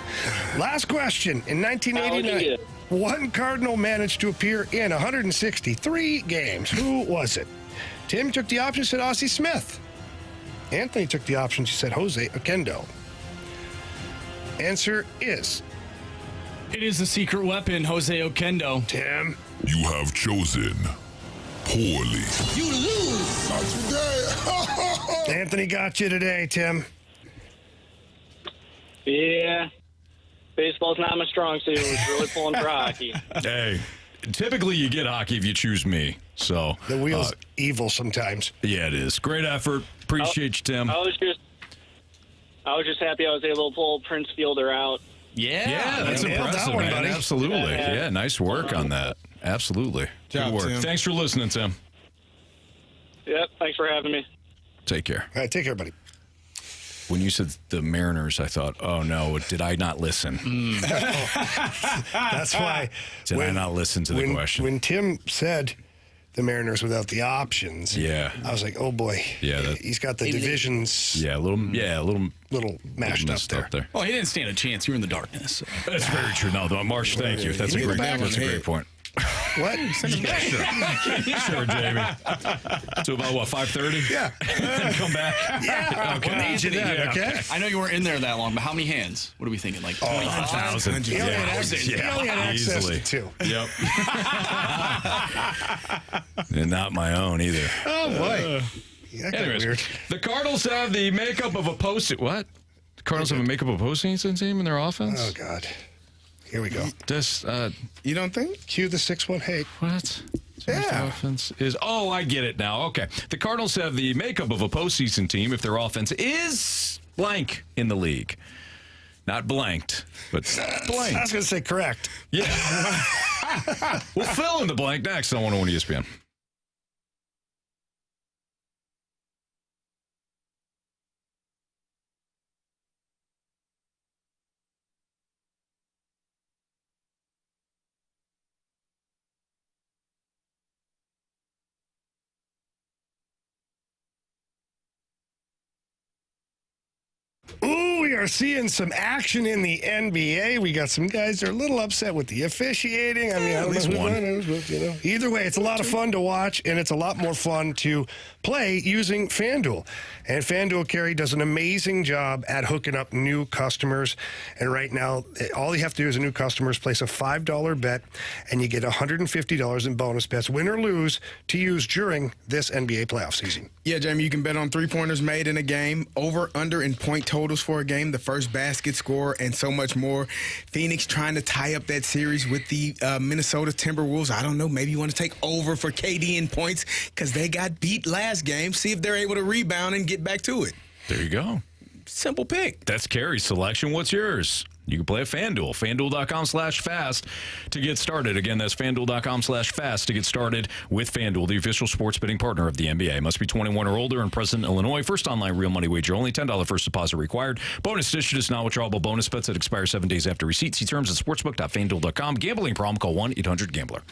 Last question. In 1989, one Cardinal managed to appear in 163 games. Who was it? Tim took the option, said Ossie Smith. Anthony took the option, she said Jose Oquendo. Answer is? It is the secret weapon, Jose Oquendo. Tim? You have chosen poorly. You lose. Not today. Anthony got you today, Tim. Yeah. Baseball's not my strong suit. I was really pulling for hockey. Hey, typically you get hockey if you choose me. So the wheel's evil sometimes. Yeah, it is. Great effort. Appreciate you, Tim. I was just happy I was able to pull Prince Fielder out. Yeah, that's impressive, man. Buddy. Absolutely. Yeah, nice work on that. Absolutely. Good work. Tim. Thanks for listening, Tim. Yep, thanks for having me. Take care. All right, take care, buddy. When you said the Mariners, I thought, oh no, did I not listen? That's why. Did I not listen to the question? When Tim said the Mariners without the options, I was like, oh boy, he's got the divisions. Yeah, a little mashed up there. Well, he didn't stand a chance. You were in the darkness. So. That's very true. No, Marsh, thank you. That's a great point. What? Sure, Jamie. So about what, 5:30? Yeah. Come back. Yeah. Okay. We'll need you then, okay? I know you weren't in there that long, but how many hands? What are we thinking? Like 25,000. He only had access to 2. Yep. And not my own either. Oh boy. Anyways, weird. The Cardinals have the makeup of a What? The Cardinals have a makeup of a postseason team in their offense? Oh God. Here we go. This, you don't think? Cue the 618. What? Yeah. Offense is. Oh, I get it now. Okay. The Cardinals have the makeup of a postseason team if their offense is blank in the league. Not blanked, but blank. I was going to say correct. Yeah. We'll fill in the blank next on 101 ESPN. Ooh, we are seeing some action in the NBA. We got some guys that are a little upset with the officiating. I mean, at least one. Either way, it's a lot of fun to watch, and it's a lot more fun to play using FanDuel. And FanDuel, Carey, does an amazing job at hooking up new customers. And right now, all you have to do as a new customer is place a $5 bet, and you get $150 in bonus bets, win or lose, to use during this NBA playoff season. Yeah, Jamie, you can bet on 3-pointers made in a game, over, under, and point totals for a game, the first basket score, and so much more. Phoenix trying to tie up that series with the Minnesota Timberwolves. I don't know, maybe you want to take over for KD in points because they got beat last game. See if they're able to rebound and get back to it. There you go. Simple pick. That's Carey's selection. What's yours? You can play at FanDuel. FanDuel.com/fast to get started. Again, that's FanDuel.com/fast to get started with FanDuel, the official sports betting partner of the NBA. Must be 21 or older and present in Illinois. First online real money wager only. $10 first deposit required. Bonus edition is not withdrawable bonus bets that expire 7 days after receipt. See terms at sportsbook.fanduel.com. Gambling problem? Call 1-800-GAMBLER.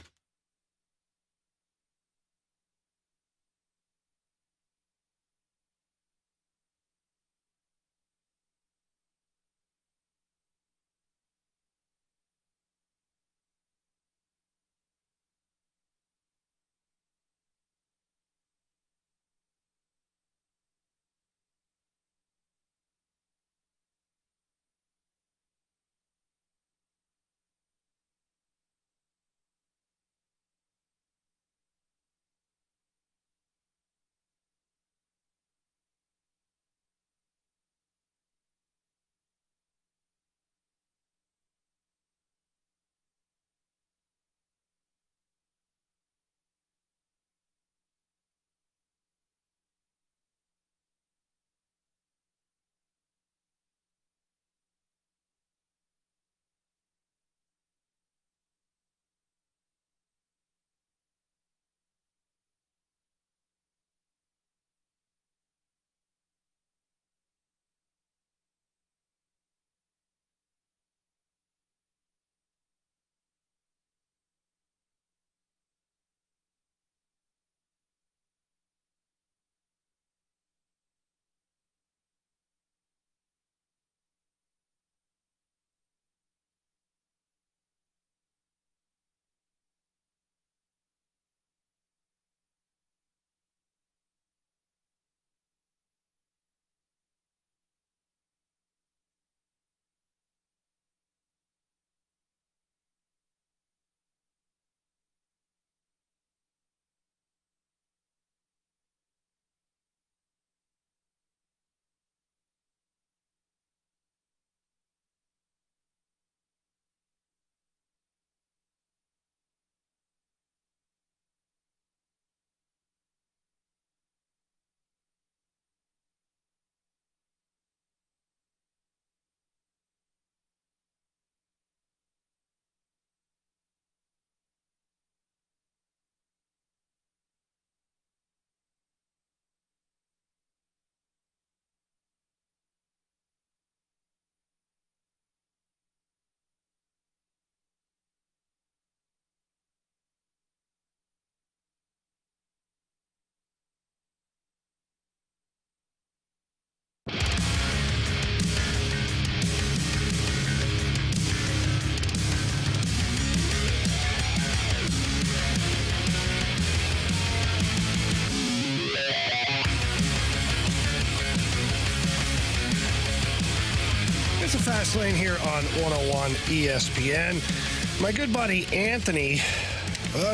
It's a Fast Lane here on 101 ESPN. My good buddy Anthony,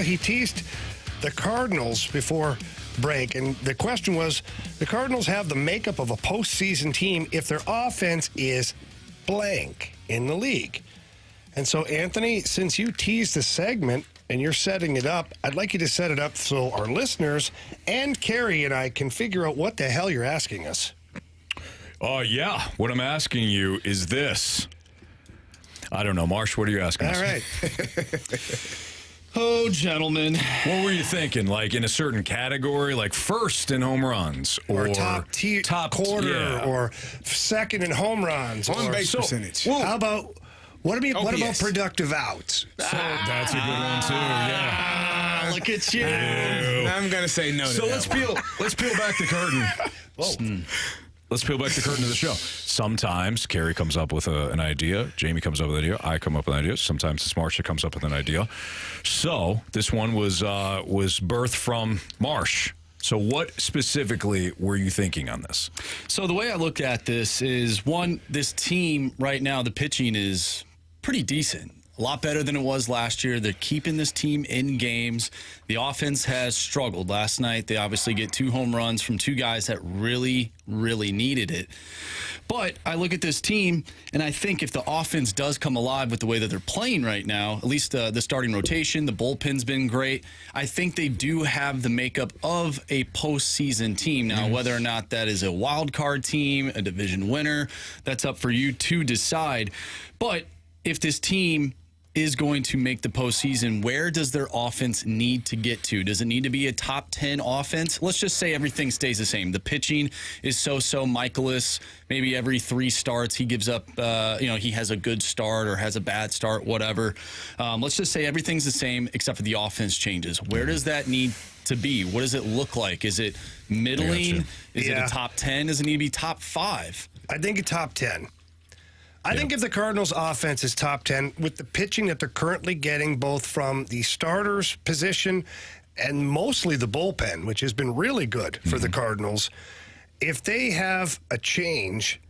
he teased the Cardinals before break, and the question was, the Cardinals have the makeup of a postseason team if their offense is blank in the league. And so, Anthony, since you teased the segment and you're setting it up, I'd like you to set it up so our listeners and Carey and I can figure out what the hell you're asking us. Yeah. What I'm asking you is this. I don't know. Marsh, what are you asking us? All right. Oh, gentlemen. What were you thinking? Like in a certain category, like first in home runs? Or top quarter, yeah. or second in home runs. On base percentage. How about... What about productive outs? So that's a good one too. Yeah. Look at you. I'm gonna say no. So let's peel back the curtain. Whoa. Let's peel back the curtain of the show. Sometimes Carey comes up with an idea. Jamie comes up with an idea. I come up with an idea. Sometimes it's Marsh that comes up with an idea. So this one was birthed from Marsh. So what specifically were you thinking on this? So the way I look at this is, one, this team right now, the pitching is pretty decent. A lot better than it was last year. They're keeping this team in games. The offense has struggled. Last night, they obviously get 2 home runs from 2 guys that really, really needed it. But I look at this team, and I think if the offense does come alive with the way that they're playing right now, at least the starting rotation, the bullpen's been great, I think they do have the makeup of a postseason team. Now, whether or not that is a wild card team, a division winner, that's up for you to decide. But if this team is going to make the postseason, where does their offense need to get to? Does it need to be a top 10 offense? Let's just say everything stays the same. The pitching is so-so. Michaelis, maybe every 3 starts, he gives up, he has a good start or has a bad start, whatever. Let's just say everything's the same except for the offense changes. Where does that need to be? What does it look like? Is it middling? Is it a top 10? Does it need to be top 5? I think a top 10. I think if the Cardinals' offense is top 10, with the pitching that they're currently getting, both from the starters position and mostly the bullpen, which has been really good for the Cardinals, if they have a change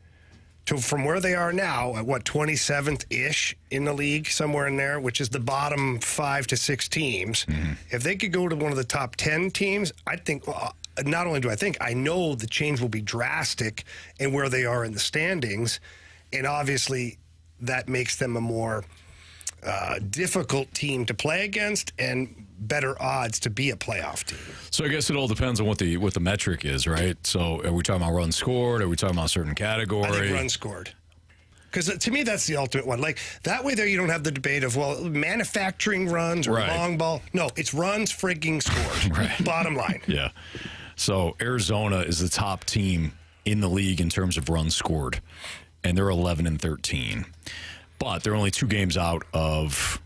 from where they are now at 27th-ish in the league, somewhere in there, which is the bottom 5 to 6 teams, if they could go to one of the top 10 teams, I think, not only do I think, I know the change will be drastic in where they are in the standings. And obviously, that makes them a more difficult team to play against and better odds to be a playoff team. So I guess it all depends on what the metric is, right? So are we talking about runs scored? Are we talking about a certain category? I think runs scored. Because to me, that's the ultimate one. Like, that way there you don't have the debate of, well, manufacturing runs or long ball. No, it's runs frigging scored. Right. Bottom line. Yeah. So Arizona is the top team in the league in terms of runs scored. And they're 11-13, but they're only 2 games out of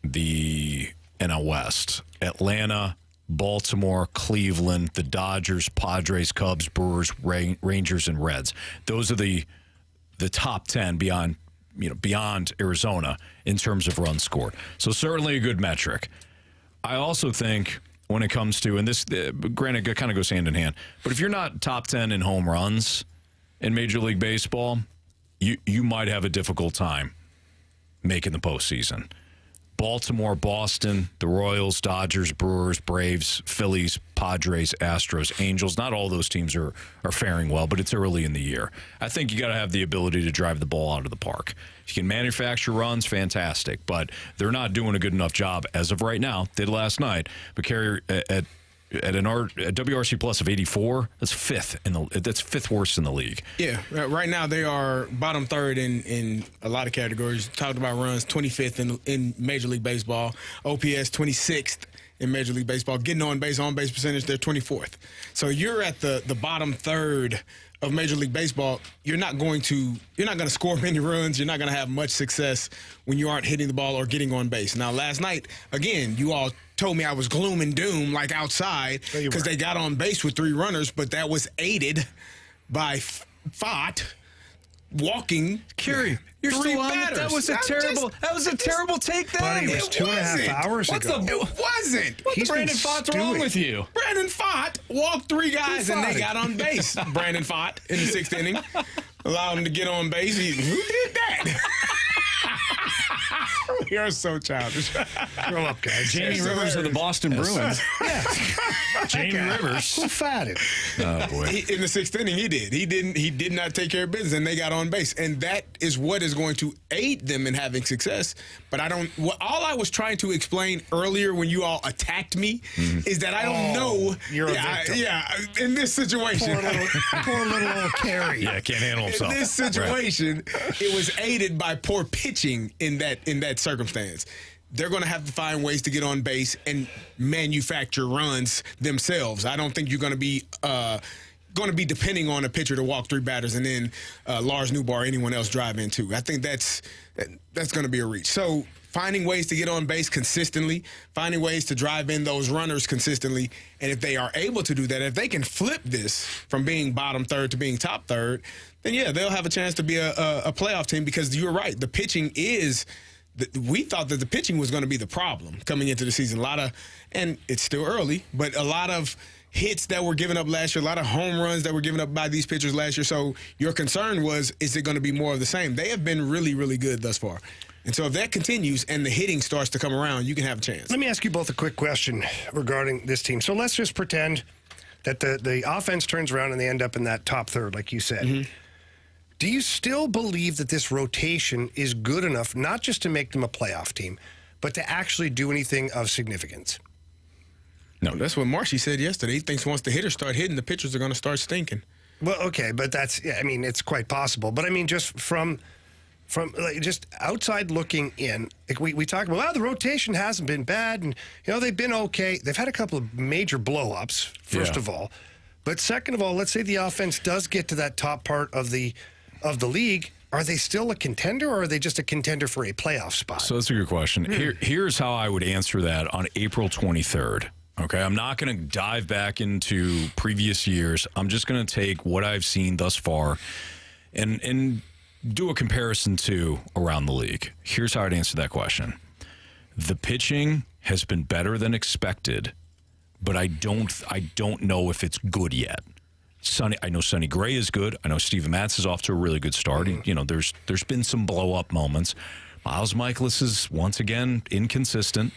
the NL West. Atlanta, Baltimore, Cleveland, the Dodgers, Padres, Cubs, Brewers, Rangers, and Reds. Those are the top 10 beyond Arizona in terms of runs scored. So certainly a good metric. I also think when it comes to, and this, granted, it kind of goes hand in hand, but if you're not top 10 in home runs in Major League Baseball, you might have a difficult time making the postseason. Baltimore, Boston, the Royals, Dodgers, Brewers, Braves, Phillies, Padres, Astros, Angels. Not all those teams are faring well, but it's early in the year. I think you got to have the ability to drive the ball out of the park. If you can manufacture runs, fantastic, but they're not doing a good enough job as of right now. Did last night, but Carey at a WRC plus of 84, that's 5th that's 5th worst in the league. Yeah, right now they are bottom 3rd in a lot of categories. Talked about runs, 25th in Major League Baseball. OPS 26th in Major League Baseball. Getting on base percentage, they're 24th. So you're at the bottom 3rd of Major League Baseball. You're not going to score many runs. You're not going to have much success when you aren't hitting the ball or getting on base. Now, last night, again, you all told me I was gloom and doom like outside because they got on base with 3 runners, but that was aided by Fott walking. Carey, you're 3 still on batters. That was a terrible take there. Buddy, it was 2.5 hours ago. It wasn't. What's Brandon Fott's wrong with you? Brandon Fott walked 3 guys and they got on base. Brandon Fott in the 6th inning. Allowed him to get on base. Who did that? We are so childish. Grow up, guys. Jamie Rivers of the Boston Bruins. Yeah. Jamie Rivers. Who fatted? Oh boy. In the 6th inning, he did. He did not take care of business, and they got on base, and that is what is going to aid them in having success. But all I was trying to explain earlier when you all attacked me is that I don't know. You're a victim. In this situation, Poor little old Carey. Yeah, can't handle himself. in this situation, it was aided by poor pitching in that circumstance. They're going to have to find ways to get on base and manufacture runs themselves. I don't think you're going to be depending on a pitcher to walk 3 batters and then Lars Newbar or anyone else drive in too. I think that's going to be a reach. So finding ways to get on base consistently, finding ways to drive in those runners consistently, and if they are able to do that, if they can flip this from being bottom third to being top third, then yeah, they'll have a chance to be a playoff team, because you're right, the pitching is. We thought that the pitching was going to be the problem coming into the season. And it's still early, but a lot of hits that were given up last year, a lot of home runs that were given up by these pitchers last year. So your concern was, is it going to be more of the same? They have been really, really good thus far. And so if that continues and the hitting starts to come around, you can have a chance. Let me ask you both a quick question regarding this team. So let's just pretend that the offense turns around and they end up in that top third, like you said. Mm-hmm. Do you still believe that this rotation is good enough, not just to make them a playoff team, but to actually do anything of significance? No, that's what Marshy said yesterday. He thinks once the hitters start hitting, the pitchers are going to start stinking. Well, okay, but it's quite possible. But I mean, just from just outside looking in, like we talk about, the rotation hasn't been bad, and they've been okay. They've had a couple of major blow-ups, first of all. But second of all, let's say the offense does get to that top part of the league. Are they still a contender, or are they just a contender for a playoff spot? So that's a good question. Here's how I would answer that on April 23rd. Okay, I'm not going to dive back into previous years. I'm just going to take what I've seen thus far and do a comparison to around the league. Here's how I'd answer that question. The pitching has been better than expected, but I don't know if it's good yet. I know Sonny Gray is good. I know Steven Matz is off to a really good start. There's been some blow up moments. Miles Michaelis is once again inconsistent.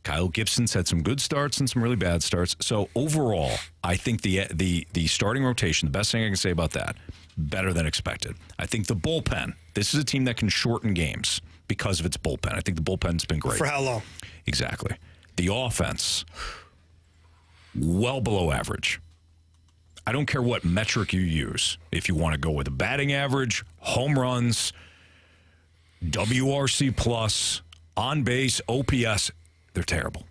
Kyle Gibson's had some good starts and some really bad starts. So overall, I think the starting rotation, the best thing I can say about that, better than expected. I think the bullpen. This is a team that can shorten games because of its bullpen. I think the bullpen's been great. For how long? Exactly. The offense, well below average. I don't care what metric you use. If you want to go with a batting average, home runs, WRC plus, on base, OPS, they're terrible.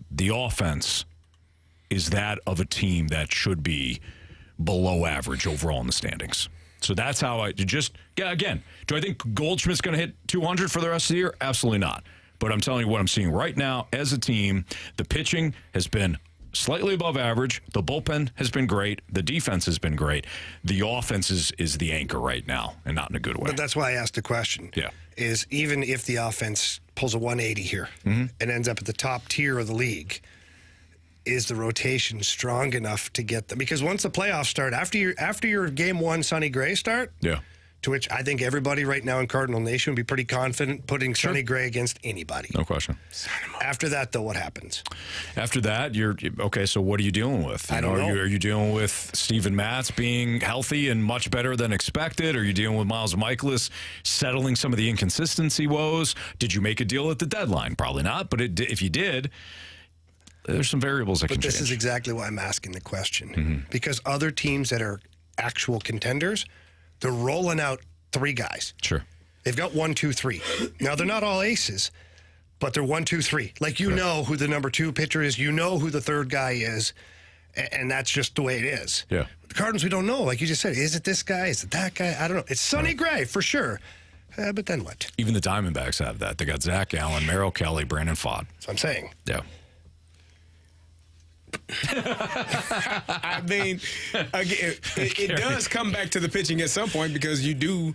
The offense is that of a team that should be below average overall in the standings. So that's how again, do I think Goldschmidt's going to hit 200 for the rest of the year? Absolutely not. But I'm telling you what I'm seeing right now as a team, the pitching has been slightly above average. The bullpen has been great. The defense has been great. The offense is the anchor right now, and not in a good way. But that's why I asked the question. Yeah. Is even if the offense pulls a 180 here and ends up at the top tier of the league, is the rotation strong enough to get them? Because once the playoffs start, after your game one Sonny Gray start, to which I think everybody right now in Cardinal Nation would be pretty confident putting Sonny Gray against anybody. No question. After that, though, what happens? After that, you're okay. So what are you dealing with? I don't know. Are you dealing with Steven Matz being healthy and much better than expected? Are you dealing with Miles Michaelis settling some of the inconsistency woes? Did you make a deal at the deadline? Probably not. But if you did, there's some variables that can change. But this is exactly why I'm asking the question. Because other teams that are actual contenders, they're rolling out 3 guys. Sure. They've got 1, 2, 3. Now, they're not all aces, but they're 1, 2, 3. Like, you know who the number 2 pitcher is. You know who the 3rd guy is. And that's just the way it is. Yeah. The Cardinals, we don't know. Like you just said, is it this guy? Is it that guy? I don't know. It's Sonny Gray, for sure. But then what? Even the Diamondbacks have that. They got Zach Allen, Merrill Kelly, Brandon Pfaadt. That's what I'm saying. Yeah. I mean, again, it does come back to the pitching at some point, because Sonny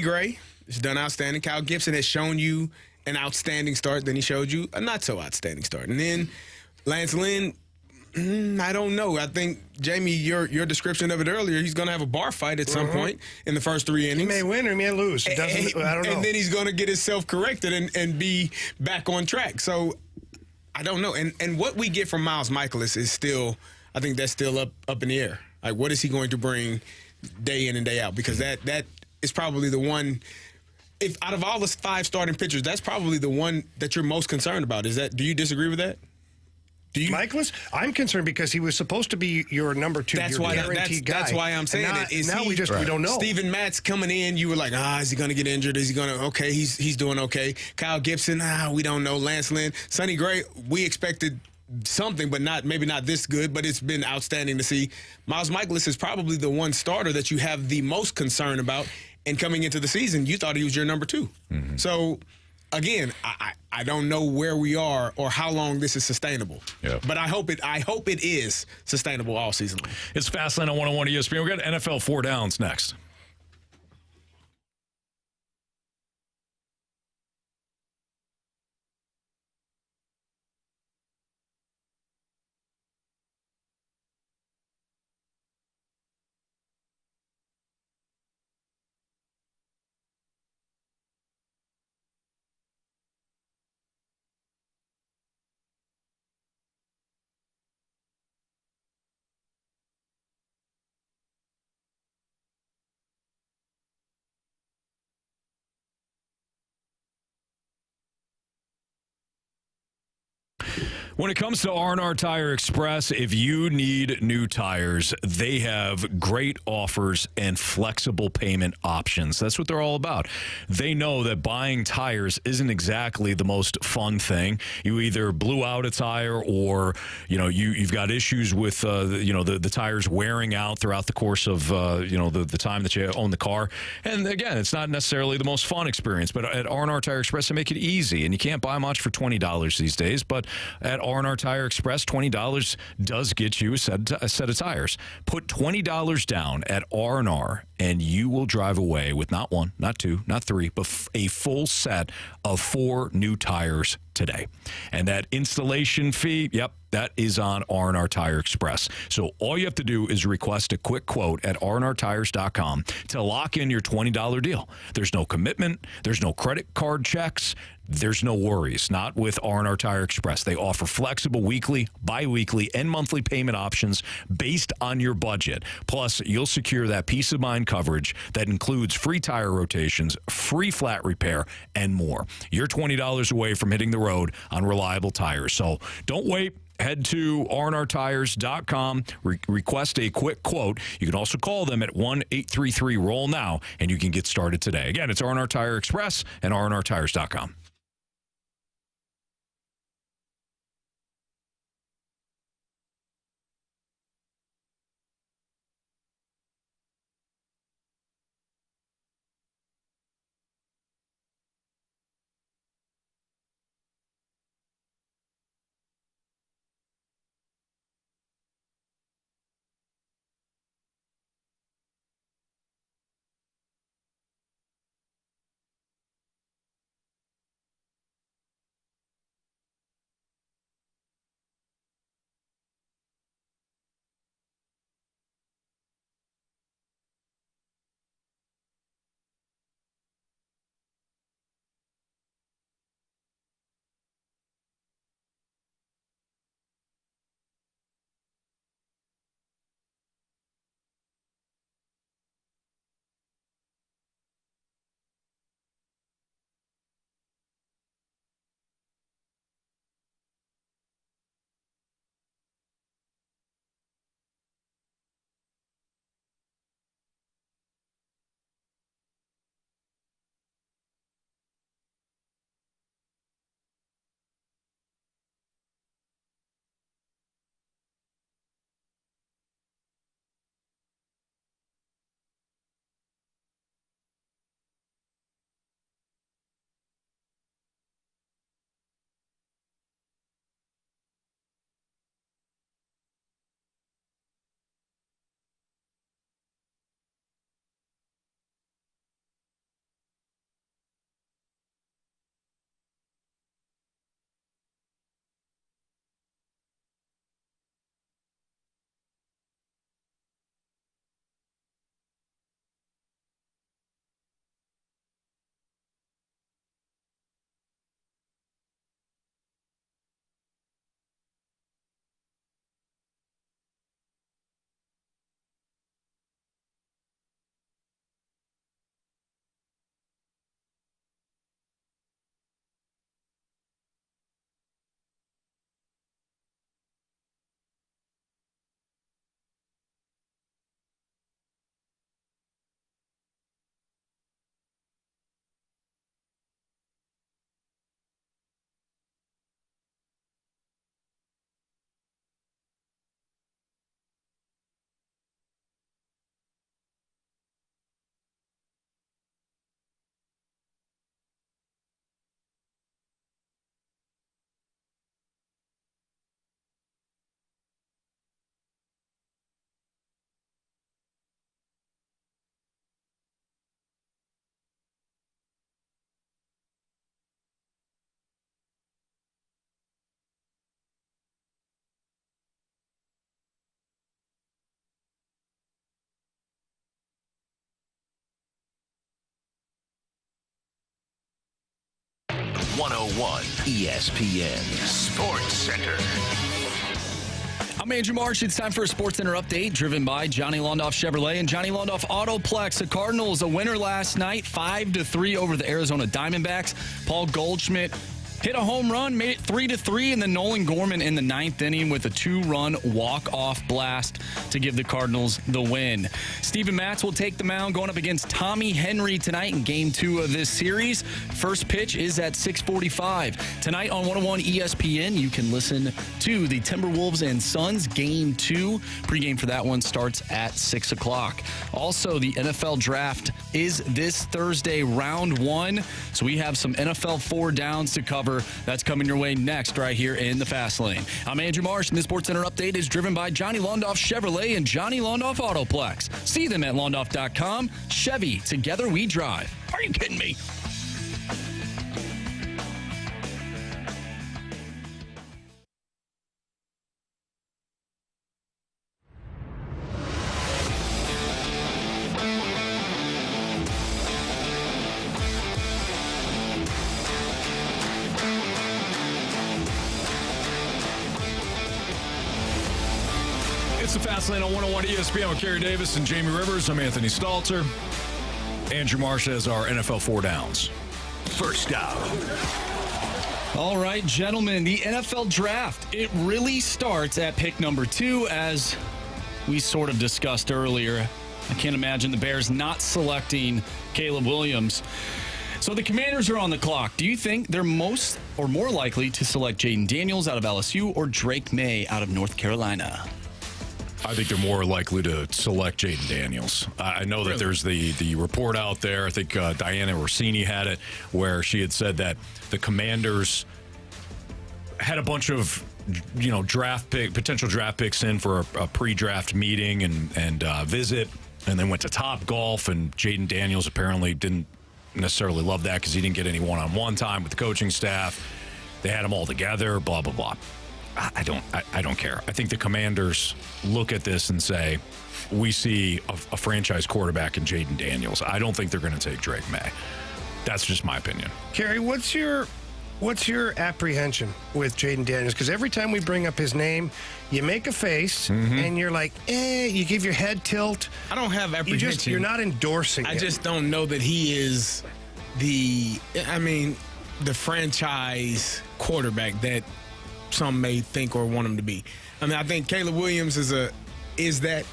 Gray has done outstanding. Kyle Gibson has shown you an outstanding start. Then he showed you a not so outstanding start. And then Lance Lynn, I don't know. I think, Jamie, your description of it earlier, he's going to have a bar fight at some point in the first 3 innings. He may win or he may lose. I don't know. And then he's going to get himself corrected and be back on track. So I don't know. And what we get from Miles Michaelis is still, I think that's still up in the air. Like, what is he going to bring day in and day out? Because that is probably the one. If out of all the 5 starting pitchers, that's probably the one that you're most concerned about. Do you disagree with that? Michaelis? I'm concerned because he was supposed to be your number 2, that's your why, guaranteed guy. That's why I'm saying it. Now we don't know. Steven Matz coming in, you were like, is he going to get injured? Is he going to, okay, he's doing okay. Kyle Gibson, we don't know. Lance Lynn. Sonny Gray, we expected something, but maybe not this good, but it's been outstanding to see. Miles Michaelis is probably the one starter that you have the most concern about. And coming into the season, you thought he was your number 2. Mm-hmm. So, again, I don't know where we are or how long this is sustainable. Yeah. But I hope it is sustainable all season long. It's Fastlane on 101 ESPN. We've got NFL 4 Downs next. When it comes to R&R Tire Express, if you need new tires, they have great offers and flexible payment options. That's what they're all about. They know that buying tires isn't exactly the most fun thing. You either blew out a tire or, you've got issues with, the tires wearing out throughout the course of, the time that you own the car. And again, it's not necessarily the most fun experience, but at R&R Tire Express, they make it easy. And you can't buy much for $20 these days, but at R&R Tire Express, $20 does get you a set of tires. Put $20 down at R&R, and you will drive away with not 1, not 2, not 3, but a full set of 4 new tires today. And that installation fee, that is on R&R Tire Express. So all you have to do is request a quick quote at rnrtires.com to lock in your $20 deal. There's no commitment. There's no credit card checks. There's no worries. Not with R&R Tire Express. They offer flexible weekly, bi-weekly, and monthly payment options based on your budget. Plus, you'll secure that peace of mind coverage that includes free tire rotations, free flat repair, and more. You're $20 away from hitting the road on reliable tires. So don't wait. Head to rnrtires.com, request a quick quote. You can also call them at 1-833-ROLL-NOW, and you can get started today. Again, it's R&R Tire Express and rnrtires.com. 101 ESPN Sports Center. I'm Andrew Marsh. It's time for a Sports Center update driven by Johnny Londoff Chevrolet and Johnny Londoff Autoplex. The Cardinals a winner last night, 5-3 over the Arizona Diamondbacks. Paul Goldschmidt hit a home run, made it 3-3, and then Nolan Gorman in the ninth inning with a 2-run walk-off blast to give the Cardinals the win. Steven Matz will take the mound going up against Tommy Henry tonight in Game 2 of this series. First pitch is at 6:45. Tonight on 101 ESPN, you can listen to the Timberwolves and Suns Game 2. Pregame for that one starts at 6 o'clock. Also, the NFL Draft is this Thursday, round 1. So we have some NFL 4 downs to cover. That's coming your way next right here in the Fast Lane. I'm Andrew Marsh, and this Sports Center update is driven by Johnny Londoff Chevrolet and Johnny Londoff Autoplex. See them at londoff.com. Chevy, together we drive. Are you kidding me? It's the Fast Lane on 101 ESPN with Carey Davis and Jamie Rivers. I'm Anthony Stalter. Andrew Marsh has our NFL 4 downs. First down. All right, gentlemen, the NFL Draft. It really starts at pick number 2, as we sort of discussed earlier. I can't imagine the Bears not selecting Caleb Williams. So the Commanders are on the clock. Do you think they're most or more likely to select Jaden Daniels out of LSU or Drake May out of North Carolina? I think they're more likely to select Jaden Daniels. I know that there's the report out there. I think Diana Rossini had it, where she had said that the Commanders had a bunch of potential draft picks in for a pre-draft meeting and visit, and then went to Topgolf, and Jaden Daniels apparently didn't necessarily love that because he didn't get any one-on-one time with the coaching staff. They had them all together, blah, blah, blah. I don't care. I think the Commanders look at this and say, we see a franchise quarterback in Jaden Daniels. I don't think they're going to take Drake May. That's just my opinion. Carey, what's your apprehension with Jaden Daniels? Because every time we bring up his name, you make a face and you're like, you give your head tilt. I don't have apprehension. You're not endorsing I it. just don't know that he is the franchise quarterback that some may think or want him to be. I mean, I think Caleb Williams is that,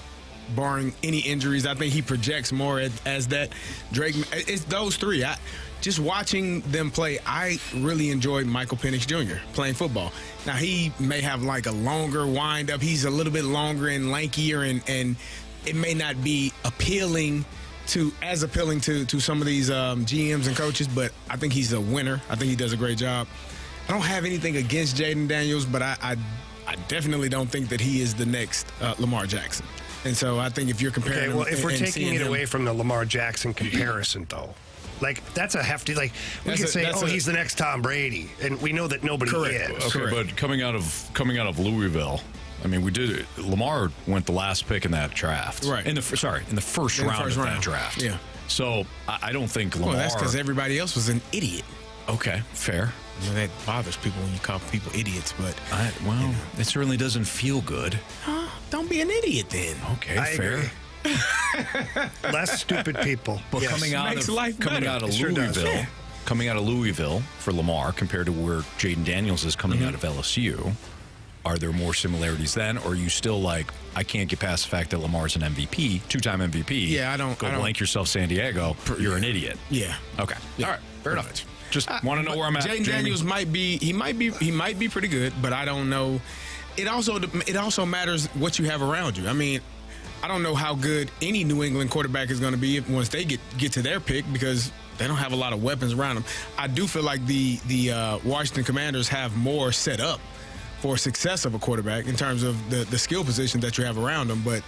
barring any injuries. I think he projects more as that. Drake, it's those three. Just watching them play, I really enjoyed Michael Penix Jr. playing football. Now, he may have like a longer wind-up. He's a little bit longer and lankier, and it may not be appealing to some of these GMs and coaches, but I think he's a winner. I think he does a great job. I don't have anything against Jaden Daniels, but I definitely don't think that he is the next Lamar Jackson. And so I think if you're comparing if we're taking it away from the Lamar Jackson comparison, though, like that's a hefty, like we could say, he's the next Tom Brady, and we know that nobody is. Okay, but coming out of Louisville, I mean, Lamar went the last pick in that draft, right? In the first round of that draft. Yeah. So I don't think Lamar. Well, that's because everybody else was an idiot. Okay, fair. I mean, that bothers people when you call people idiots, but it certainly doesn't feel good. Don't be an idiot then. Okay, fair. Less stupid people. But coming out of Louisville for Lamar compared to where Jaden Daniels is coming out of LSU, are there more similarities then, or are you still like, I can't get past the fact that Lamar's an MVP, 2-time MVP? Yeah, I don't. Blank yourself, San Diego. You're an idiot. Yeah. Okay. Yeah. All right. Fair enough. Just want to know where I'm at. Jaden Daniels might be pretty good, but I don't know. It also matters what you have around you. I mean, I don't know how good any New England quarterback is going to be once they get to their pick, because they don't have a lot of weapons around them. I do feel like the Washington Commanders have more set up for success of a quarterback in terms of the skill position that you have around them. But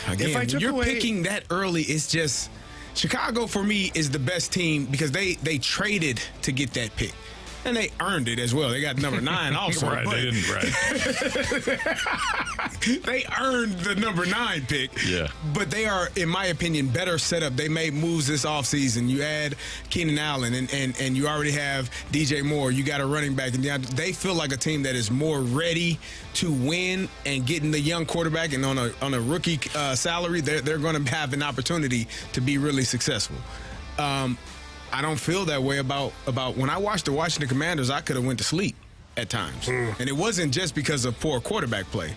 again, when you're picking that early, it's just Chicago for me is the best team because they traded to get that pick. And they earned it as well. They got number 9 also. Right, they didn't, right. They earned the number 9 pick. Yeah. But they are, in my opinion, better set up. They made moves this offseason. You add Keenan Allen, and you already have DJ Moore. You got a running back. And they feel like a team that is more ready to win, and getting the young quarterback, and on a rookie salary, they're going to have an opportunity to be really successful. I don't feel that way about when I watched the Washington Commanders. I could have went to sleep at times, and it wasn't just because of poor quarterback play.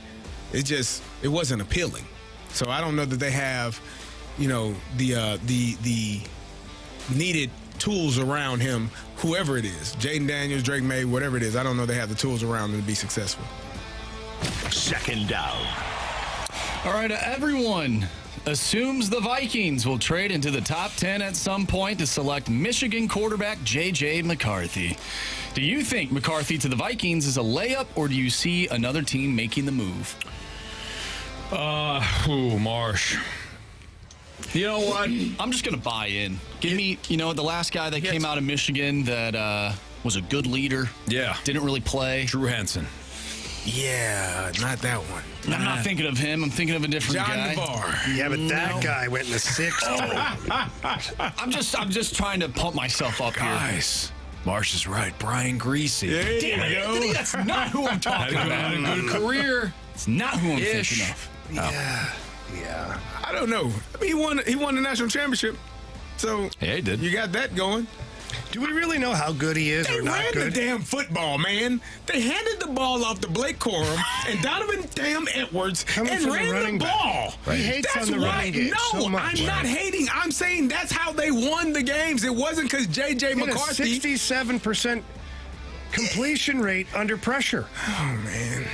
It wasn't appealing. So I don't know that they have, the needed tools around him. Whoever it is, Jaden Daniels, Drake May, whatever it is, I don't know they have the tools around them to be successful. Second down. All right, everyone assumes the Vikings will trade into the top 10 at some point to select Michigan quarterback J.J. McCarthy. Do you think McCarthy to the Vikings is a layup, or do you see another team making the move? Marsh. You know what? I'm just going to buy in. Give me, the last guy that came out of Michigan that was a good leader. Yeah. Didn't really play. Drew Henson. Yeah, not that one. I'm not thinking of him. I'm thinking of a different guy. John DeVar. Yeah, but that guy went in the 6th. I'm just trying to pump myself up here. Guys, Marsh is right. Brian Greasy. There you go. That's not who I'm talking about. Had a good career. It's not who I'm thinking of. Yeah. I don't know. I mean, he won the national championship. So yeah, he did. You got that going. Do we really know how good he is or not ran good? the damn football, man. They handed the ball off to Blake Corum and Donovan damn Edwards and ran the ball. Right. He hates That's on the why. running game No, so much. I'm not hating. I'm saying that's how they won the games. It wasn't because J.J. McCarthy. 67% completion rate under pressure. Oh, man.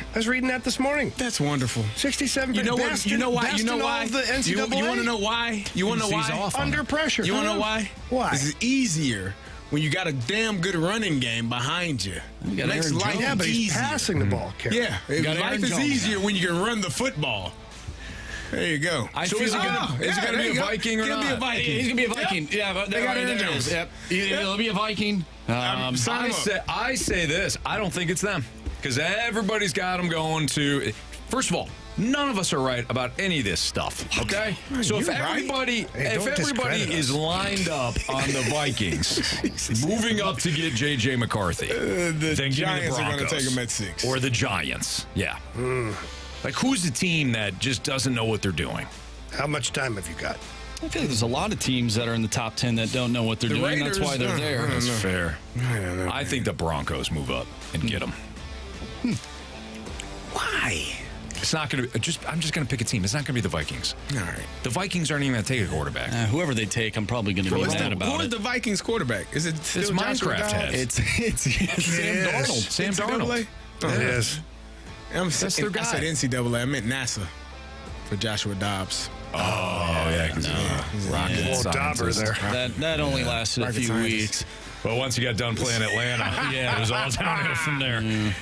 I was reading that this morning. That's wonderful. 67%. You know what? You know why? You know why? The NCAA. You want to know why? You want to know why? Off under pressure. You want to know why? Why? This is easier when you got a damn good running game behind you. got Makes Aaron life Jones. Yeah, but he's easier. passing the ball, Carey. Yeah, life is easier when you can run the football. There you go. So is it going to be a Viking or not? He'll be a Viking. He's going to be a Viking. Yep. Yeah, but They got Aaron Jones. Yep. He'll be a Viking. I say this. I don't think it's them. Because everybody's got them going to. First of all, none of us are right about any of this stuff. Okay, so if everybody is lined up on the Vikings, moving up to get J.J. McCarthy, then Giants give me the are going to Broncos take him at 6, or the Giants. Yeah, like who's the team that just doesn't know what they're doing? How much time have you got? I feel like there's a lot of teams that are in the top 10 that don't know what they're doing. Raiders, That's why they're there. That's fair. I don't know. I think the Broncos move up and get them. Why? It's not going to. I'm just going to pick a team. It's not going to be the Vikings. All right. The Vikings aren't even going to take a quarterback. Whoever they take, I'm probably going to be mad about Who is it. the Vikings quarterback? Is it still It's Joshua Minecraft Dobbs? head. It's Sam Darnold. Sam Darnold. Oh, It is. That's their I guy. said NCAA. I meant NASA for Joshua Dobbs. Oh, yeah. He's a rocket Little dauber scientist. there. That only lasted a Rocket few scientist. weeks. Well, once you got done playing Atlanta, it was all downhill from there.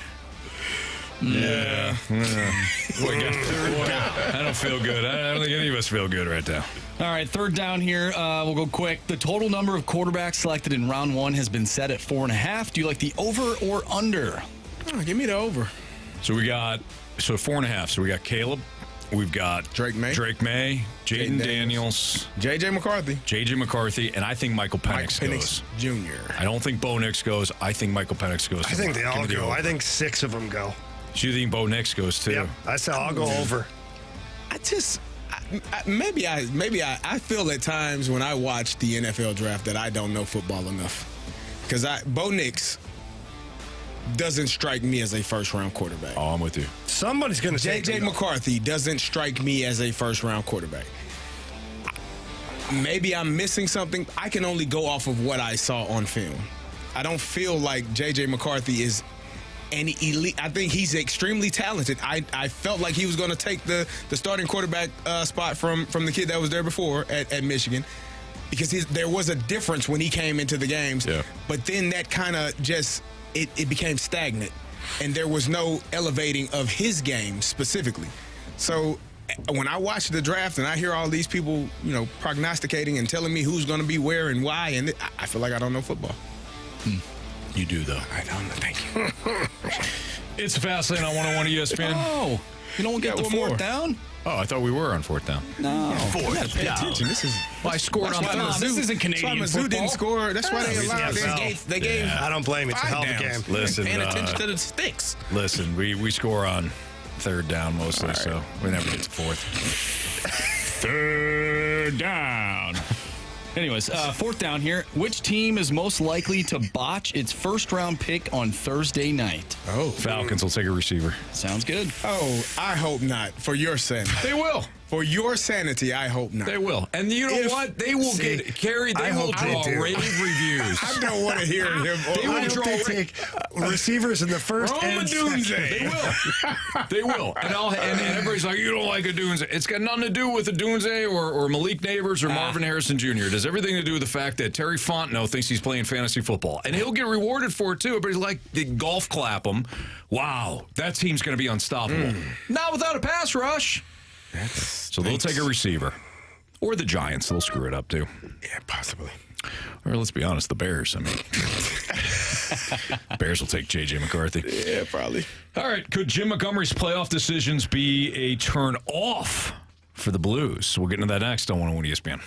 Yeah. Boy, I don't feel good. I don't think any of us feel good right now. All right, third down here. We'll go quick. The total number of quarterbacks selected in round 1 has been set at 4.5. Do you like the over or under? Oh, give me the over. So we got 4.5. So we got Caleb. We've got Drake May, Jaden Daniels, J.J. McCarthy, and I think Michael Penix goes. Jr. I don't think Bo Nix goes. I think Michael Penix goes. I think they all Give me the go. over. I think 6 of them go. So you think Bo Nix goes too? Yep. I said I'll go over. I feel at times when I watch the NFL draft that I don't know football enough. Because Bo Nix doesn't strike me as a first-round quarterback. Oh, I'm with you. Somebody's going to say J.J. McCarthy doesn't strike me as a first-round quarterback. Maybe I'm missing something. I can only go off of what I saw on film. I don't feel like J.J. McCarthy is an elite. I think he's extremely talented. I felt like he was going to take the starting quarterback spot from the kid that was there before at Michigan, because there was a difference when he came into the games. Yeah. But then that kind of just it became stagnant, and there was no elevating of his game specifically. So when I watch the draft and I hear all these people, prognosticating and telling me who's going to be where and why, and I feel like I don't know football. You do, though. I don't know. Thank you. It's Fastlane on 101 ESPN. Oh, you don't get the fourth down? Oh, I thought we were on fourth down. No. Fourth down. Attention. This is. Well, I scored on Mizzou- This isn't Canadian That's why Mizzou football. didn't score. That's why they allowed. They gave. I don't blame you. It's a hell of a game. Listen, Paying attention to the sticks. Listen, we score on third down mostly, so we never get to fourth. Third down. Anyways, fourth down here. Which team is most likely to botch its first-round pick on Thursday night? Oh, Falcons will take a receiver. Sounds good. Oh, I hope not. For your sanity. They will. For your sanity, I hope not. They will. And you know what? They will get Carey. They will draw rave reviews. I don't want to hear him. They will draw take receivers in the first and second. They will. They will. And everybody's like, you don't like a Dunze. It's got nothing to do with a Dunze or Malik Neighbors or Marvin Harrison Jr. It has everything to do with the fact that Terry Fontenot thinks he's playing fantasy football. And he'll get rewarded for it, too. Everybody's like, they golf clap him. Wow, that team's going to be unstoppable. Not without a pass rush. So they'll take a receiver. Or the Giants. They'll screw it up, too. Yeah, possibly. Or let's be honest, the Bears. I mean, Bears will take J.J. McCarthy. Yeah, probably. All right. Could Jim Montgomery's playoff decisions be a turn off for the Blues? We'll get into that next on 101 ESPN.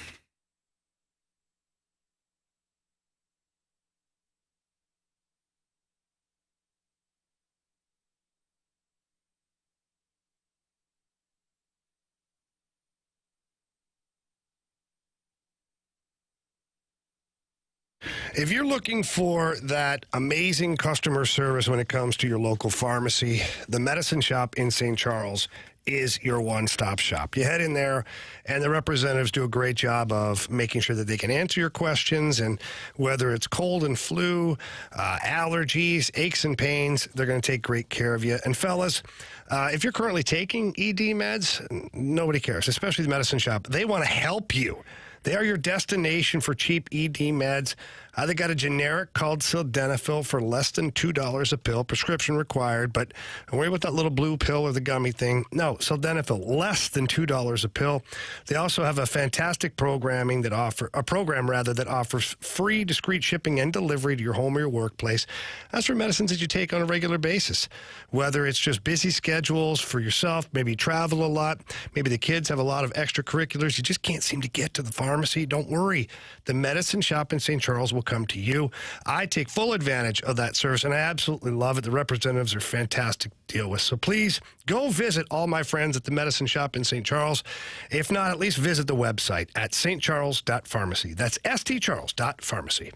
If you're looking for that amazing customer service when it comes to your local pharmacy, the Medicine Shop in St. Charles is your one-stop shop. You head in there, and the representatives do a great job of making sure that they can answer your questions, and whether it's cold and flu, allergies, aches and pains, they're going to take great care of you. And fellas, if you're currently taking ED meds, nobody cares, especially the Medicine Shop. They want to help you. They are your destination for cheap ED meds. They got a generic called Sildenafil for less than $2 a pill, prescription required, but don't worry about that little blue pill or the gummy thing. No, Sildenafil, less than $2 a pill. They also have a fantastic program that offers free discreet shipping and delivery to your home or your workplace. That's for medicines that you take on a regular basis. Whether it's just busy schedules for yourself, maybe you travel a lot, maybe the kids have a lot of extracurriculars, you just can't seem to get to the pharmacy, don't worry. The Medicine Shop in St. Charles will come to you. I take full advantage of that service, and I absolutely love it. The representatives are fantastic to deal with. So please go visit all my friends at the Medicine Shop in St. Charles. If not, at least visit the website at stcharles.pharmacy. That's stcharles.pharmacy.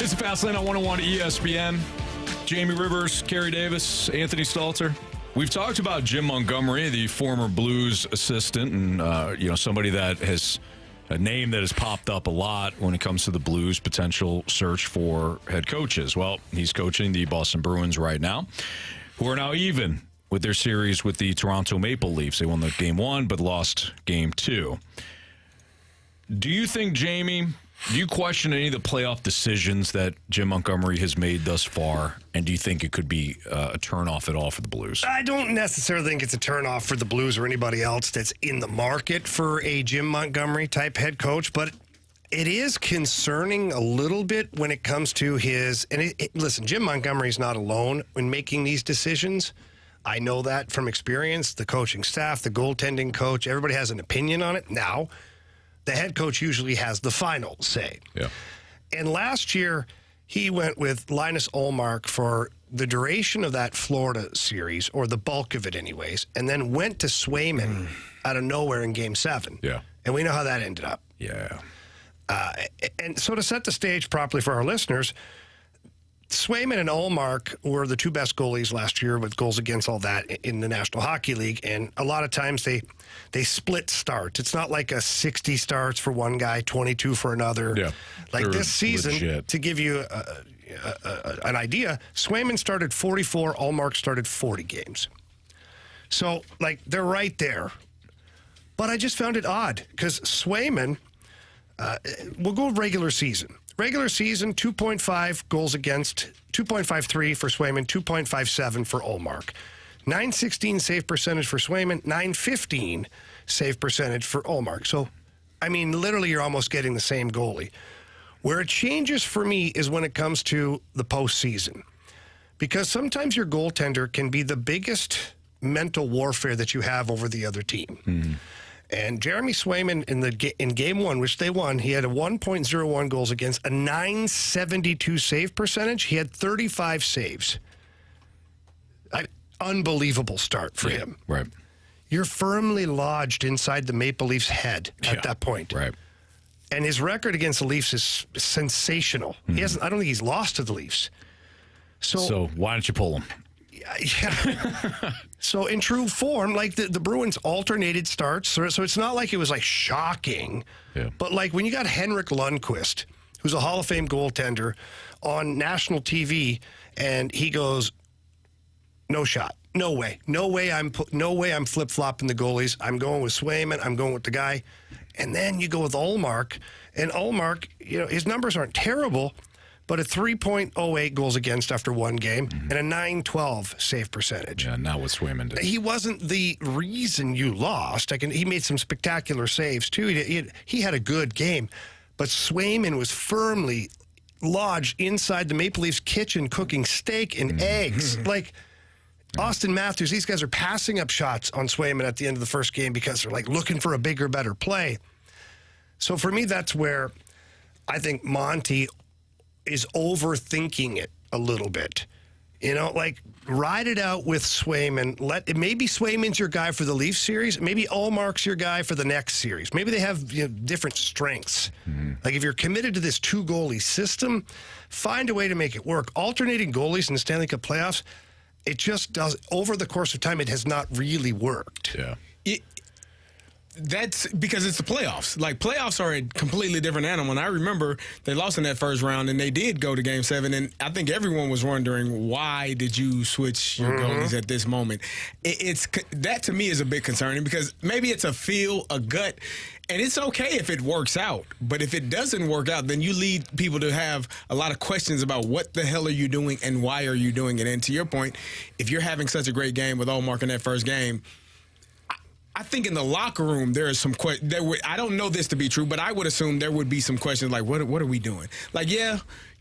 This is Fastlane on 101 ESPN. Jamie Rivers, Carey Davis, Anthony Stalter. We've talked about Jim Montgomery, the former Blues assistant, and somebody that has a name that has popped up a lot when it comes to the Blues' potential search for head coaches. Well, he's coaching the Boston Bruins right now, who are now even with their series with the Toronto Maple Leafs. They won the game 1, but lost game 2. Do you think, Jamie, do you question any of the playoff decisions that Jim Montgomery has made thus far? And do you think it could be a turnoff at all for the Blues? I don't necessarily think it's a turnoff for the Blues or anybody else that's in the market for a Jim Montgomery type head coach, but it is concerning a little bit when it comes to his. And listen, Jim Montgomery's not alone in making these decisions. I know that from experience. The coaching staff, the goaltending coach, everybody has an opinion on it. Now, the head coach usually has the final say. Yeah. And last year, he went with Linus Ullmark for the duration of that Florida series, or the bulk of it anyways, and then went to Swayman out of nowhere in Game 7. Yeah. And we know how that ended up. Yeah. And so to set the stage properly for our listeners, Swayman and Ullmark were the two best goalies last year with goals against all that in the National Hockey League. And a lot of times they split starts. It's not like a 60 starts for one guy, 22 for another. Yeah. Like this season, legit. to give you an idea, Swayman started 44, Ullmark started 40 games. So, they're right there. But I just found it odd because Swayman, we'll go regular season. Regular season, 2.5 goals against, 2.53 for Swayman, 2.57 for Ullmark. 916 save percentage for Swayman, 915 save percentage for Ullmark. So, literally you're almost getting the same goalie. Where it changes for me is when it comes to the postseason. Because sometimes your goaltender can be the biggest mental warfare that you have over the other team. Mm-hmm. And Jeremy Swayman in Game 1, which they won, he had a 1.01 goals against, a 972 save percentage. He had 35 saves. Unbelievable start for him. Right. You're firmly lodged inside the Maple Leafs' head at that point. Right. And his record against the Leafs is sensational. Mm-hmm. I don't think he's lost to the Leafs. So why don't you pull him? Yeah. So in true form, the Bruins alternated starts, so it's not like it was shocking. Yeah. But when you got Henrik Lundqvist, who's a Hall of Fame goaltender, on national TV, and he goes, "No shot, no way, no way I'm flip flopping the goalies. I'm going with Swayman. I'm going with the guy." And then you go with Ullmark, and Ullmark, his numbers aren't terrible, but a 3.08 goals against after one game and a 912 save percentage. Yeah, not what Swayman did. He wasn't the reason you lost. He made some spectacular saves, too. He had a good game. But Swayman was firmly lodged inside the Maple Leafs kitchen cooking steak and eggs. Austin Matthews, these guys are passing up shots on Swayman at the end of the first game because they're looking for a bigger, better play. So for me, that's where I think Monty is overthinking it a little bit. Ride it out with Swayman. Maybe Swayman's your guy for the Leafs series. Maybe Ullmark's your guy for the next series. Maybe they have different strengths. Mm-hmm. If you're committed to this two-goalie system, find a way to make it work. Alternating goalies in the Stanley Cup playoffs, it just does. Over the course of time, it has not really worked. Yeah. That's because it's the playoffs. Playoffs are a completely different animal. And I remember they lost in that first round, and they did go to Game 7. And I think everyone was wondering, why did you switch your goalies at this moment? That to me is a bit concerning because maybe it's a feel, a gut, and it's okay if it works out. But if it doesn't work out, then you lead people to have a lot of questions about what the hell are you doing and why are you doing it. And to your point, if you're having such a great game with Ullmark in that first game, I think in the locker room there is some I don't know this to be true, but I would assume there would be some questions what are we doing?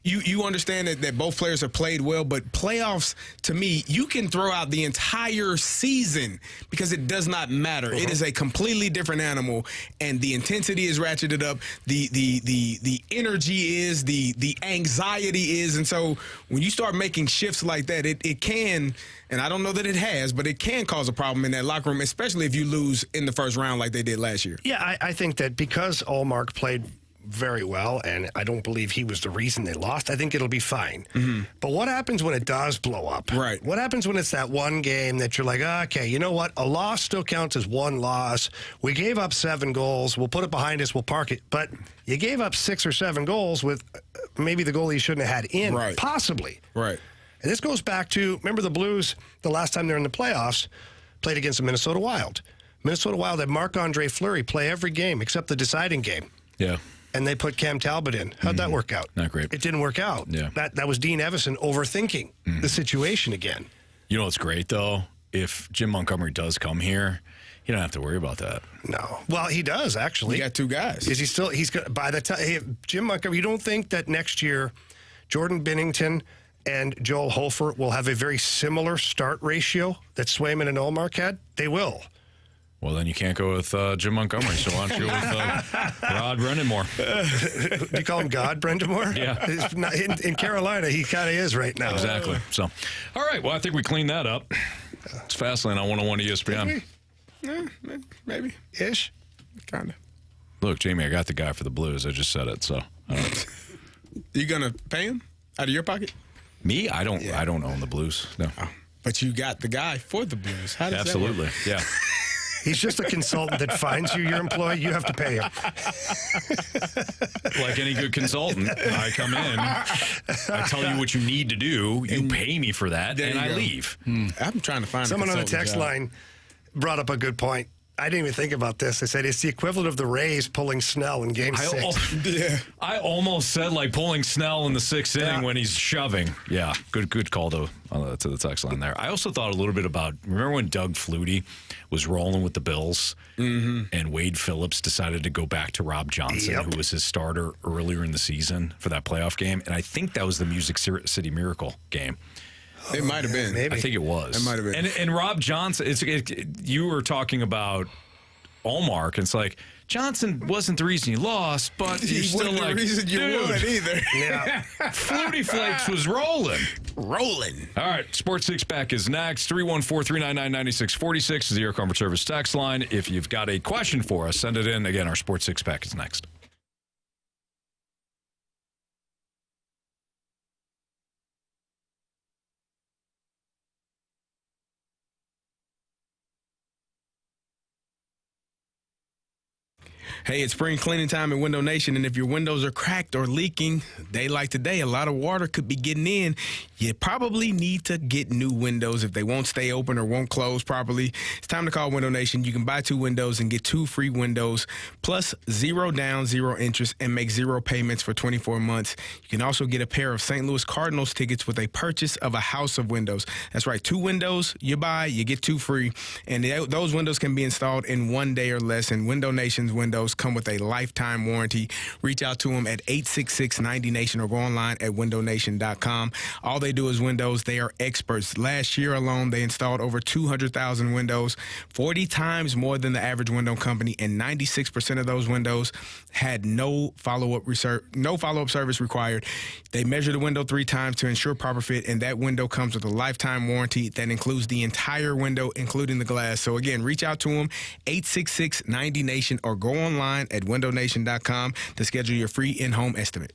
You understand that both players have played well, but playoffs, to me, you can throw out the entire season because it does not matter. Uh-huh. It is a completely different animal, and the intensity is ratcheted up. The energy is, the anxiety is, and so when you start making shifts like that, it can, and I don't know that it has, but it can cause a problem in that locker room, especially if you lose in the first round like they did last year. Yeah, I think that because Ullmark played very well, and I don't believe he was the reason they lost. I think it'll be fine. Mm-hmm. But what happens when it does blow up? Right. What happens when it's that one game that you're like, okay, you know what? A loss still counts as one loss. We gave up 7 goals. We'll put it behind us. We'll park it. But you gave up 6 or 7 goals with maybe the goalie you shouldn't have had in, possibly. Right. And this goes back to, remember the Blues, the last time they're in the playoffs, played against the Minnesota Wild. Minnesota Wild had Marc-Andre Fleury play every game except the deciding game. Yeah. And they put Cam Talbot in. How'd that work out? Not great. It didn't work out. Yeah. That was Dean Evison overthinking the situation again. You know what's great, though? If Jim Montgomery does come here, you don't have to worry about that. No. Well, he does, actually. You got 2 guys. Is he still, by the time, Jim Montgomery, you don't think that next year Jordan Binnington and Joel Holford will have a very similar start ratio that Swayman and Olmark had? They will. Well, then you can't go with Jim Montgomery, so why don't you go with Rod Brendamore? Do you call him God, Brendamore? Yeah. In Carolina, he kind of is right now. Exactly. So, all right. Well, I think we cleaned that up. It's Fastlane on 101 ESPN. Maybe. Ish? Kind of. Look, Jamie, I got the guy for the Blues. I just said it, so. You going to pay him out of your pocket? Me? I don't own the Blues. No. Oh, but you got the guy for the Blues. How does Absolutely. that work? Yeah. He's just a consultant that finds you your employee. You have to pay him. Like any good consultant, I come in, I tell you what you need to do, you pay me for that, and I leave. I'm trying to find Someone on the text job. line brought up a good point. I didn't even think about this. I said it's the equivalent of the Rays pulling Snell in Game 6. I almost said like pulling Snell in the 6th inning when he's shoving. Yeah, good call to the text line there. I also thought a little bit about, remember when Doug Flutie was rolling with the Bills and Wade Phillips decided to go back to Rob Johnson, who was his starter earlier in the season for that playoff game. And I think that was the Music City Miracle game. It might have been. Maybe. I think it was. It might have been. And Rob Johnson, you were talking about Allmark, and it's like, Johnson wasn't the reason you lost, but you're still wasn't like, the reason you dude, won either. Yeah. Flutie Flakes was rolling. Rolling. All right, Sports Six Pack is next. 314-399-9646 is the Air Comfort Service text line. If you've got a question for us, send it in. Again, our Sports Six Pack is next. Hey, it's spring cleaning time in Window Nation, and if your windows are cracked or leaking, day like today, a lot of water could be getting in. You probably need to get new windows if they won't stay open or won't close properly. It's time to call Window Nation. You can buy 2 windows and get 2 free windows, plus 0 down, 0 interest, and make 0 payments for 24 months. You can also get a pair of St. Louis Cardinals tickets with a purchase of a house of windows. That's right, 2 windows you buy, you get 2 free, and those windows can be installed in 1 day or less, and Window Nation's windows come with a lifetime warranty. Reach out to them at 866-90Nation or go online at windownation.com. All they do is windows. They are experts. Last year alone, they installed over 200,000 windows, 40 times more than the average window company, and 96% of those windows had no follow-up service required. They measure the window 3 times to ensure proper fit, and that window comes with a lifetime warranty that includes the entire window, including the glass. So again, reach out to them, 866-90Nation, or go online at windownation.com to schedule your free in-home estimate.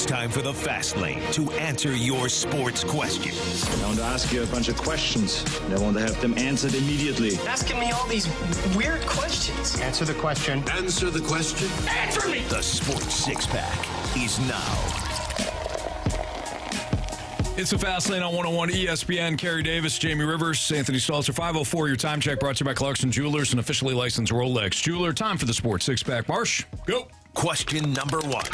It's time for the Fast Lane to answer your sports questions. I want to ask you a bunch of questions, and I want to have them answered immediately. Asking me all these weird questions. Answer the question. Answer the question. Answer me! The Sports Six-Pack is now. It's the Fast Lane on 101 ESPN. Carey Davis, Jamie Rivers, Anthony Stalter. 5:04, your time check brought to you by Clarkson Jewelers, an officially licensed Rolex jeweler. Time for the Sports Six-Pack. Marsh, go. Question number 1.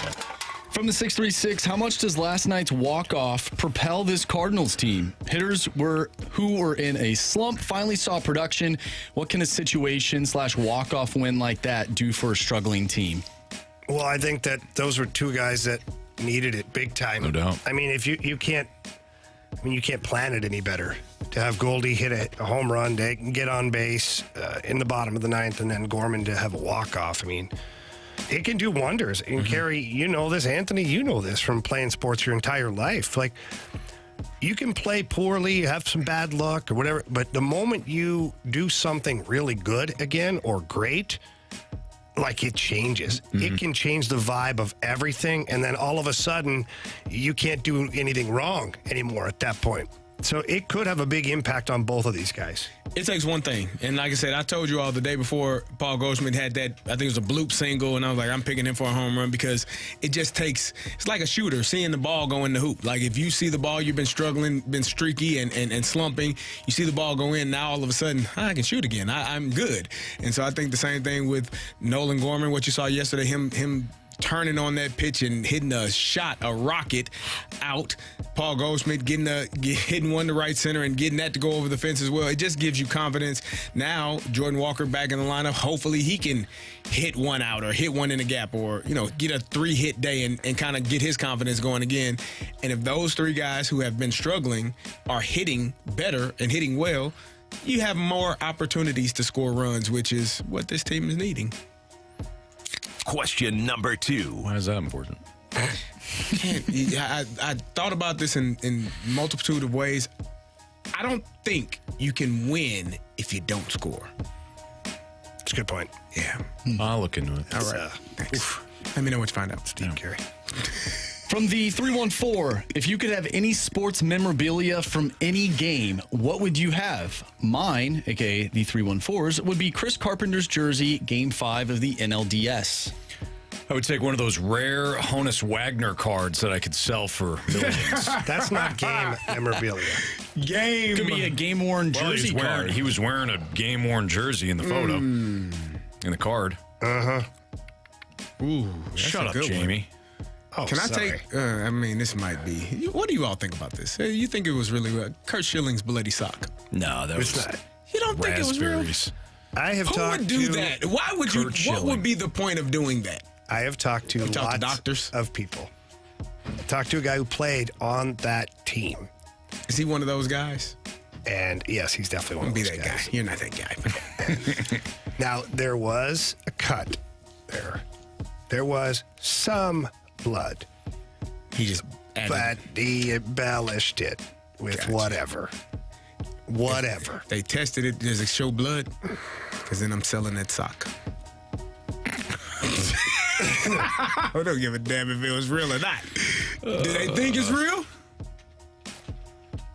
From the 636, how much does last night's walk-off propel this Cardinals team? Hitters who were in a slump finally saw production. What can a situation/walk-off win like that do for a struggling team? Well, I think that those were two guys that needed it big time. No doubt. I mean, if you can't plan it any better. To have Goldy hit a home run, they can get on base in the bottom of the ninth, and then Gorman to have a walk-off. I mean, it can do wonders. And Carey, you know this. Anthony, you know this from playing sports your entire life. Like, you can play poorly, have some bad luck or whatever, but the moment you do something really good again or great, like, it changes. It can change the vibe of everything, and then all of a sudden, you can't do anything wrong anymore at that point. So it could have a big impact on both of these guys. It takes one thing. And like I said, I told you all the day before Paul Goldschmidt had that, I think it was a bloop single, and I was like, I'm picking him for a home run because it just takes, it's like a shooter seeing the ball go in the hoop. Like, if you see the ball, you've been struggling, been streaky and slumping, you see the ball go in, now all of a sudden, I can shoot again. I'm good. And so I think the same thing with Nolan Gorman, what you saw yesterday, him turning on that pitch and hitting a shot, a rocket out. Paul Goldschmidt hitting one to right center and getting that to go over the fence as well. It just gives you confidence. Now, Jordan Walker back in the lineup. Hopefully he can hit one out or hit one in the gap or, get a 3-hit day and kind of get his confidence going again. And if those three guys who have been struggling are hitting better and hitting well, you have more opportunities to score runs, which is what this team is needing. Question number 2. Why is that important? I thought about this in multitude of ways. I don't think you can win if you don't score. That's a good point. Yeah. I'll look into it. All right. Thanks. Let me know what you find out, Steve Carey. From the 314, if you could have any sports memorabilia from any game, what would you have? Mine, a.k.a. the 314s, would be Chris Carpenter's jersey, Game 5 of the NLDS. I would take one of those rare Honus Wagner cards that I could sell for millions. That's not game memorabilia. Game. Could be a game-worn jersey card. He was wearing a game-worn jersey in the photo. In the card. Uh-huh. Ooh, shut up, Jamie. Oh, Can I sorry. take, this might be, what do you all think about this? You think it was really Kurt Schilling's bloody sock? No, that was not. You don't think it was real? I have Who talked would do to that? Why would you, what would be the point of doing that? I have talked to lots doctors of people. I talked to a guy who played on that team. Is he one of those guys? And yes, he's definitely one of those guys. You're not that guy. Now, there was a cut there. There was some blood. He just but he embellished it with whatever. Whatever. They tested it. Does it show blood? Because then I'm selling that sock. I don't give a damn if it was real or not. Do they think it's real?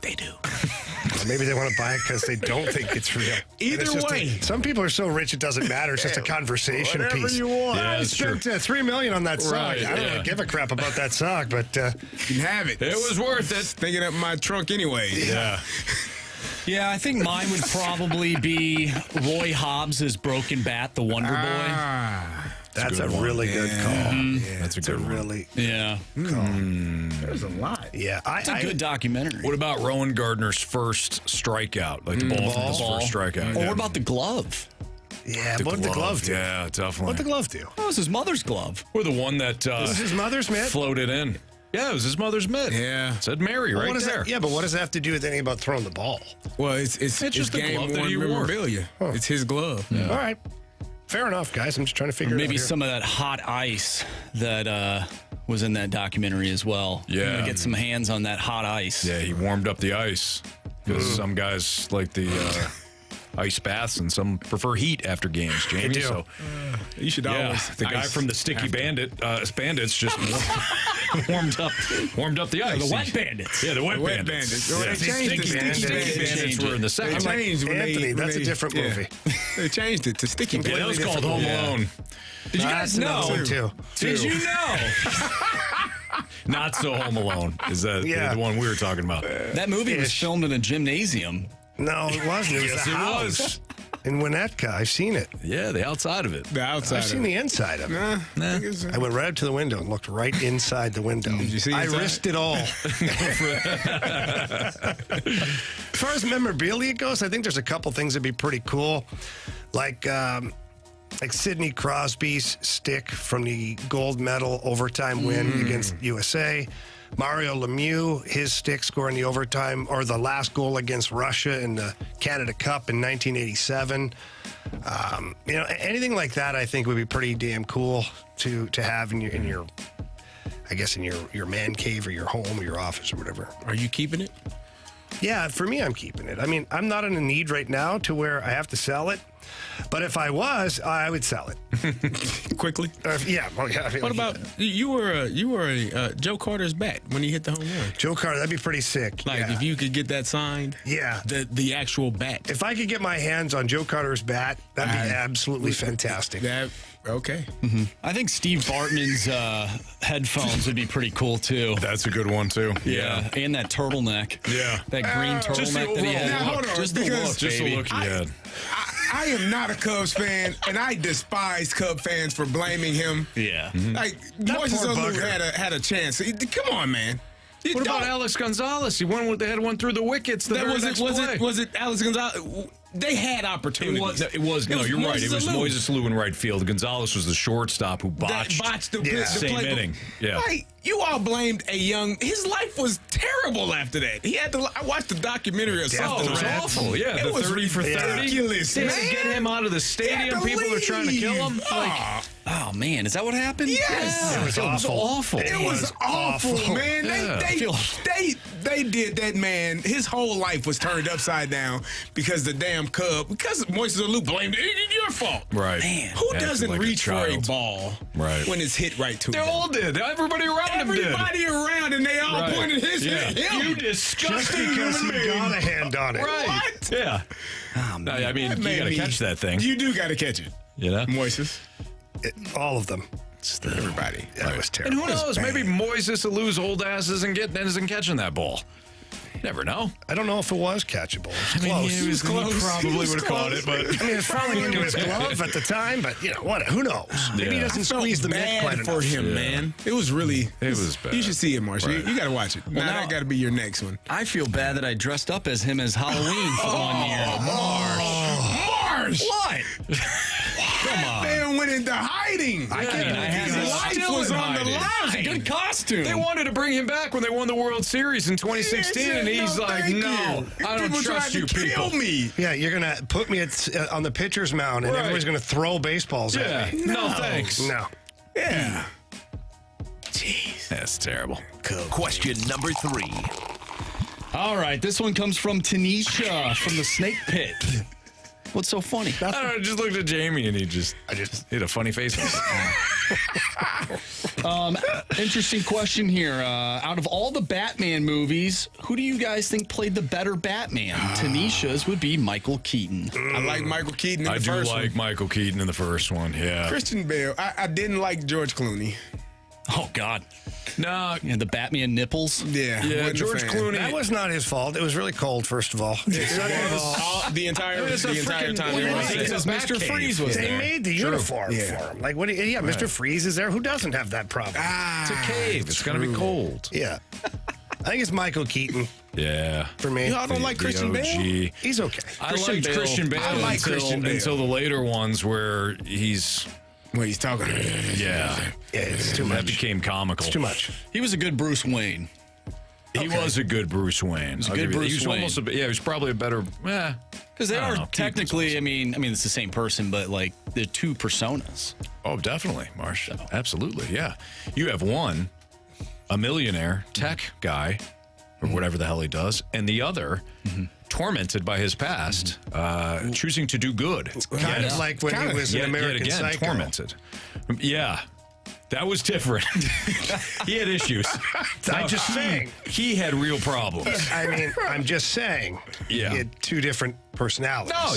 They do. Or maybe they want to buy it because they don't think it's real. Either way. Some people are so rich it doesn't matter. It's just a conversation Whatever piece. you want. Yeah, I that's spent $3 million on that sock. Right, I don't give a crap about that sock, but you can have it. It was worth it. Thinking up my trunk anyway. Yeah. Yeah, I think mine would probably be Roy Hobbs' broken bat, the Wonder Boy. That's a good one. really good call. Yeah, that's a good one. Really Yeah. There's a lot. Yeah. It's a good documentary. What about Rowan Gardner's first strikeout? Like the ball from his first strikeout. Or what about the glove? Yeah, what did the glove do? Yeah, definitely. What did the glove do? Oh, it was his mother's glove. Or the one that This is his mother's mitt? floated in. Yeah, it was his mother's mitt. Yeah. It said Mary Well, right what does there. That, yeah, but what does that have to do with anything about throwing the ball? Well, it's just the glove that he game-worn wore. memorabilia. It's his glove. All right. Fair enough, guys. I'm just trying to figure it out. Maybe here. some of that hot ice that was in that documentary as well. Yeah. Get some hands on that hot ice. Yeah, he warmed up the ice. Because some guys like the ice baths and some prefer heat after games, Jamie. do. So You should always. the guy from the Sticky Bandits just warmed up the ice. The Wet Bandits. Yeah, the Wet Bandits. They changed it. Sticky Bandits were in the second. They changed when Anthony, when that's a different movie. They changed it to Sticky Yeah, that was Bandits. called Home Alone. Did you guys know? Did you know? Not So Home Alone is the one we were talking about. That movie was filmed in a gymnasium. No, it wasn't. It was Yes, a it house was. in Winnetka. I've seen it. Yeah, the outside of it. The outside. I've seen the inside of it. I went right up to the window and looked right inside the window. Did you see I inside? risked it all. As far as memorabilia goes, I think there's a couple things that'd be pretty cool, like Sidney Crosby's stick from the gold medal overtime win against USA. Mario Lemieux, his stick scoring the overtime or the last goal against Russia in the Canada Cup in 1987. Anything like that, I think would be pretty damn cool to have in your man cave or your home or your office or whatever. Are you keeping it? Yeah, for me, I'm keeping it. I mean, I'm not in a need right now to where I have to sell it. But if I was, I would sell it quickly. Yeah. Well, yeah. What about you were a Joe Carter's bat when he hit the home run? Joe Carter, that'd be pretty sick. Like if you could get that signed. Yeah. The actual bat. If I could get my hands on Joe Carter's bat, that'd be absolutely fantastic. Okay. Mm-hmm. I think Steve Bartman's headphones would be pretty cool too. That's a good one too. Yeah, and that turtleneck. Yeah, that green turtleneck that he had. Now, hold on, just the look, baby. Look he had. I am not a Cubs fan, and I despise Cub fans for blaming him. Yeah, like Moises Alou had a chance. Come on, man. What about Alex Gonzalez? He had one through the wickets. Was it Alex Gonzalez? They had opportunities. It was. No, you're right. It was Alou. Moises Alou in right field. Gonzalez was the shortstop who botched the same play. inning. Yeah. Like, you all blamed his life was terrible after that. I watched the documentary or something. It was awful. Yeah, it the was 30 for 30. ridiculous. They Man. had to get him out of the stadium. People are trying to kill him. Oh man, is that what happened? Yes. It was awful. It was awful, man. Yeah. They did that man. His whole life was turned upside down because the damn Cub. Because Moises Alou blamed it. It's your fault. Right. Man, who doesn't reach for a ball when it's hit right to They them? all did. Everybody around him did. Everybody around, and they all pointed his hit him. You disgusting Just because human he being. got a hand on it. Right. What? Yeah. Oh, No, I mean, you got to catch that thing. You do got to catch it. You know? Moises. All of them. Everybody. That was terrible. And who knows? Maybe Moises Alou's old ass isn't catching that ball. Never know. I don't know if it was catchable. It was close. He was close. He probably would have caught it, but I mean, it's falling into his glove at the time, but what? Who knows? Maybe he doesn't squeeze the mitt quite enough. for him, man. It was really. It was bad. You should see it, Marshall. Right. You got to watch it. Now that got to be your next one. I feel bad that I dressed up as him as Halloween for 1 year. Marsh! What? Come on. Man went into hiding. His life was on the line. It's a good costume. They wanted to bring him back when they won the World Series in 2016, and he's like, "No, I don't trust you people." Kill me. Yeah, you're gonna put me on the pitcher's mound, and everybody's gonna throw baseballs at me. No thanks. No. Yeah. Jeez. That's terrible. Question number 3. All right, this one comes from Tanisha from the Snake Pit. What's so funny? I don't know. I just looked at Jamie, and he had a funny face. Interesting question here. Out of all the Batman movies, who do you guys think played the better Batman? Tanisha's would be Michael Keaton. I like Michael Keaton in the I do first one. like Michael Keaton in the first one. Yeah. Christian Bale. I didn't like George Clooney. Oh, God. No. Yeah, the Batman nipples. Yeah. George Clooney. That was not his fault. It was really cold, first of all. The entire time. Mr. Freeze was They there. made the uniform for him. Like, Mr. Freeze is there. Who doesn't have that problem? It's a cave. It's going to be cold. Yeah. I think it's Michael Keaton Yeah. for me. Y'all don't like Christian Bale? He's okay. I liked Christian Bale. I like Christian Bale. Until the later ones where he's... Well, he's talking. Yeah. Yeah, it's too much. That became comical. It's too much. He was a good Bruce Wayne. He was a good Bruce Wayne. He was almost he was probably a better... Because they are technically, I mean, it's the same person, but like they're two personas. Oh, definitely, Marsh. Absolutely, yeah. You have one, a millionaire tech guy, or whatever the hell he does, and the other, tormented by his past, choosing to do good. Kind of like when he was in American again, Psycho. tormented. Yeah. That was different. He had issues. I'm just saying. He had real problems. I mean, I'm just saying. Yeah. He had two different personalities. No,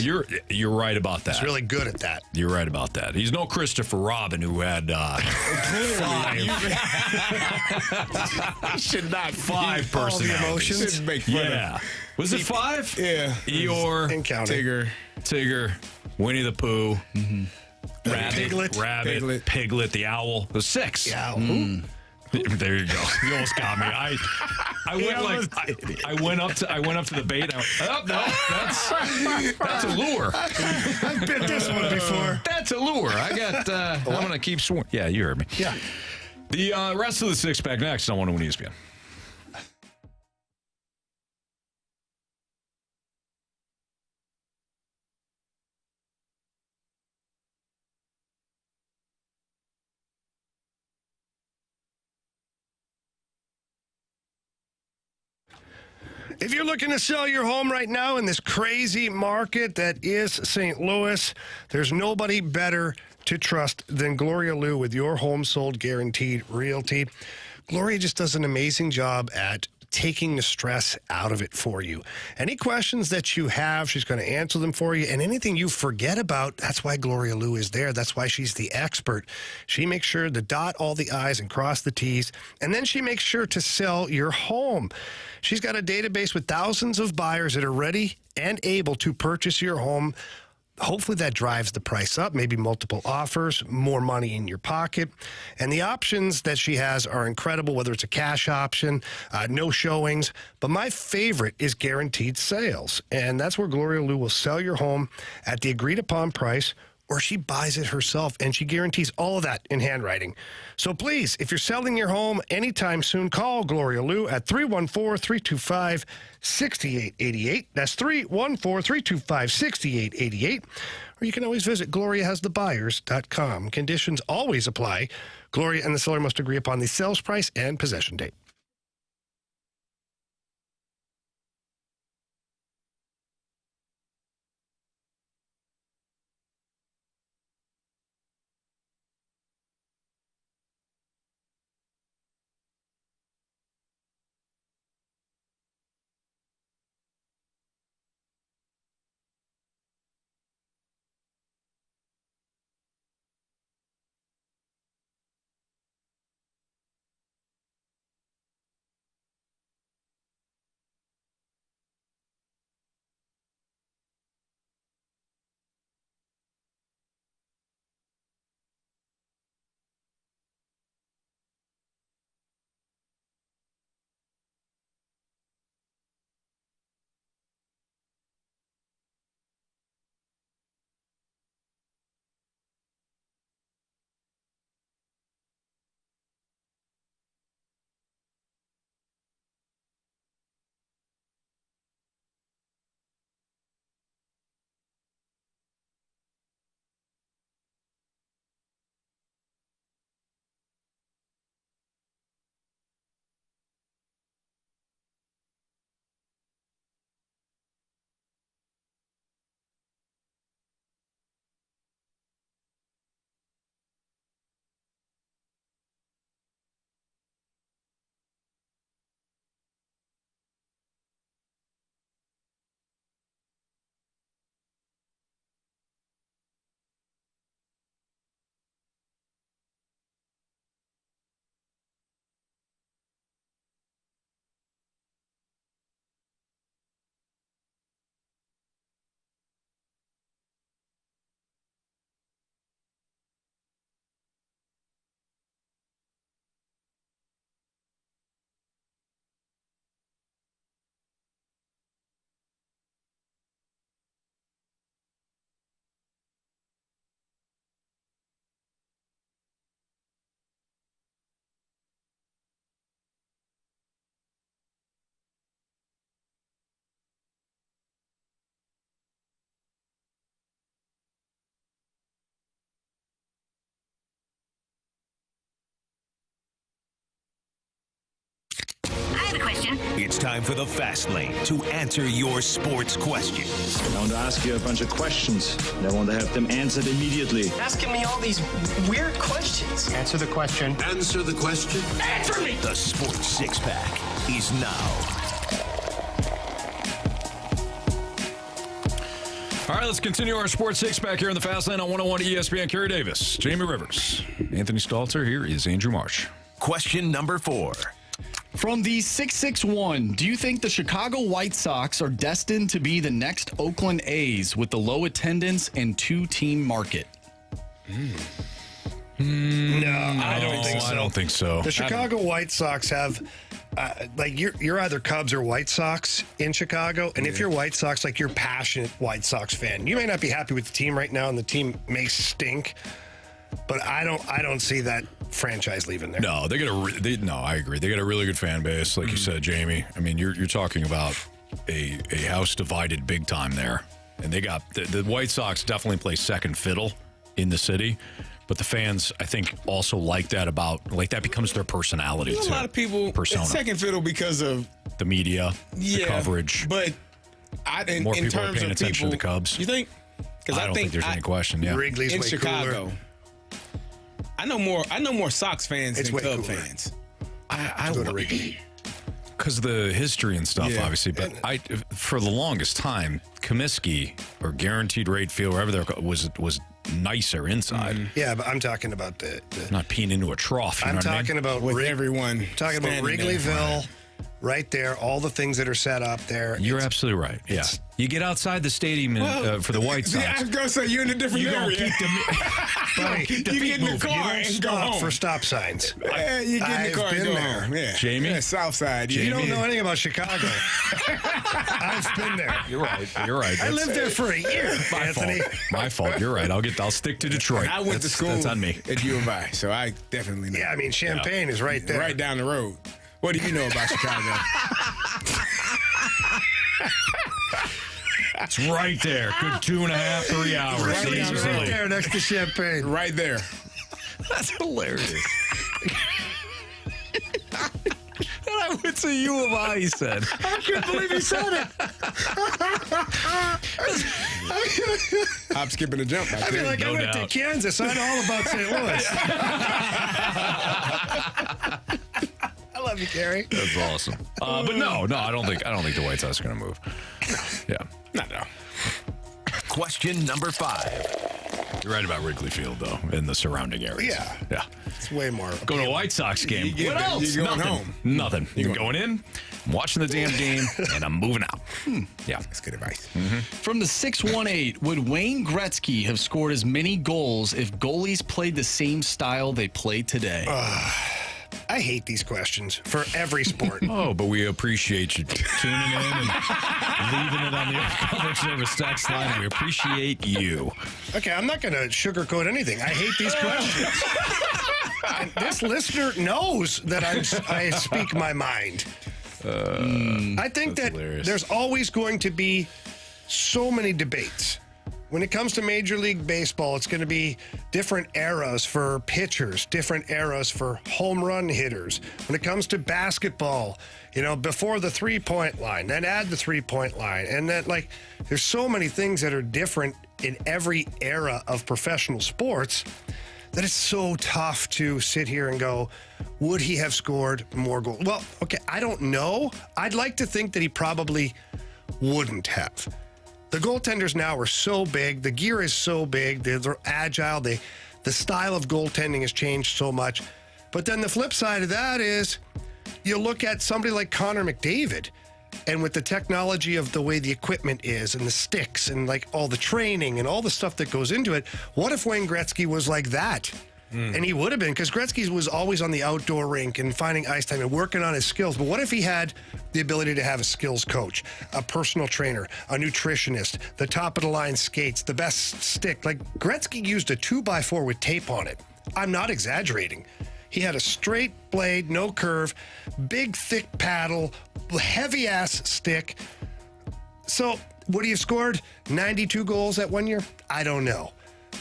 you're right about that. He's really good at that. You're right about that. He's no Christopher Robin who had 5. He should not 5 all the personalities. emotions. Make fun Yeah. Was it 5? Yeah. Eeyore, And counting. Tigger, Winnie the Pooh, Piglet. Rabbit, Piglet, the owl. It was 6. The owl. There you go. You almost got me. I went up to the bait. Oh no, that's a lure. I've bit this one before. That's a lure. I'm gonna keep swearing. Yeah, you heard me. Yeah. The rest of the 6-pack next on 101 ESPN. If you're looking to sell your home right now in this crazy market that is St. Louis, there's nobody better to trust than Gloria Liu with your home sold guaranteed realty. Gloria just does an amazing job at taking the stress out of it for you. Any questions that you have, she's going to answer them for you. And anything you forget about, that's why Gloria Liu is there. That's why she's the expert. She makes sure to dot all the I's and cross the T's. And then she makes sure to sell your home. She's got a database with thousands of buyers that are ready and able to purchase your home. Hopefully that drives the price up, maybe multiple offers, more money in your pocket. And the options that she has are incredible, whether it's a cash option, no showings. But my favorite is guaranteed sales. And that's where Gloria Liu will sell your home at the agreed upon price, or she buys it herself, and she guarantees all of that in handwriting. So please, if you're selling your home anytime soon, call Gloria Liu at 314-325-6888. That's 314-325-6888. Or you can always visit gloriahasthebuyers.com. Conditions always apply. Gloria and the seller must agree upon the sales price and possession date. It's time for the Fast Lane to answer your sports questions. I want to ask you a bunch of questions, and I want to have them answered immediately. Asking me all these weird questions. Answer the question. Answer the question. Answer me! The Sports Six Pack is now. All right, let's continue our Sports Six Pack here in the Fast Lane on 101 ESPN. Carey Davis, Jamie Rivers, Anthony Stalter. Here is Andrew Marsh. Question number 4. From the 661, do you think the Chicago White Sox are destined to be the next Oakland A's with the low attendance and two-team market? No, I don't think so. I don't think so. The Chicago White Sox have, you're either Cubs or White Sox in Chicago, and if you're White Sox, you're a passionate White Sox fan. You may not be happy with the team right now, and the team may stink, but I don't see that franchise leaving there. No, no, I agree. They got a really good fan base, like you said, Jamie. I mean, you're talking about a house divided big time there, and they got the White Sox definitely play second fiddle in the city. But the fans, I think, also like that that becomes their personality. There's a lot of people persona. It's second fiddle because of the media, the coverage. But more in people terms are paying of attention people, to the Cubs. You think? Because I don't think there's any question. Yeah, Wrigley's in way Chicago. cooler. I know more Sox fans than Cub fans. I go to Wrigley because of the history and stuff, obviously. But for the longest time, Comiskey or Guaranteed Rate Field, wherever there was nicer inside. Yeah, but I'm talking about the not peeing into a trough. You know what I mean? talking about with everyone. Talking about Wrigleyville, right there. All the things that are set up there. You're absolutely right. Yeah, you get outside the stadium for the White Sox. Yeah, I was gonna say you're in a different area. You get in the car and go home for stop signs. Yeah, you get in the car I've and been go there. home. Yeah, Jamie, South Side. You don't know anything about Chicago. I've been there. You're right. I lived there for a year, Anthony. My fault. You're right. I'll stick to Detroit. I went to school. That's on me. At U of I, so I definitely know. Yeah, I mean Champaign is right there, right down the road. What do you know about Chicago? It's right there. Good 2.5, 3 hours. Right there next to Champaign. Right there. That's hilarious. And I went to U of I, he said. I can't believe he said it. I'm skipping a jump back there. I went to Kansas. I know all about St. Louis. I love you, Carey. That's awesome. But no, I don't think the White Sox are going to move. Yeah. No. Question number 5. You're right about Wrigley Field, though, and the surrounding areas. Yeah. It's way more. Go to a White Sox game. What else? You're going home. Nothing. You're going in, I'm watching the damn game, and I'm moving out. Yeah. That's good advice. From the 618, would Wayne Gretzky have scored as many goals if goalies played the same style they play today? I hate these questions for every sport. Oh, but we appreciate you tuning in and leaving it on the coverage service text line. We appreciate you. Okay, I'm not going to sugarcoat anything. I hate these questions. And this listener knows that I speak my mind. I think that there's always going to be so many debates. When it comes to Major League Baseball, it's going to be different eras for pitchers, different eras for home run hitters. When it comes to basketball, before the three-point line, then add the three-point line. And then, there's so many things that are different in every era of professional sports that it's so tough to sit here and go, would he have scored more goals? Well, okay, I don't know. I'd like to think that he probably wouldn't have. The goaltenders now are so big. The gear is so big. They're agile. The style of goaltending has changed so much. But then the flip side of that is you look at somebody like Connor McDavid, and with the technology of the way the equipment is and the sticks and all the training and all the stuff that goes into it, what if Wayne Gretzky was like that? And he would have been, because Gretzky was always on the outdoor rink and finding ice time and working on his skills. But what if he had the ability to have a skills coach, a personal trainer, a nutritionist, the top of the line skates, the best stick? Gretzky used a 2x4 with tape on it. I'm not exaggerating. He had a straight blade, no curve, big, thick paddle, heavy-ass stick. So would he have scored 92 goals that 1 year? I don't know.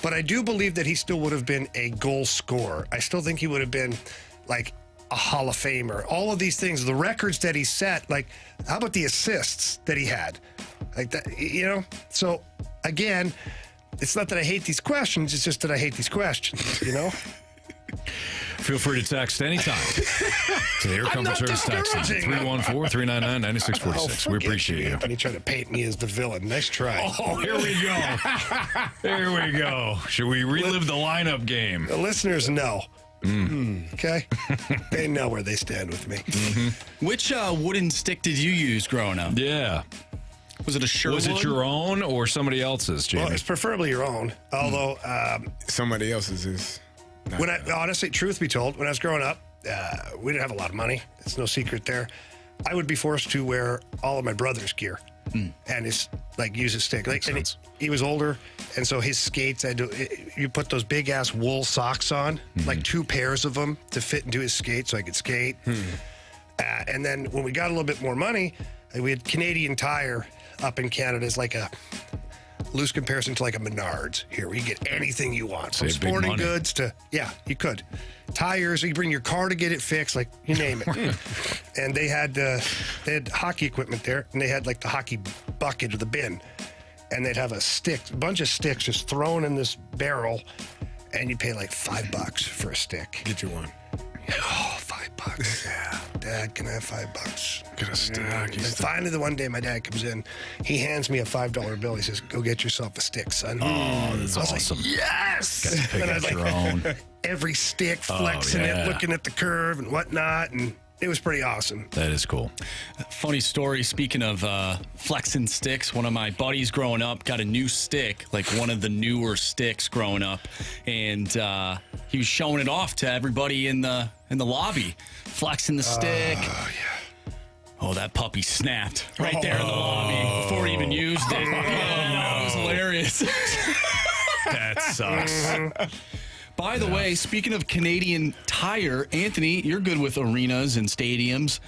But I do believe that he still would have been a goal scorer. I still think he would have been a Hall of Famer. All of these things, the records that he set, like, how about the assists that he had? Like that, you know? So, again, it's not that I hate these questions, it's just that I hate these questions, you know? Feel free to text anytime to the Air Comfort Service text line 314-399-9646. We appreciate you. Anthony trying to paint me as the villain. Nice try. Oh, here we go. Here we go. Should we relive the lineup game? The listeners know. Okay? They know where they stand with me. Which wooden stick did you use growing up? Yeah. Was it a Sherwood? Was it your own or somebody else's, Jamie? Well, it's preferably your own. Although somebody else's is. When I honestly, truth be told, when I was growing up, we didn't have a lot of money. It's no secret there. I would be forced to wear all of my brother's gear and use his stick. And he was older, and so his skates, you put those big ass wool socks on, like 2 pairs of them to fit into his skates so I could skate. And then when we got a little bit more money, we had Canadian Tire up in Canada as like a loose comparison to like a Menards here, where you get anything you want, from sporting goods to you could tires. You bring your car to get it fixed, like you name it. And they had hockey equipment there, and they had like the hockey bucket or the bin, and they'd have a bunch of sticks just thrown in this barrel, and you pay like $5 for a stick. Get you one. Oh, $5. Yeah. Dad, can I have $5? Get a stick. And then finally, the one day my dad comes in, he hands me a $5 bill. He says, "Go get yourself a stick, son." Oh, that's awesome. Like, yes! Got to pick and I up was your like, own. every stick, flexing it, looking at the curve and whatnot, and it was pretty awesome. That is cool. Funny story, speaking of flexing sticks, one of my buddies growing up got a new stick, like one of the newer sticks growing up, and he was showing it off to everybody in the lobby, flexing the stick. Oh, that puppy snapped right there in the lobby before he even used it. It was hilarious. That sucks. By the way, speaking of Canadian Tire, Anthony, you're good with arenas and stadiums.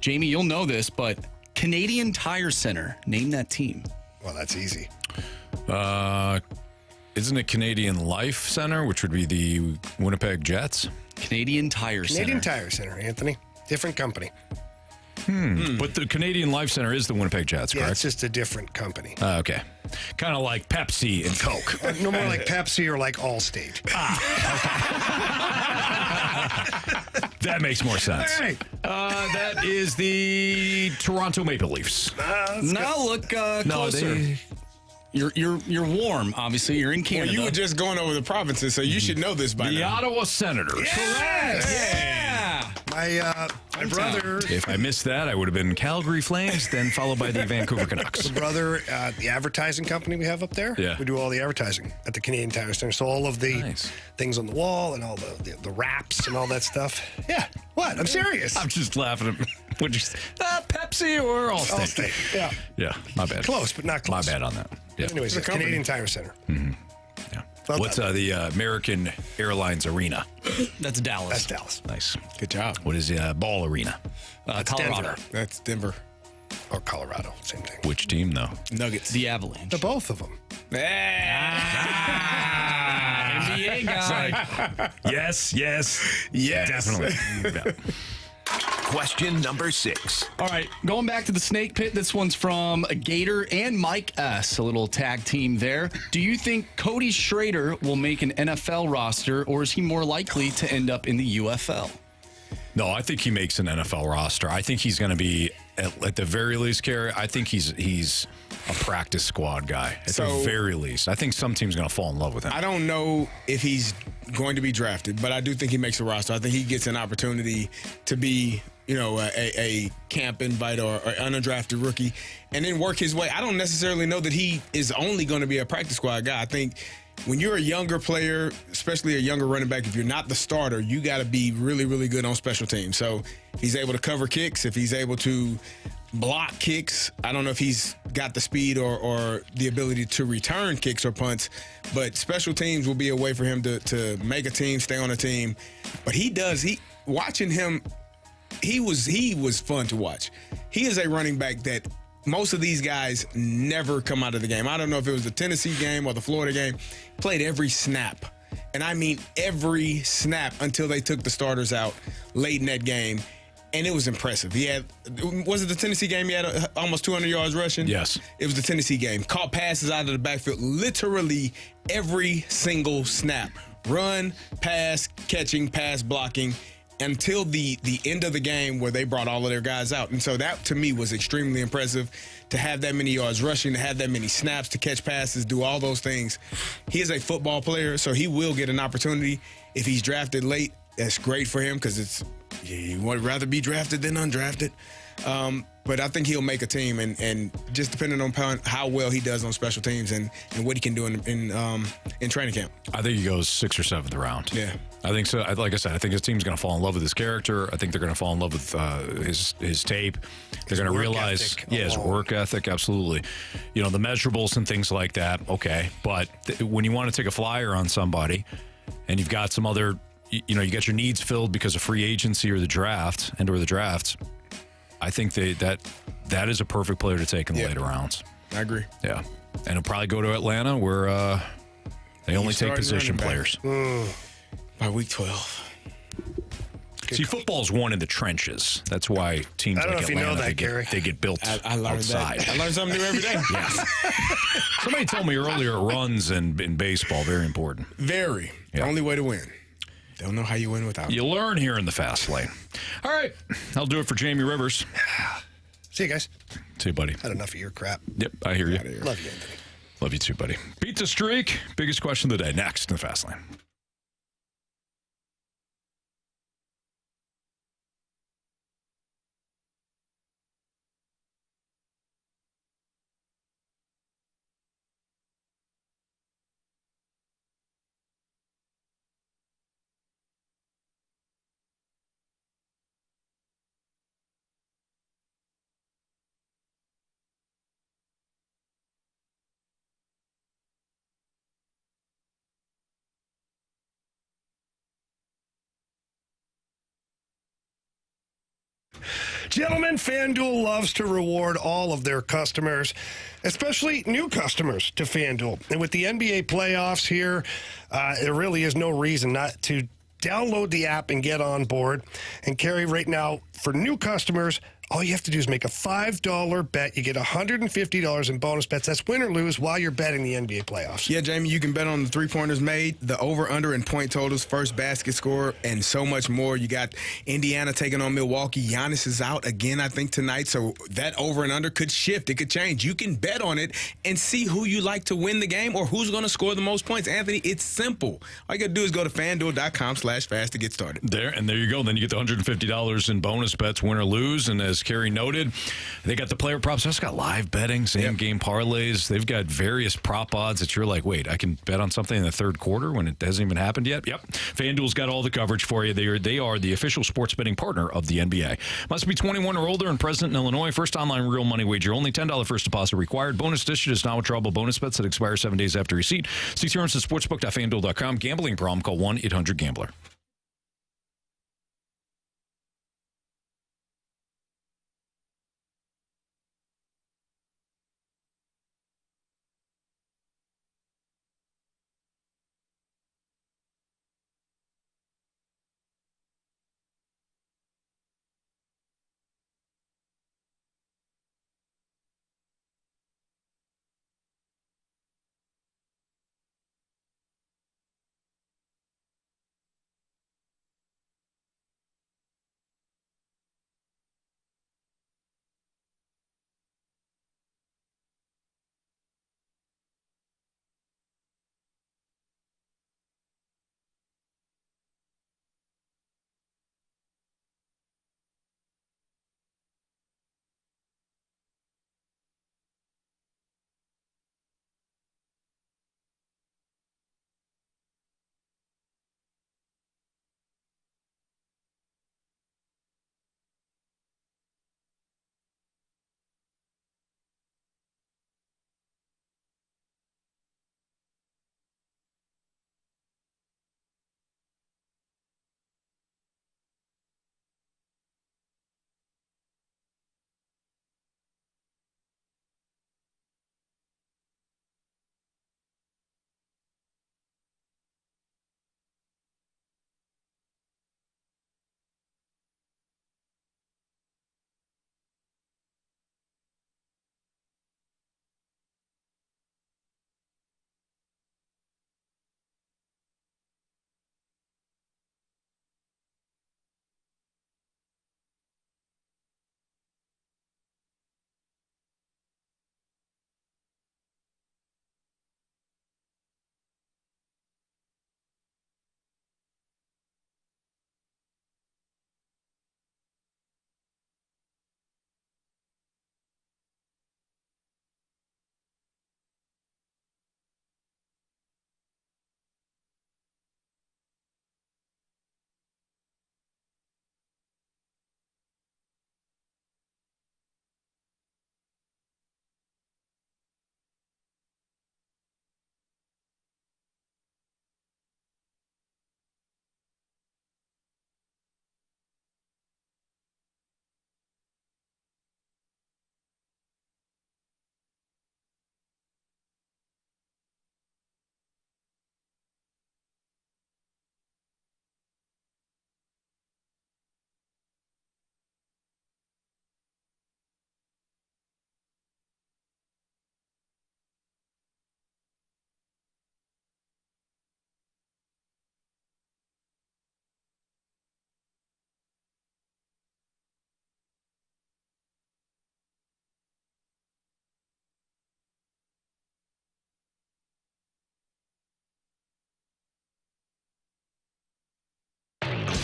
Jamie, you'll know this, but Canadian Tire Center, name that team. Well, that's easy. Isn't it Canadian Life Center, which would be the Winnipeg Jets? Canadian Tire Center. Canadian Tire Center, Anthony. Different company. But the Canadian Life Center is the Winnipeg Jets, correct? Yeah, it's just a different company. Okay. Kind of like Pepsi and Coke. No more like Pepsi or like Allstate. That makes more sense. All right. That is the Toronto Maple Leafs. Now look closer. You're warm, obviously. You're in Canada. Well, you were just going over the provinces, so you should know this by now. The Ottawa Senators. Yes! Yeah. My brother. If I missed that, I would have been Calgary Flames, then followed by the Vancouver Canucks. The brother, the advertising company we have up there, we do all the advertising at the Canadian Tire Center. So all of the things on the wall and all the wraps and all that stuff. Yeah. What? I'm serious. I'm just laughing at what you say. Pepsi or Allstate? Allstate. Yeah. Yeah, my bad. Close, but not close. My bad on that. Yeah. Anyways, the Canadian Tire Center. Yeah. What's the American Airlines Arena? That's Dallas. That's Dallas. Nice. Good job. What is the Ball Arena? Colorado. Denver. That's Denver. Or Colorado. Same thing. Which team, though? Nuggets. The Avalanche. The both of them. NBA guy. Yes. Definitely. Yeah. Question number 6. All right, going back to the snake pit. This one's from Gator and Mike S., a little tag team there. Do you think Cody Schrader will make an NFL roster, or is he more likely to end up in the UFL? No, I think he makes an NFL roster. I think he's going to be, at the very least, Carey, I think he's a practice squad guy, at the very least. I think some team's going to fall in love with him. I don't know if he's going to be drafted, but I do think he makes a roster. I think he gets an opportunity to be, a camp invite or undrafted rookie and then work his way. I don't necessarily know that he is only going to be a practice squad guy. I think when you're a younger player, especially a younger running back, if you're not the starter, you got to be really, really good on special teams. So if he's able to cover kicks, if he's able to block kicks, I don't know if he's got the speed or the ability to return kicks or punts, but special teams will be a way for him to make a team, stay on a team. But watching him, he was fun to watch. He is a running back that most of these guys never come out of the game. I don't know if it was the Tennessee game or the Florida game. Played every snap. and I mean every snap until they took the starters out late in that game. And it was impressive. Was it the Tennessee game? He had almost 200 yards rushing? Yes. It was the Tennessee game. Caught passes out of the backfield literally every single snap. Run, pass, catching, pass blocking, until the end of the game where they brought all of their guys out. And so that, to me, was extremely impressive to have that many yards rushing, to have that many snaps, to catch passes, do all those things. He is a football player, so he will get an opportunity. If he's drafted late, that's great for him because you would rather be drafted than undrafted. But I think he'll make a team, and just depending on how well he does on special teams and what he can do in training camp. I think he goes 6th or 7th round. Yeah. I think so. Like I said, I think his team's going to fall in love with his character. I think they're going to fall in love with his tape. They're going to realize, his work ethic, absolutely. The measurables and things like that, okay. But when you want to take a flyer on somebody and you've got some other, you got your needs filled because of free agency or the draft or the drafts, I think that is a perfect player to take in the later rounds. I agree. Yeah. And he'll probably go to Atlanta where they only take position players. By week 12. See, football's won in the trenches. That's why teams like Atlanta, they get built outside. I learn something new every day. Yeah. Somebody told me earlier it runs in baseball. Very important. Very. Yeah. Only way to win. Don't know how you win without it. You learn here in the fast lane. All right. That'll do it for Jamie Rivers. See you guys. See you, buddy. Had enough of your crap. Yep, I hear you. Love you, Anthony. Love you too, buddy. Beat the streak. Biggest question of the day. Next in the fast lane. Gentlemen, FanDuel loves to reward all of their customers, especially new customers to FanDuel. And with the NBA playoffs here, there really is no reason not to download the app and get on board. And Carey, right now, for new customers, all you have to do is make a $5 bet. You get $150 in bonus bets. That's win or lose while you're betting the NBA playoffs. Yeah, Jamie, you can bet on the three-pointers made, the over-under and point totals, first basket score, and so much more. You got Indiana taking on Milwaukee. Giannis is out again, I think, tonight, so that over and under could shift. It could change. You can bet on it and see who you like to win the game or who's going to score the most points. Anthony, it's simple. All you got to do is go to FanDuel.com/fast to get started. There you go. Then you get the $150 in bonus bets, win or lose, and as Carey noted, they got the player props. It's got live betting, same game parlays. They've got various prop odds that you're like, wait, I can bet on something in the third quarter when it hasn't even happened yet? Yep. FanDuel's got all the coverage for you. They are the official sports betting partner of the NBA. Must be 21 or older and present in Illinois. First online real money wager. Only $10 first deposit required. Bonus dish is not withdrawable bonus bets that expire 7 days after receipt. See terms at sportsbook.fanduel.com. Gambling problem? Call 1-800-GAMBLER.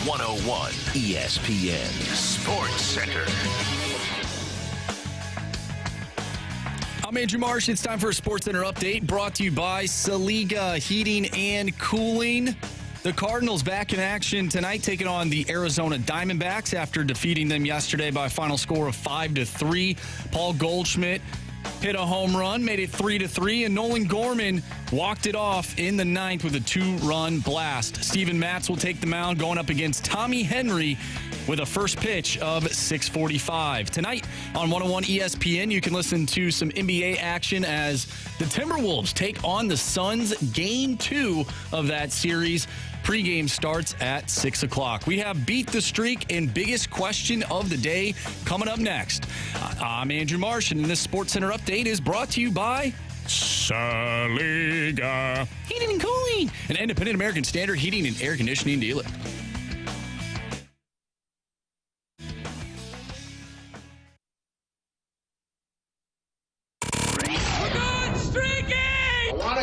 101 ESPN Sports Center. I'm Andrew Marsh. It's time for a Sports Center update brought to you by Saliga Heating and Cooling. The Cardinals back in action tonight, taking on the Arizona Diamondbacks after defeating them yesterday by a final score of 5-3. Paul Goldschmidt hit a home run, made it 3-3, and Goldy and Gorman walked it off in the ninth with a 2-run blast. Steven Matz will take the mound going up against Tommy Henry with a first pitch of 6:45. Tonight on 101 ESPN, you can listen to some NBA action as the Timberwolves take on the Suns. Game 2 of that series. Pregame starts at 6 o'clock. We have Beat the Streak and Biggest Question of the Day coming up next. I'm Andrew Marsh, and this Sports Center update is brought to you by Saliga Heating and Cooling, an independent American Standard heating and air conditioning dealer.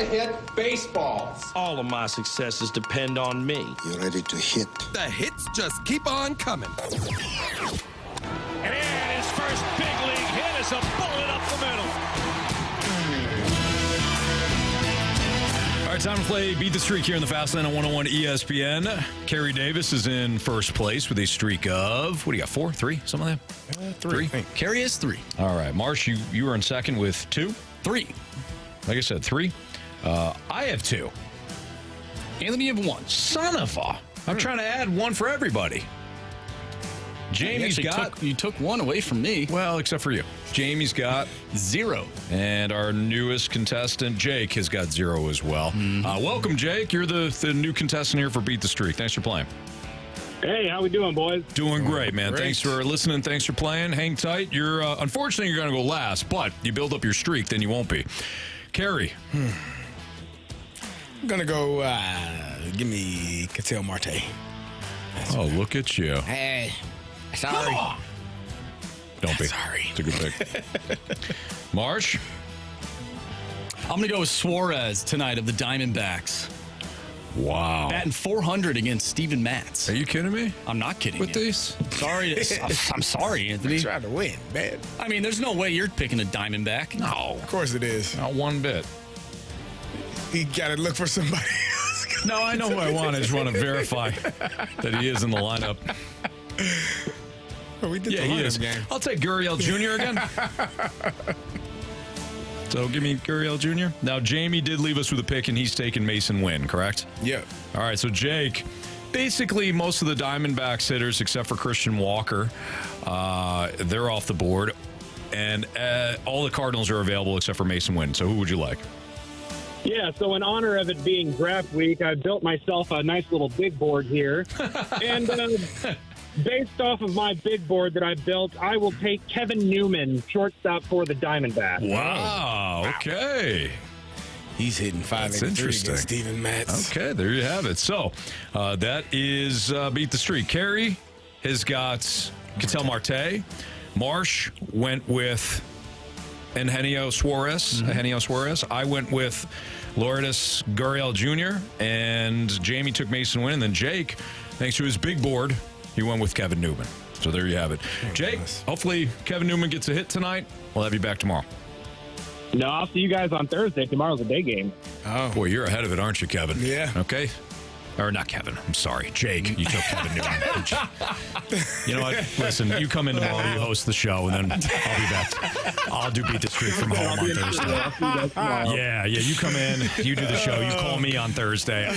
Hit baseballs. All of my successes depend on me. You're ready to hit. The hits just keep on coming. And his first big league hit is a bullet up the middle. All right, time to play Beat the Streak here in the Fast Lane on 101 ESPN. Carey Davis is in first place with a streak of, what do you got, 4, 3, something like that? 3. Carey is 3. All right, Marsh, you were in second with 2? 3. Like I said, 3. I have 2. Anthony, you have 1. Son of a. I'm trying to add 1 for everybody. Jamie's you took 1 away from me. Well, except for you. Jamie's got 0. And our newest contestant, Jake, has got 0 as well. Welcome, Jake. You're the new contestant here for Beat the Streak. Thanks for playing. Hey, how we doing, boys? Doing great, man. Great. Thanks for listening. Thanks for playing. Hang tight. You're unfortunately, you're going to go last, but you build up your streak, then you won't be. Carey. I'm going to go, give me Ketel Marte. Look at you. Hey, sorry. Don't be. Sorry. It's a good pick. Marsh? I'm going to go with Suarez tonight of the Diamondbacks. Wow. Batting 400 against Steven Matz. Are you kidding me? I'm not kidding with these? Sorry. I'm sorry, Anthony. I tried to win, man. I mean, there's no way you're picking a Diamondback. No. Of course it is. Not one bit. You got to look for somebody else. No, I know who I want. I just want to verify that he is in the lineup. We did the he is. game. I'll take Gurriel Jr. again. So give me Gurriel Jr. Now, Jamie did leave us with a pick, and he's taking Mason Wynn, correct? Yeah. All right, so Jake, basically most of the Diamondbacks hitters, except for Christian Walker, they're off the board. And all the Cardinals are available except for Mason Wynn. So who would you like? Yeah, so in honor of it being draft week, I built myself a nice little big board here. And based off of my big board that I built, I will take Kevin Newman, shortstop for the Diamondbacks. Wow. Okay. He's hitting 583 against Steven Matz. Okay, there you have it. So that is Beat the Streak. Carey has got Ketel Marte. Marsh went with Eugenio Suarez. I went with Lourdes Gurriel Jr. And Jamie took Mason Wynn. And then Jake, thanks to his big board, he went with Kevin Newman. So there you have it. Jake, hopefully Kevin Newman gets a hit tonight. We'll have you back tomorrow. No, I'll see you guys on Thursday. Tomorrow's a day game. Oh. Boy, you're ahead of it, aren't you, Kevin? Yeah. Okay. Or not Kevin. I'm sorry. Jake, you took Kevin Newman. You know what? Listen, you come in tomorrow, you host the show, and then I'll be back. I'll do Beat the Streak from home on Thursday. Yeah. You come in, you do the show, you call me on Thursday.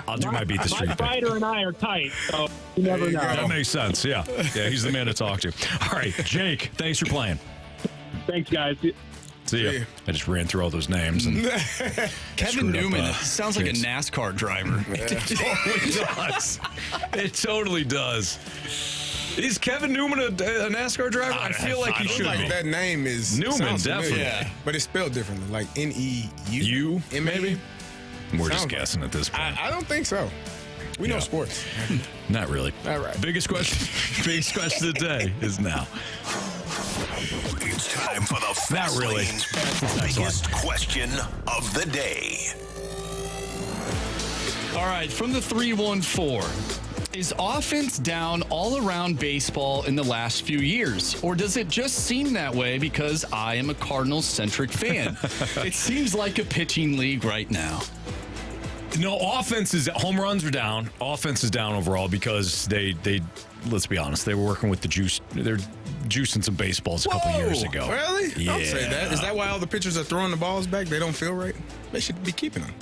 I'll do my Beat the Streak. My fighter and I are tight, so you never know. That makes sense. Yeah, he's the man to talk to. All right, Jake, thanks for playing. Thanks, guys. See ya. I just ran through all those names. And Kevin Newman sounds like a NASCAR driver. It totally does. It totally does. Is Kevin Newman a NASCAR driver? I feel like he should be. That name is Newman, definitely. Yeah. But it's spelled differently, like N-E-U. Maybe? We're just guessing at this point. I don't think so. We know sports. Not really. All right. Biggest question of the day is now. It's time for the Not really. biggest question of the day. All right, from the 314. Is offense down all around baseball in the last few years? Or does it just seem that way because I am a Cardinals-centric fan? It seems like a pitching league right now. No, home runs are down. Offense is down overall because they let's be honest, they were working with the juice. They're juicing some baseballs a couple years ago. Really? Yeah. Don't say that. Is that why all the pitchers are throwing the balls back? They don't feel right? They should be keeping them.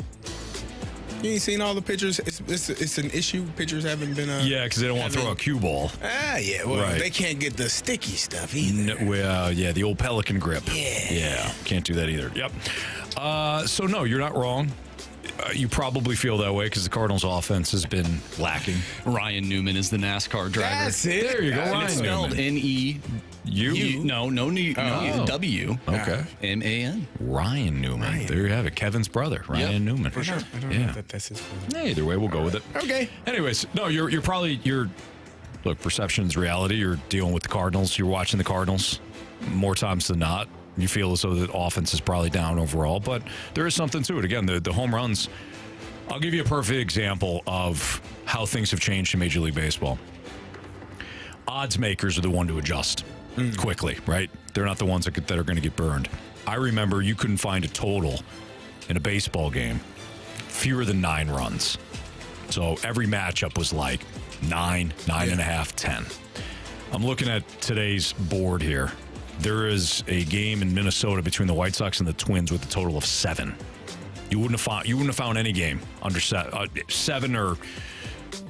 You ain't seen all the pitchers. It's an issue. Pitchers haven't been. Yeah, because they don't want to throw a cue ball. Yeah. Well, right. They can't get the sticky stuff either. Yeah, the old Pelican grip. Yeah. Can't do that either. Yep. So no, you're not wrong. You probably feel that way because the Cardinals' offense has been lacking. Ryan Newman is the NASCAR driver. That's it. There you go, And Ryan it's spelled Newman. N-E. No, W. Okay. M-A-N. Ryan Newman. There you have it. Kevin's brother, Ryan Newman. For sure. I don't know that that's his brother. Either way, we'll go with it. Okay. Anyways, no, you're look, perception's reality. You're dealing with the Cardinals. You're watching the Cardinals more times than not. You feel as though the offense is probably down overall, but there is something to it. Again, the home runs. I'll give you a perfect example of how things have changed in Major League Baseball. Odds makers are the one to adjust quickly, right? They're not the ones that are going to get burned. I remember you couldn't find a total in a baseball game fewer than 9 runs. So every matchup was like 9, 9.5, 10. I'm looking at today's board here. There is a game in Minnesota between the White Sox and the Twins with a total of 7. You wouldn't have found any game under 7 or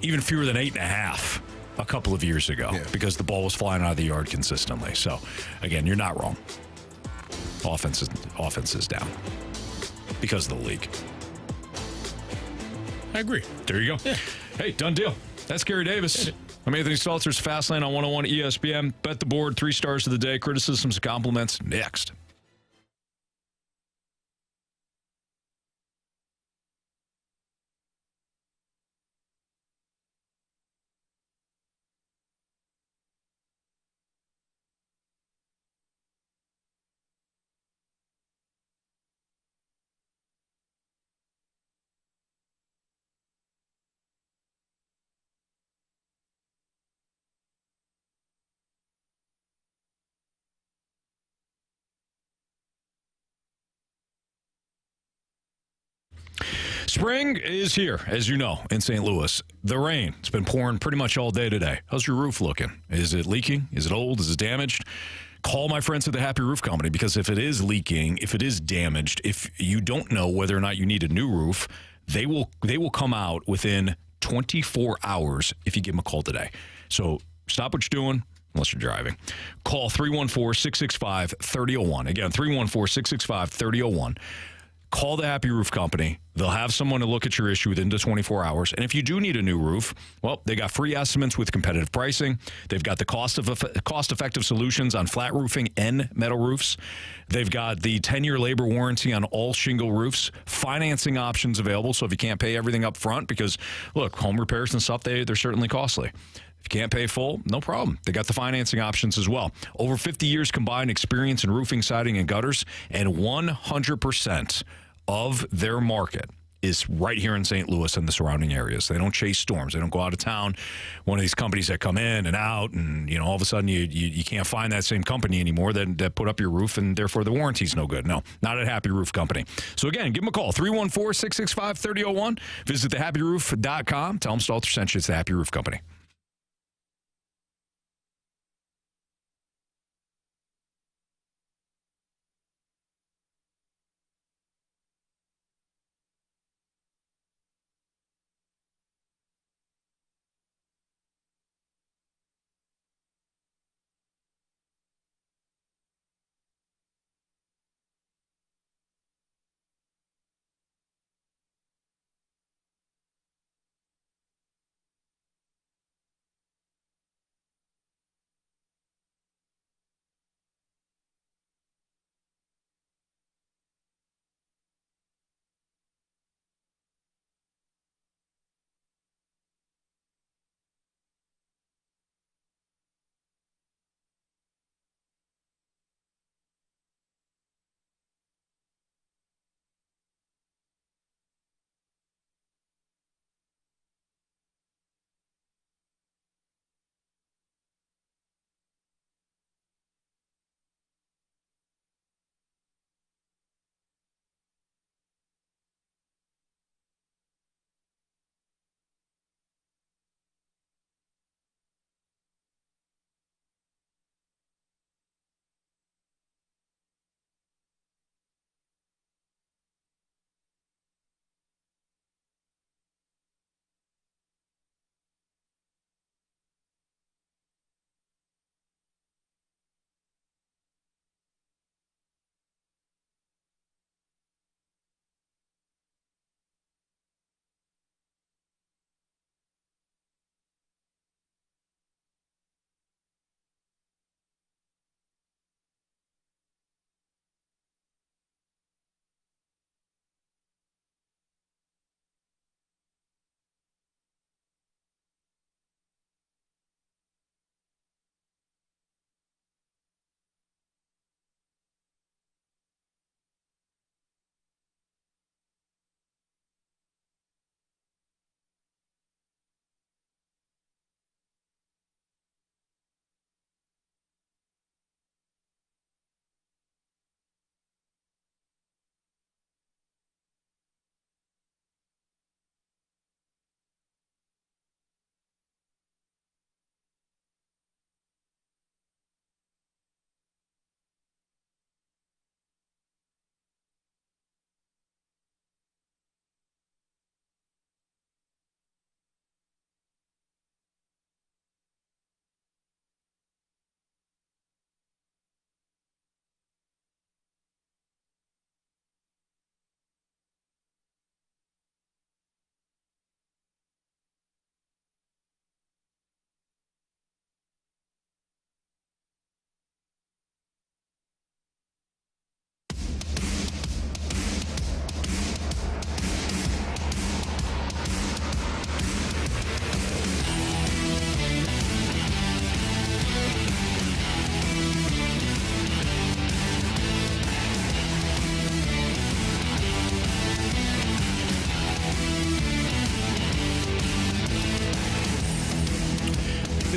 even fewer than 8.5 a couple of years ago because the ball was flying out of the yard consistently. So again, you're not wrong. Offense is down because of the league. I agree. There you go. Yeah. Hey, done deal. That's Carey Davis. I'm Anthony Stalter's Fastlane on 101 ESPN. Bet the board, 3 stars of the day. Criticisms and compliments next. Spring is here, as you know, in St. Louis. The rain, it's been pouring pretty much all day today. How's your roof looking? Is it leaking? Is it old? Is it damaged? Call my friends at the Happy Roof Company, because if it is leaking, if it is damaged, if you don't know whether or not you need a new roof, they will come out within 24 hours if you give them a call today. So stop what you're doing, unless you're driving. Call 314-665-3001. Again, 314-665-3001. Call the Happy Roof Company. They'll have someone to look at your issue within 24 hours. And if you do need a new roof, well, they got free estimates with competitive pricing. They've got the cost-effective solutions on flat roofing and metal roofs. They've got the 10-year labor warranty on all shingle roofs. Financing options available, so if you can't pay everything up front, because, look, home repairs and stuff, they're certainly costly. If you can't pay full, no problem. They got the financing options as well. Over 50 years combined experience in roofing, siding, and gutters, and 100% of their market is right here in St. Louis and the surrounding areas. They don't chase storms. They don't go out of town. One of these companies that come in and out, and all of a sudden you can't find that same company anymore that put up your roof, and therefore the warranty's no good. No, not at Happy Roof Company. So again, give them a call, 314-665-3001. Visit thehappyroof.com. Tell them Stalter sent you. It's the Happy Roof Company.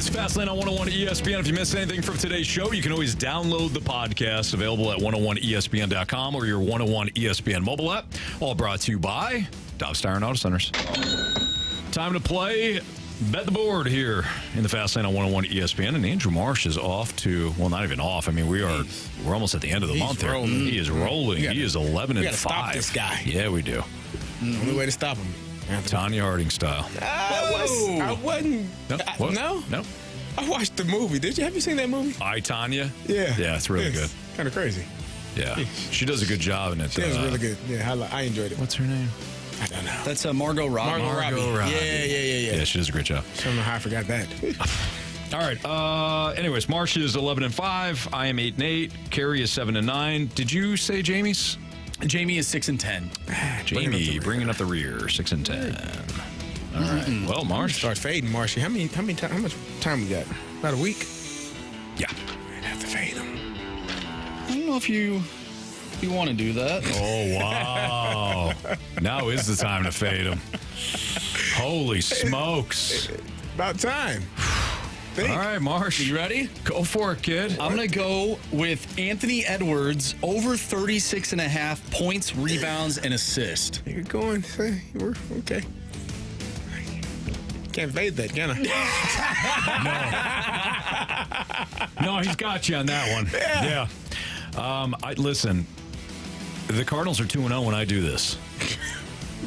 This is Fastlane on 101 ESPN. If you missed anything from today's show, you can always download the podcast available at 101ESPN.com or your 101 ESPN mobile app. All brought to you by Dobbs Tire and Auto Centers. Time to play Bet the Board here in the Fastlane on 101 ESPN. And Andrew Marsh is off to, well, not even off. I mean, we're almost at the end of the month here. He is rolling. He is 11 and 5. Stop this guy. Yeah, we do. Only way to stop him. Tanya Harding style. I wasn't. No? No. I watched the movie. Have you seen that movie? I, Tanya? Yeah. Yeah, it's really good. Kind of crazy. Yeah. She does a good job in it. She was really good. Yeah, I enjoyed it. What's her name? I don't know. That's Margot Robbie. Margot Robbie. Yeah. Yeah, she does a great job. I don't know how I forgot that. All right. Anyways, Marsh is 11 and 5. I am 8 and 8. Carey is 7 and 9. Did you say Jamie's? Jamie is 6 and 10. Jamie bringing up the rear, 6 and 10. All right. Well, Marsh. Start fading, Marshy. How much time we got? About a week? Yeah. I'd have to fade him. I don't know if you want to do that. Oh, wow. Now is the time to fade him. Holy smokes. About time. All right, Marsh. You ready? Go for it, kid. I'm going to go with Anthony Edwards over 36.5 points, rebounds, and assists. You're going. We're okay. Can't fade that, can I? No, he's got you on that one. Yeah. Listen, the Cardinals are 2-0 when I do this.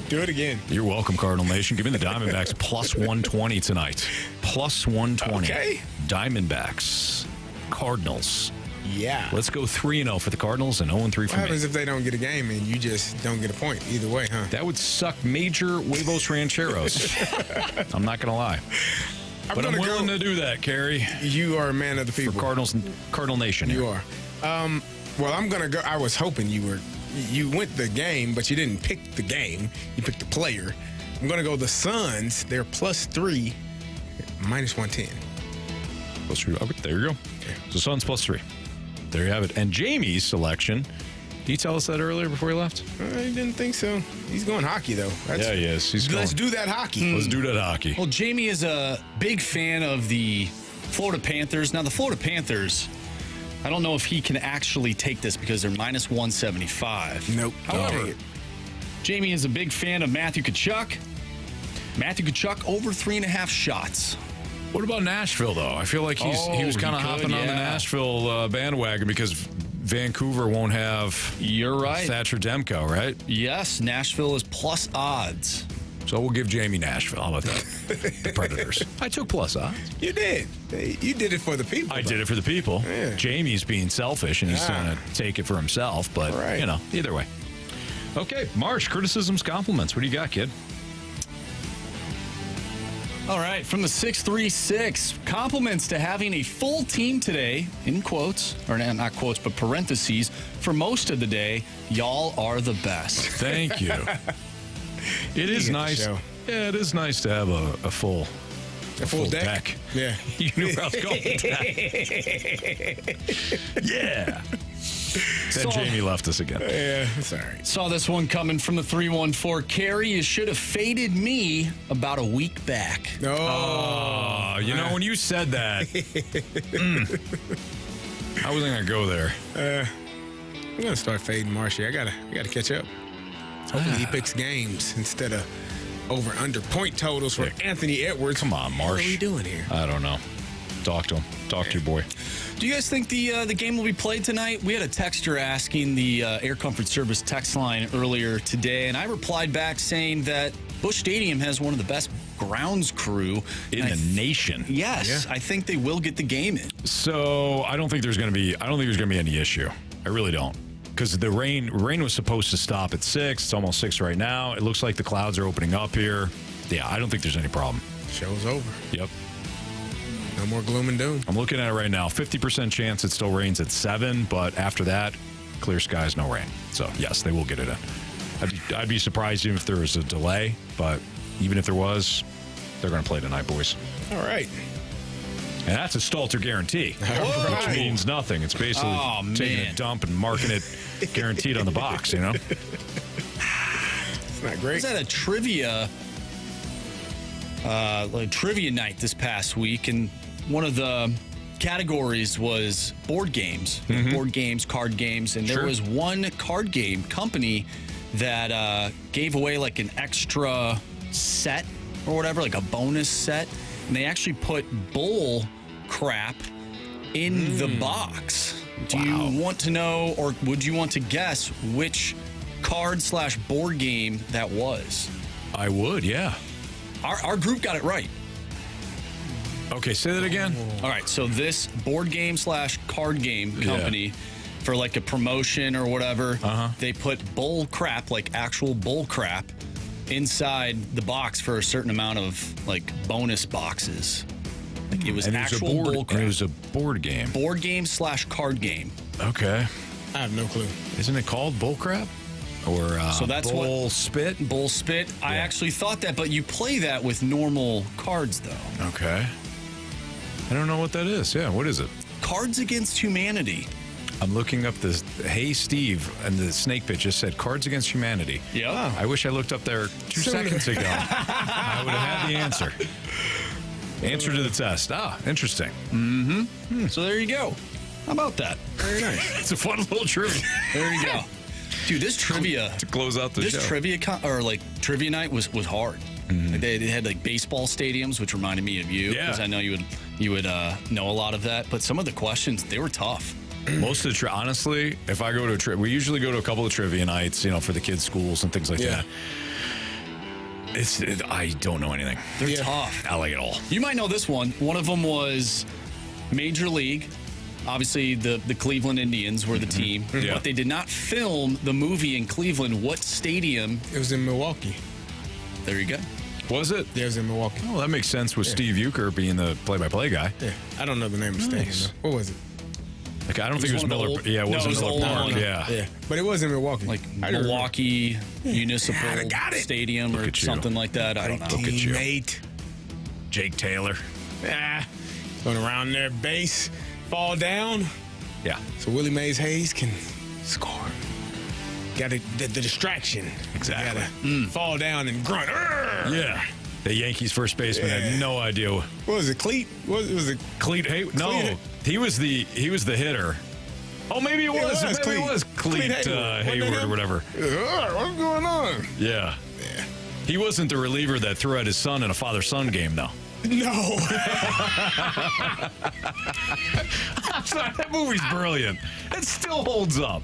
Do it again. You're welcome, Cardinal Nation. Give me the Diamondbacks plus 120 tonight. Plus 120. Okay. Diamondbacks. Cardinals. Yeah. Let's go 3-0 for the Cardinals and 0-3 for me. What happens if they don't get a game and you just don't get a point either way, huh? That would suck major huevos rancheros. I'm not going to lie. But I'm willing to do that, Carey. You are a man of the people. For Cardinal Nation. You are. Well, I'm going to go. I was hoping you went the game, but you didn't pick the game. You picked the player. I'm going to go the Suns. They're plus 3, minus 110. Plus 3. Okay, there you go. So Suns plus 3. There you have it. And Jamie's selection. Did you tell us that earlier before he left? I didn't think so. He's going hockey, though. Yeah, he is. Let's do that hockey. Let's do that hockey. Well, Jamie is a big fan of the Florida Panthers. Now, the Florida Panthers, I don't know if he can actually take this because they're minus 175. Nope. However, Jamie is a big fan of Matthew Tkachuk. Matthew Tkachuk over 3.5 shots. What about Nashville, though? I feel like he was kind of hopping on the Nashville bandwagon because Vancouver won't have Thatcher Demko, right? Yes, Nashville is plus odds. So we'll give Jamie Nashville. How about that? The Predators. I took plus odds. You did. You did it for the people. I did it for the people. Yeah. Jamie's being selfish, and he's going to take it for himself. But, either way. Okay, Marsh, criticisms, compliments. What do you got, kid? All right, from the 636, compliments to having a full team today, in quotes, or not quotes, but parentheses, for most of the day. Y'all are the best. Thank you. It is nice. Yeah, it is nice to have a full deck. Yeah. You knew where I was going with that. Yeah. Then Jamie left us again. Yeah, sorry. Saw this one coming from the 314. Carey, you should have faded me about a week back. Oh, you know, when you said that, I wasn't going to go there. I'm going to start fading Marshy. I gotta catch up. Hopefully he picks games instead of over-under point totals for Anthony Edwards. Come on, Marsh. What are we doing here? I don't know. Talk to him. Talk to your boy. Do you guys think the game will be played tonight? We had a texter asking the Air Comfort Service text line earlier today, and I replied back saying that Busch Stadium has one of the best grounds crew in the nation. Yes, I think they will get the game in. So I don't think there's going to be any issue. I really don't. Because the rain was supposed to stop at 6. It's almost 6 right now. It looks like the clouds are opening up here. Yeah, I don't think there's any problem. Show's over. Yep. No more gloom and doom. I'm looking at it right now. 50% chance it still rains at 7, but after that, clear skies, no rain. So, yes, they will get it in. I'd be surprised even if there was a delay, but even if there was, they're going to play tonight, boys. All right. And that's a Stalter guarantee, which means nothing. It's basically taking a dump and marking it guaranteed on the box, you know? It's not great. Was that a trivia night this past week, and one of the categories was board games, board games, card games, and there was one card game company that gave away like an extra set or whatever, like a bonus set, and they actually put bull crap in the box. Do you want to know, or would you want to guess which card/board game that was? I would, yeah. Our group got it right. Okay, say that again. All right, so this board game/card game company, for like a promotion or whatever, they put bull crap, like actual bull crap, inside the box for a certain amount of like bonus boxes. Like it was actual bull crap. It was a board game. Board game/card game. Okay. I have no clue. Isn't it called bull crap? Or so that's bull spit? Bull spit. Yeah. I actually thought that, but you play that with normal cards, though. Okay. I don't know what that is. Yeah, what is it? Cards Against Humanity. I'm looking up this. Hey, Steve, and the snake pit just said Cards Against Humanity. Yeah. I wish I looked up there 2 seconds ago. I would have had the answer. Answer to the test. Ah, interesting. So there you go. How about that? Very nice. It's a fun little trivia. There you go. Dude, this trivia to close out the show. This trivia night was hard. Like they had like baseball stadiums, which reminded me of you because I know you would know a lot of that. But some of the questions, they were tough. Most of the honestly, if I go to we usually go to a couple of trivia nights, for the kids' schools and things like that. I don't know anything. They're tough. I like it all. You might know this one. One of them was Major League. Obviously, the Cleveland Indians were the team, but they did not film the movie in Cleveland. What stadium? It was in Milwaukee. There you go. Was it? Yeah, it was in Milwaukee. Oh, that makes sense with Steve Euchre being the play-by-play guy. Yeah, I don't know the name of the stadium. What was it? Like, I don't think it was Miller. It was Miller Park. Yeah, but it was in Milwaukee. Like Milwaukee Municipal Stadium or something like that. I don't know. Look at you. Teammate. Jake Taylor. Going around their base, fall down. Yeah. So Willie Mays Hayes can score. Got the distraction. Exactly. Gotta fall down and grunt. Yeah. The Yankees first baseman had no idea. What was it, Cleat? Was it Cleat? No, he was the hitter. Oh, maybe it was. Maybe it was Cleat Hayward or whatever. What's going on? Yeah. He wasn't the reliever that threw at his son in a father-son game, though. No. That movie's brilliant. It still holds up.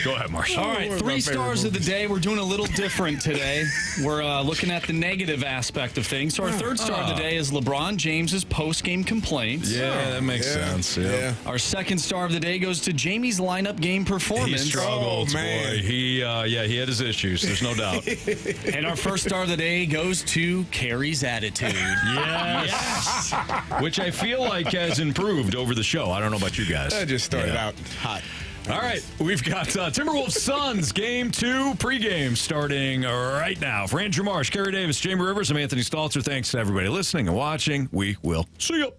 Go ahead, Marshall. All right, 3 stars of the day. We're doing a little different today. We're looking at the negative aspect of things. So our 3rd star of the day is LeBron James's post-game complaints. Yeah, that makes sense. Yeah. Our 2nd star of the day goes to Jamie's lineup game performance. He struggled, boy. He had his issues. There's no doubt. And our 1st star of the day goes to Carey's attitude. Yes. Which I feel like has improved over the show. I don't know about you guys. I just started out hot. All right, we've got Timberwolves Suns Game 2 pregame starting right now. For Andrew Marsh, Carey Davis, Jamie Rivers, I'm Anthony Stalter. Thanks to everybody listening and watching. We will see you.